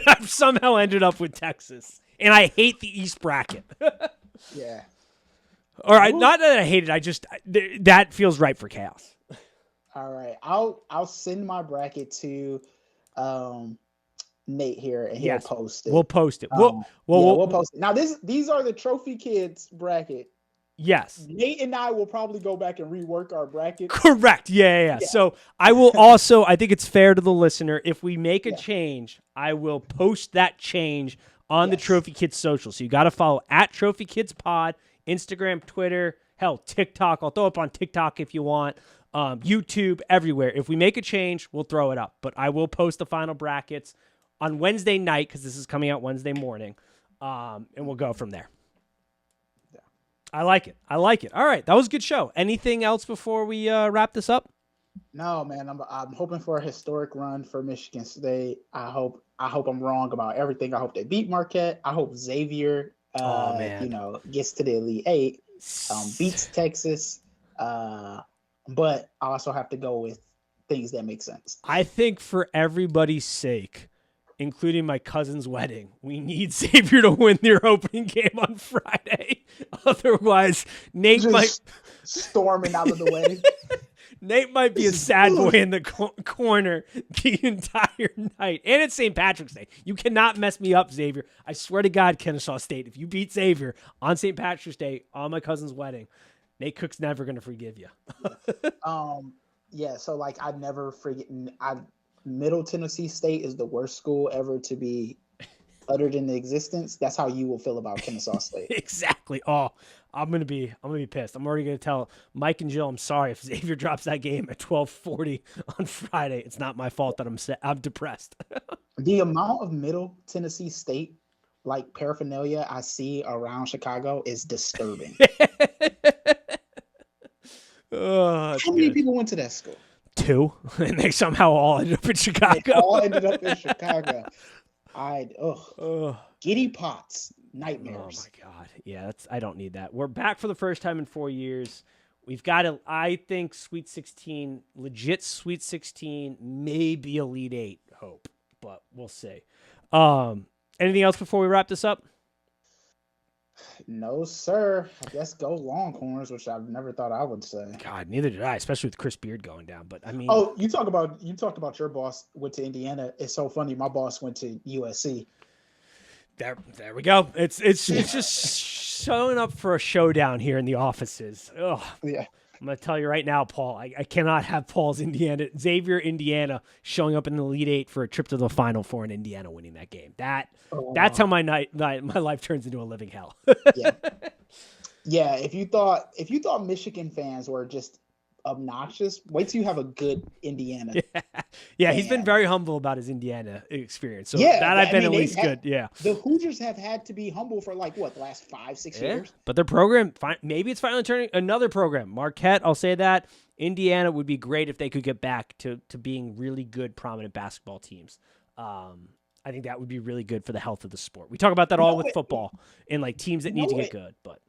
Speaker 1: I've somehow ended up with Texas. And I hate the East bracket.
Speaker 2: Yeah.
Speaker 1: All right, not that I hate it. That feels right for chaos.
Speaker 2: All right. I'll send my bracket to Nate here, and he'll post it.
Speaker 1: We'll post it.
Speaker 2: We'll post it. Now, these are the Trophy Kids bracket.
Speaker 1: Yes.
Speaker 2: Nate and I will probably go back and rework our bracket.
Speaker 1: Correct. Yeah. So I will also, I think it's fair to the listener, if we make a change, I will post that change on the Trophy Kids social. So you got to follow at Trophy Kids Pod, Instagram, Twitter, hell, TikTok. I'll throw it up on TikTok if you want. YouTube, everywhere. If we make a change, we'll throw it up. But I will post the final brackets on Wednesday night because this is coming out Wednesday morning. And we'll go from there. I like it. All right. That was a good show. Anything else before we wrap this up?
Speaker 2: No, man. I'm hoping for a historic run for Michigan State. I hope I'm wrong about everything. I hope they beat Marquette. I hope Xavier gets to the Elite Eight, beats Texas. But I also have to go with things that make sense.
Speaker 1: I think for everybody's sake, including my cousin's wedding, we need Xavier to win their opening game on Friday. Otherwise, Nate might
Speaker 2: storming out of the wedding.
Speaker 1: Nate might be a sad boy in the corner the entire night. And it's St. Patrick's Day. You cannot mess me up, Xavier. I swear to God, Kennesaw State, if you beat Xavier on St. Patrick's Day on my cousin's wedding, Nate Cook's never going to forgive you.
Speaker 2: So I never forget. Middle Tennessee State is the worst school ever to be uttered into existence. That's how you will feel about Kennesaw State.
Speaker 1: Exactly. Oh, I'm gonna be pissed. I'm already gonna tell Mike and Jill I'm sorry if Xavier drops that game at 12:40 on Friday. It's not my fault that I'm depressed.
Speaker 2: The amount of Middle Tennessee State paraphernalia I see around Chicago is disturbing. How many people went to that school?
Speaker 1: 2, and they somehow all ended up in Chicago.
Speaker 2: They all ended up in Chicago. Giddy Potts, nightmares.
Speaker 1: Oh my God. Yeah, I don't need that. We're back for the first time in 4 years. We've got I think Sweet 16, legit Sweet 16, maybe Elite 8 hope, but we'll see. Anything else before we wrap this up?
Speaker 2: No, sir. I guess go Longhorns, which I've never thought I would say.
Speaker 1: God, neither did I, especially with Chris Beard going down. But I mean,
Speaker 2: you talked about your boss went to Indiana. It's so funny. My boss went to USC.
Speaker 1: There we go. It's just showing up for a showdown here in the offices. Ugh. Yeah. I'm going to tell you right now, Paul, I cannot have Paul's Xavier, Indiana showing up in the Elite Eight for a trip to the Final Four and Indiana winning that game. That's how my life turns into a living hell.
Speaker 2: Yeah. If you thought Michigan fans were just obnoxious, wait till you have a good Indiana.
Speaker 1: Yeah, he's been very humble about his Indiana experience. So I've been at least good. Yeah.
Speaker 2: The Hoosiers have had to be humble for the last 5-6 years.
Speaker 1: But their program, maybe it's finally turning another program. Marquette, I'll say that. Indiana would be great if they could get back to being really good, prominent basketball teams. I think that would be really good for the health of the sport. We talk about that
Speaker 2: You
Speaker 1: all
Speaker 2: know
Speaker 1: with
Speaker 2: what?
Speaker 1: football and like teams that
Speaker 2: You
Speaker 1: need
Speaker 2: know
Speaker 1: to get
Speaker 2: what
Speaker 1: good. But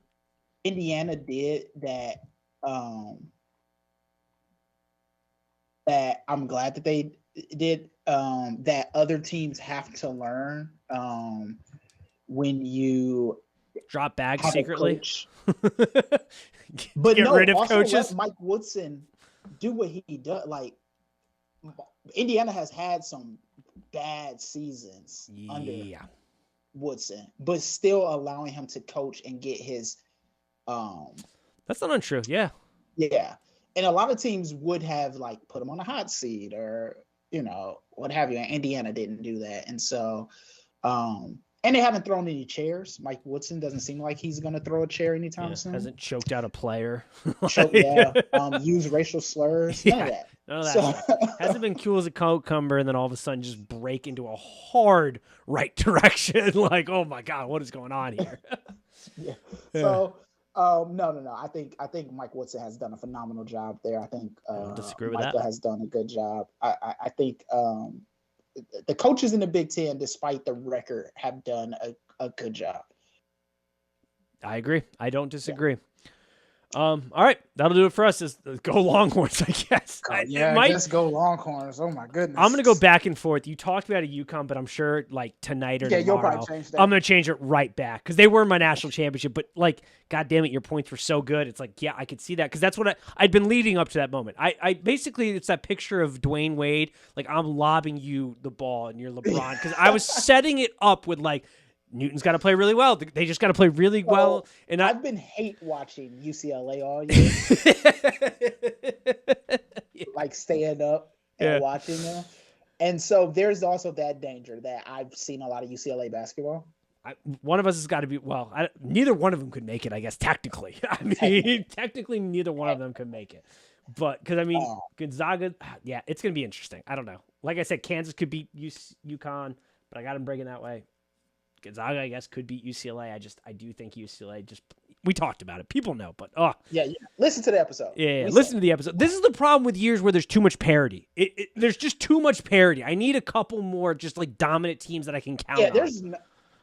Speaker 2: Indiana did that. That I'm glad that they did. That other teams have to learn. When you
Speaker 1: drop bags
Speaker 2: have a
Speaker 1: secretly.
Speaker 2: coach,
Speaker 1: But get rid of
Speaker 2: also
Speaker 1: coaches.
Speaker 2: let Mike Woodson do what he does. Like Indiana has had some bad seasons under Woodson, but still allowing him to coach and get his.
Speaker 1: That's not untrue. Yeah.
Speaker 2: Yeah, and a lot of teams would have like put him on a hot seat or what have you. And Indiana didn't do that, and so. And they haven't thrown any chairs. Mike Woodson doesn't seem like he's going to throw a chair anytime soon.
Speaker 1: Hasn't choked out a player.
Speaker 2: Use racial slurs. None of that.
Speaker 1: None of that. So, hasn't been cool as a cucumber and then all of a sudden just break into a hard right direction. Like, oh my God, what is going on here?
Speaker 2: Yeah. So, no. I think Mike Woodson has done a phenomenal job there. I think
Speaker 1: disagree with
Speaker 2: Micah has done a good job. I think the coaches in the Big Ten, despite the record, have done a good job.
Speaker 1: I agree. I don't disagree. Yeah. All right, that'll do it for us. Go Longhorns, I guess.
Speaker 2: I guess go Longhorns. Oh my goodness.
Speaker 1: I'm gonna go back and forth. You talked about a UConn, but I'm sure like tonight or tomorrow,
Speaker 2: you'll probably change that.
Speaker 1: I'm gonna change it right back because they were my national championship. But like, God damn it, your points were so good. It's like, yeah, I could see that because that's what I'd been leading up to that moment. I basically it's that picture of Dwayne Wade, like I'm lobbing you the ball and you're LeBron because I was setting it up with like. Newton's got to play really well. They just got to play really well. And
Speaker 2: I've been hate watching UCLA all year. Like staying up and watching them. And so there's also that danger that I've seen a lot of UCLA basketball.
Speaker 1: One of us has got to be, neither one of them could make it, I guess, technically. I mean, technically neither one of them could make it. But, because, I mean, Gonzaga, it's going to be interesting. I don't know. Like I said, Kansas could beat UConn, but I got them breaking that way. Gonzaga, I guess, could beat UCLA. I do think UCLA we talked about it. People know, but
Speaker 2: listen to the episode.
Speaker 1: Listen to the episode. This is the problem with years where there's too much parity. There's just too much parity. I need a couple more just like dominant teams that I can count on.
Speaker 2: Yeah, there's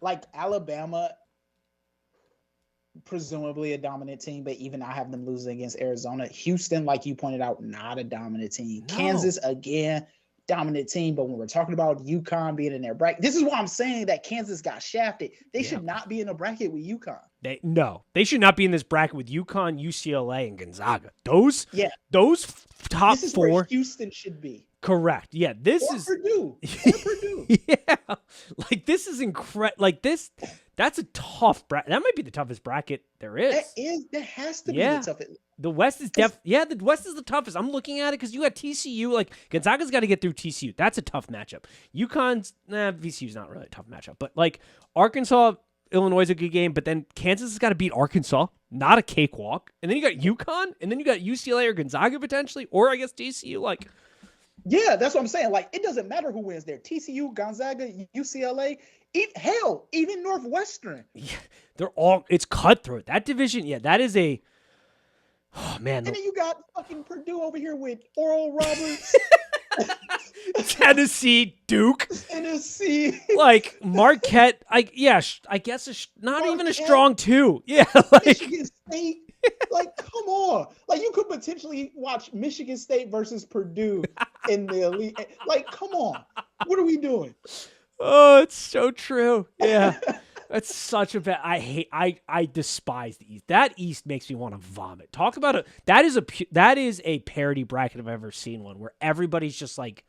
Speaker 2: like Alabama, presumably a dominant team, but even I have them losing against Arizona. Houston, like you pointed out, not a dominant team. No. Kansas, again, dominant team, but when we're talking about UConn being in their bracket, this is why I'm saying that Kansas got shafted. They should not be in a bracket with UConn.
Speaker 1: They should not be in this bracket with UConn, UCLA, and Gonzaga. Those top
Speaker 2: this is
Speaker 1: four.
Speaker 2: Where Houston should be.
Speaker 1: Correct. Yeah, this is
Speaker 2: Purdue.
Speaker 1: Yeah, like this is incredible. Like this, that's a tough bracket. That might be the toughest bracket there is.
Speaker 2: That has to be the toughest.
Speaker 1: The West is the West is the toughest. I'm looking at it because you got TCU. Like Gonzaga's got to get through TCU. That's a tough matchup. UConn's VCU's not really a tough matchup, but like Arkansas, Illinois is a good game. But then Kansas has got to beat Arkansas, not a cakewalk. And then you got UConn, and then you got UCLA or Gonzaga potentially, or I guess TCU. Like,
Speaker 2: yeah, that's what I'm saying. Like, it doesn't matter who wins there. TCU, Gonzaga, UCLA, even Northwestern.
Speaker 1: Yeah, it's cutthroat. That division, that is a. Oh, man.
Speaker 2: And then you got fucking Purdue over here with Oral Roberts.
Speaker 1: Tennessee, Duke.
Speaker 2: Tennessee.
Speaker 1: Like, Marquette, I guess not even a strong two. Yeah. Like,
Speaker 2: Michigan State. Like, come on. Like, you could potentially watch Michigan State versus Purdue in the elite. Like, come on. What are we doing?
Speaker 1: Oh, it's so true. Yeah. That's such a bad. I despise the East. That East makes me want to vomit. Talk about it. That is a parody bracket if I've ever seen one where everybody's just like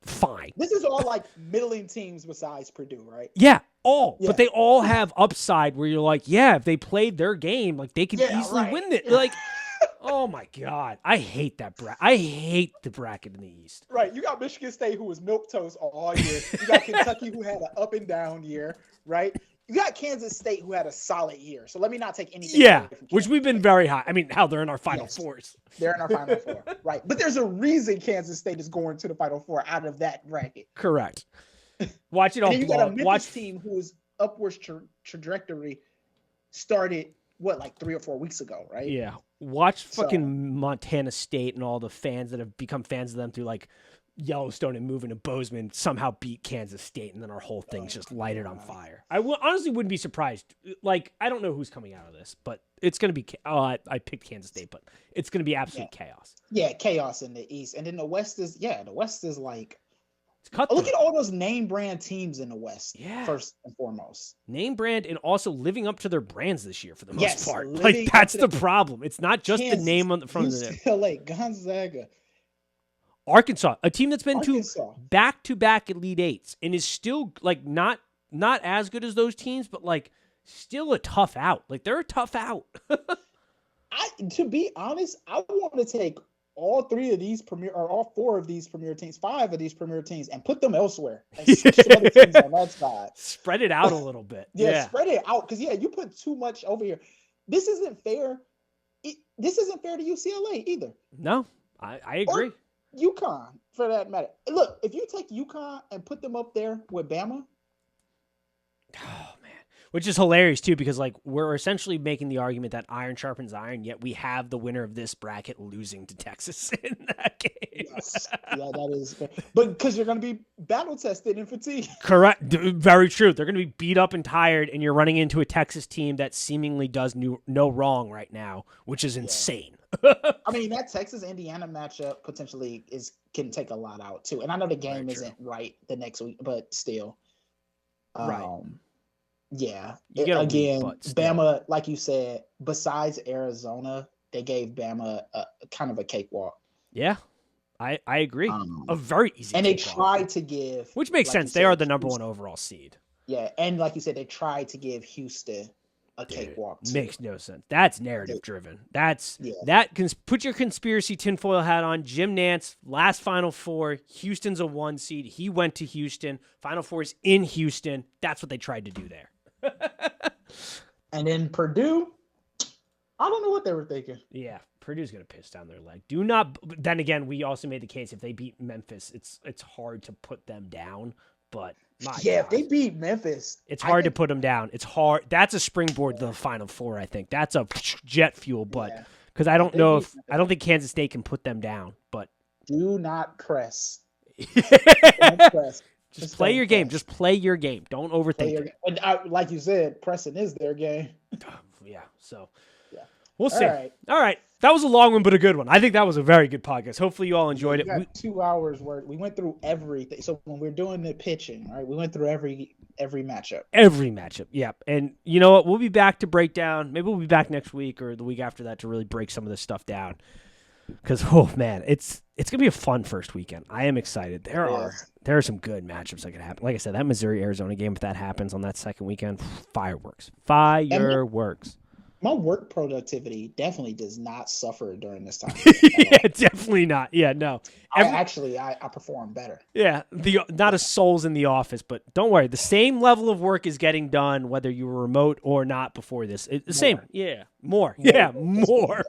Speaker 1: fine.
Speaker 2: This is all like middling teams besides Purdue, right?
Speaker 1: Yeah, but they all have upside where you're like, if they played their game, like they could easily win it. Like, oh my God, I hate that bracket. I hate the bracket in the East.
Speaker 2: Right, you got Michigan State who was milquetoast all year. You got Kentucky who had an up and down year, right? You got Kansas State who had a solid year. So let me not take anything.
Speaker 1: Yeah, which we've been very high. I mean, hell, they're in our Final Fours.
Speaker 2: They're in our Final Four, right? But there's a reason Kansas State is going to the Final Four out of that bracket.
Speaker 1: Correct. Watch it all.
Speaker 2: And you got a Memphis team whose upwards trajectory started like 3 or 4 weeks ago, right?
Speaker 1: Yeah. Watch fucking Montana State and all the fans that have become fans of them through like Yellowstone and move into Bozeman, somehow beat Kansas State, and then our whole thing's just lighted on fire. I honestly wouldn't be surprised. Like, I don't know who's coming out of this, but it's going to be I picked Kansas State, but it's going to be absolute chaos.
Speaker 2: Yeah, chaos in the East. And then the West is like,
Speaker 1: it's cutthroat.
Speaker 2: Look at all those name brand teams in the West, first and foremost.
Speaker 1: Name brand and also living up to their brands this year for the most part. Like, that's the problem. It's not just Kansas, the name on the front of the
Speaker 2: UCLA, Gonzaga.
Speaker 1: Arkansas, a team that's been to back-to-back Elite Eights and is still like not as good as those teams, but like still a tough out. Like, they're a tough out.
Speaker 2: To be honest, I want to take all 3 of these all 4 of these premier teams, 5 of these premier teams, and put them elsewhere. And switch some other teams on that side.
Speaker 1: Spread it out a little bit.
Speaker 2: Spread it out because you put too much over here. This isn't fair. This isn't fair to UCLA either.
Speaker 1: No, I agree.
Speaker 2: Or UConn, for that matter. Look, if you take UConn and put them up there with Bama.
Speaker 1: Oh, man. Which is hilarious, too, because like we're essentially making the argument that iron sharpens iron, yet we have the winner of this bracket losing to Texas in that game.
Speaker 2: Yes. Yeah, that is fair. But because you're going to be battle-tested and fatigued.
Speaker 1: Correct. Very true. They're going to be beat up and tired, and you're running into a Texas team that seemingly does no wrong right now, which is insane.
Speaker 2: I mean, that Texas-Indiana matchup potentially can take a lot out, too. And I know the game isn't right the next week, but still.
Speaker 1: Right.
Speaker 2: Yeah. Again, Bama, like you said, besides Arizona, they gave Bama a kind of a cakewalk.
Speaker 1: Yeah, I agree. A very easy
Speaker 2: and
Speaker 1: cakewalk.
Speaker 2: They tried to give...
Speaker 1: Which makes sense. They are the number 1 overall seed.
Speaker 2: Yeah, and like you said, they tried to give Houston a cakewalk too.
Speaker 1: Makes no sense. That's narrative driven. That can put your conspiracy tinfoil hat on. Jim Nance, last Final Four, Houston's a 1 seed. He went to Houston. Final Four is in Houston. That's what they tried to do there.
Speaker 2: And then Purdue, I don't know what they were thinking.
Speaker 1: Yeah, Purdue's gonna piss down their leg. Do not. Then again, we also made the case if they beat Memphis, it's hard to put them down. But
Speaker 2: if they beat Memphis,
Speaker 1: it's hard to put them down. It's hard. That's a springboard to the Final Four. I think that's a jet fuel. But because I don't know if I don't think Kansas State can put them down. But
Speaker 2: do not press. Don't press.
Speaker 1: Just play your game. Just play your game. Don't overthink it.
Speaker 2: And like you said, pressing is their game.
Speaker 1: Yeah. So we'll see. All right. That was a long one, but a good one. I think that was a very good podcast. Hopefully you all enjoyed it.
Speaker 2: 2 hours worth. We went through everything. So when we're doing the pitching, right, we went through every matchup.
Speaker 1: Every matchup. Yep. And you know what? We'll be back to break down. Maybe we'll be back next week or the week after that to really break some of this stuff down. Because, oh, man, it's going to be a fun first weekend. I am excited. There are some good matchups that could happen. Like I said, that Missouri-Arizona game, if that happens on that second weekend, fireworks. Fireworks.
Speaker 2: My work productivity definitely does not suffer during this time.
Speaker 1: Yeah, definitely not. Yeah, no.
Speaker 2: I perform better.
Speaker 1: Yeah, not a soul's in the office, but don't worry. The same level of work is getting done whether you were remote or not before this. The same. Yeah, more. Yeah, more.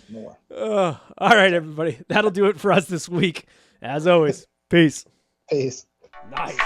Speaker 2: More.
Speaker 1: All right, everybody. That'll do it for us this week. As always, peace.
Speaker 2: Peace.
Speaker 1: Nice.